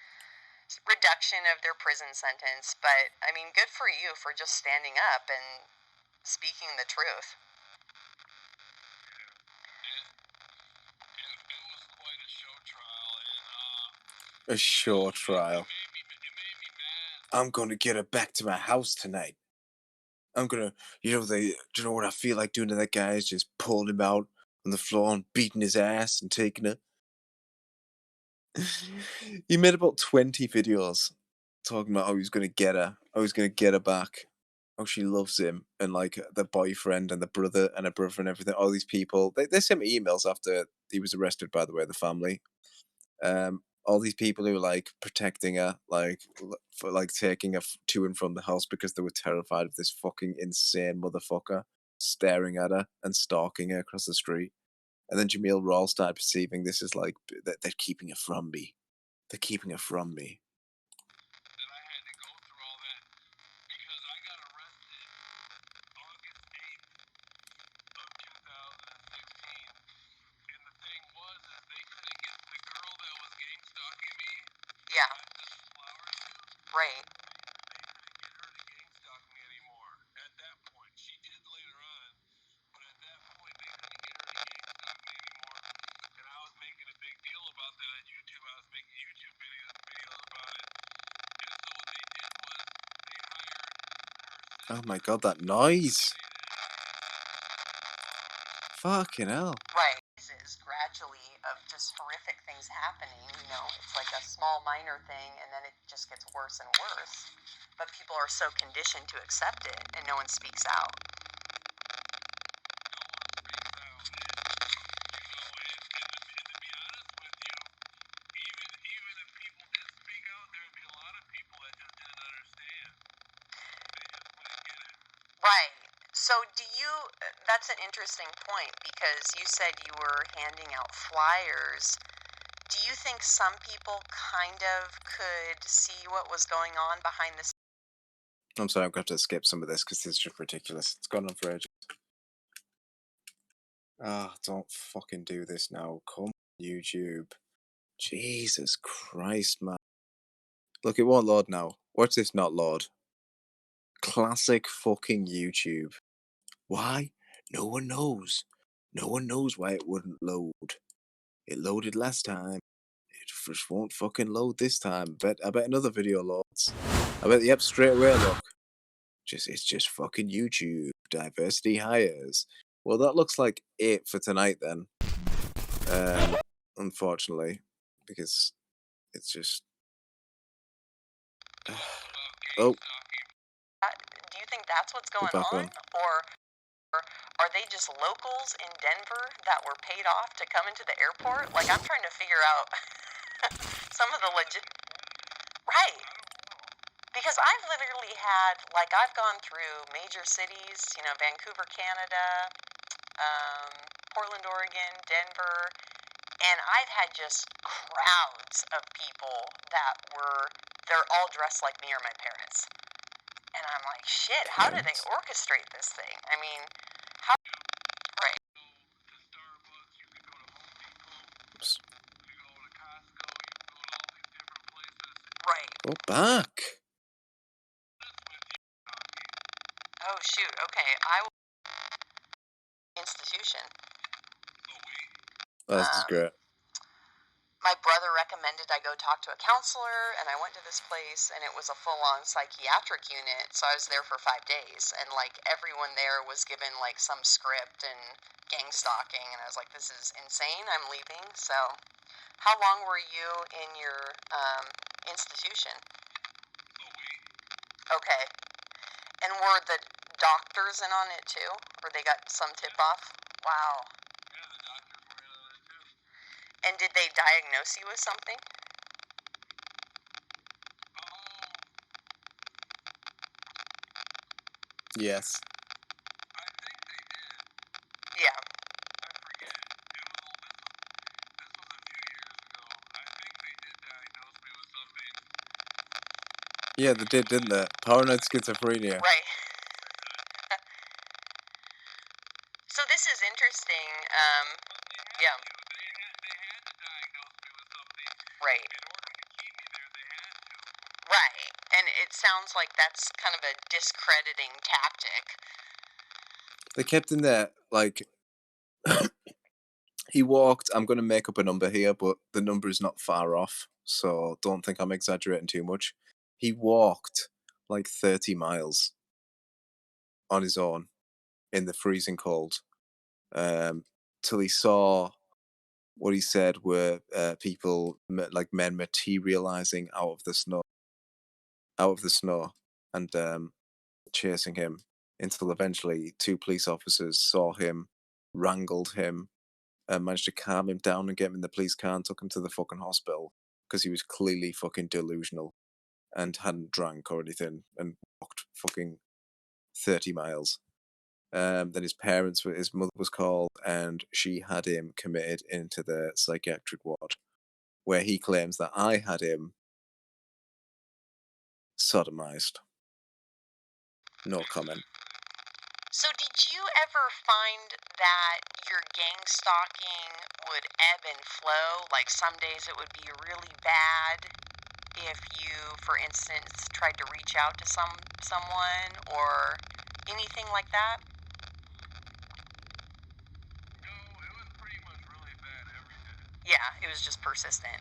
reduction of their prison sentence. But, I mean, good for you for just standing up and speaking the truth. A show trial. I'm gonna get her back to my house tonight. I'm gonna, do you know what I feel like doing to that guy is just pulling him out on the floor and beating his ass and taking her. He made about 20 videos talking about how he was gonna get her, how he was gonna get her back, how she loves him, and like the boyfriend and the brother and her brother and everything. All these people, they sent me emails after he was arrested, by the way, the family. All these people who were like protecting her, like for like taking her to and from the house because they were terrified of this fucking insane motherfucker staring at her and stalking her across the street. And then Jameel Rawls started perceiving this as like they're keeping her from me. They're keeping her from me. Yeah. Right. Oh my god, that noise! Fucking hell. Right. Is gradually of just horrific things happening, you know, it's like a small minor thing and then it just gets worse and worse. But people are so conditioned to accept it and no one speaks out. Right. So that's an interesting point because you said you were handing out flyers. Do you think some people kind of could see what was going on behind the scenes? I'm sorry, I'm going to have to skip some of this because this is just ridiculous. It's gone on for ages. Ah, don't fucking do this now. Come on, YouTube. Jesus Christ, man. Look, it won't load now. Watch this not load. Classic fucking YouTube. Why? No one knows. No one knows why it wouldn't load. It loaded last time. It just won't fucking load this time. I bet another video loads. I bet, yep, straight away, look. It's just fucking YouTube. Diversity hires. Well, that looks like it for tonight then. Unfortunately. Because it's just... Oh. Do you think that's what's going on? Or are they just locals in Denver that were paid off to come into the airport? Like, I'm trying to figure out some of the legit... Right. Because I've literally had, like, I've gone through major cities, you know, Vancouver, Canada, Portland, Oregon, Denver, and I've had just crowds of people that they're all dressed like me or my parents. And I'm like, shit, how do they orchestrate this thing? I mean, how... Right. Oops. Right. Go back. Oh, shoot. Okay. Institution. Oh, this is great. My brother recommended I go talk to a counselor, and I went to this place, and it was a full-on psychiatric unit, so I was there for 5 days, and, like, everyone there was given, like, some script and gang stalking, and I was like, this is insane, I'm leaving. So how long were you in your institution? Okay. And were the doctors in on it, too? Or they got some tip-off? Wow. And did they diagnose you with something? Yes. Yeah. Yeah, they did, didn't they? Paranoid schizophrenia. Right. So this is sounds like that's kind of a discrediting tactic. They kept him there, like, he walked, I'm going to make up a number here, but the number is not far off, so don't think I'm exaggerating too much. He walked like 30 miles on his own in the freezing cold, till he saw what he said were people, like men materializing out of the snow, and chasing him until eventually 2 police officers saw him, wrangled him, managed to calm him down and get him in the police car and took him to the fucking hospital because he was clearly fucking delusional and hadn't drank or anything and walked fucking 30 miles. Then his mother was called, and she had him committed into the psychiatric ward, where he claims that I had him sodomized. No comment. So did you ever find that your gang stalking would ebb and flow? Like some days it would be really bad if you, for instance, tried to reach out to someone or anything like that? No, it was pretty much really bad every day. Yeah, it was just persistent.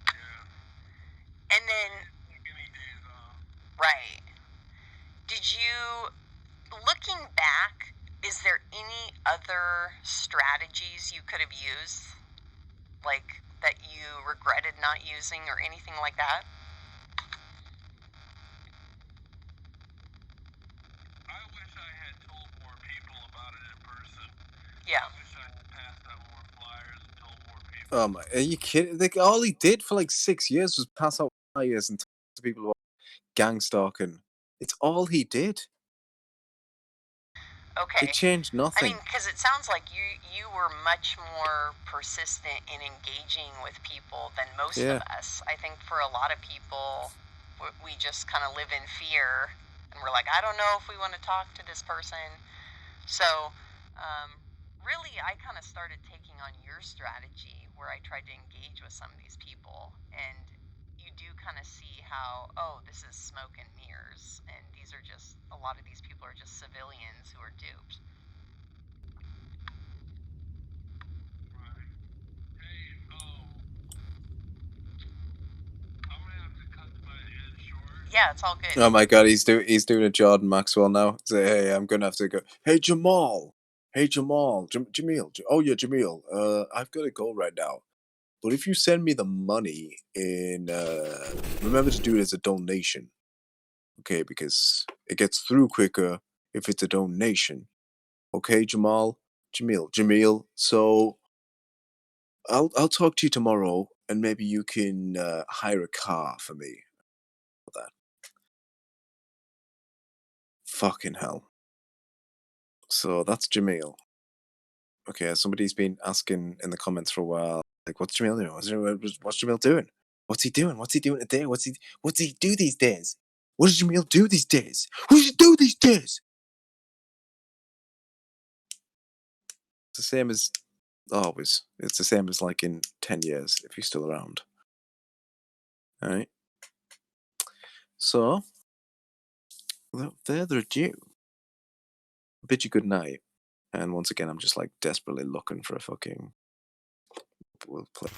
Yeah. And then, Any days off. right. Did you, looking back, is there any other strategies you could have used? Like, that you regretted not using or anything like that? I wish I had told more people about it in person. Yeah. I wish I had passed out more flyers and told more people. Oh my, are you kidding? Like, all he did for like 6 years was pass out flyers and talk to people about gang stalking. It's all he did. Okay. It changed nothing. I mean, because it sounds like you were much more persistent in engaging with people than most of us. I think for a lot of people, we just kind of live in fear, and we're like, I don't know if we want to talk to this person. So, really, I kind of started taking on your strategy, where I tried to engage with some of these people, and you do kind of see how, oh, this is smoke and mirrors, and these are just, a lot of these people are just civilians who are duped. Right. Hey, I'm gonna have to cut my head short. Yeah, it's all good. Oh my god, he's doing a Jordan Maxwell now. So, hey, I'm gonna have to go. Hey Jamal, Jameel. Oh yeah, Jameel. I've got to go right now. But if you send me the money in, remember to do it as a donation, okay? Because it gets through quicker if it's a donation. Okay, Jameel. So I'll talk to you tomorrow, and maybe you can hire a car for me. That. Fucking hell. So that's Jameel. Okay, somebody's been asking in the comments for a while, like, what's Jameel doing? What's Jameel doing? What's he doing? What's he doing today? What's he do these days? What does Jameel do these days? What does he do these days? It's the same as always. It's the same as like in 10 years if he's still around. Alright. So, without further ado, I bid you good night. And once again, I'm just like desperately looking for a fucking. We'll play.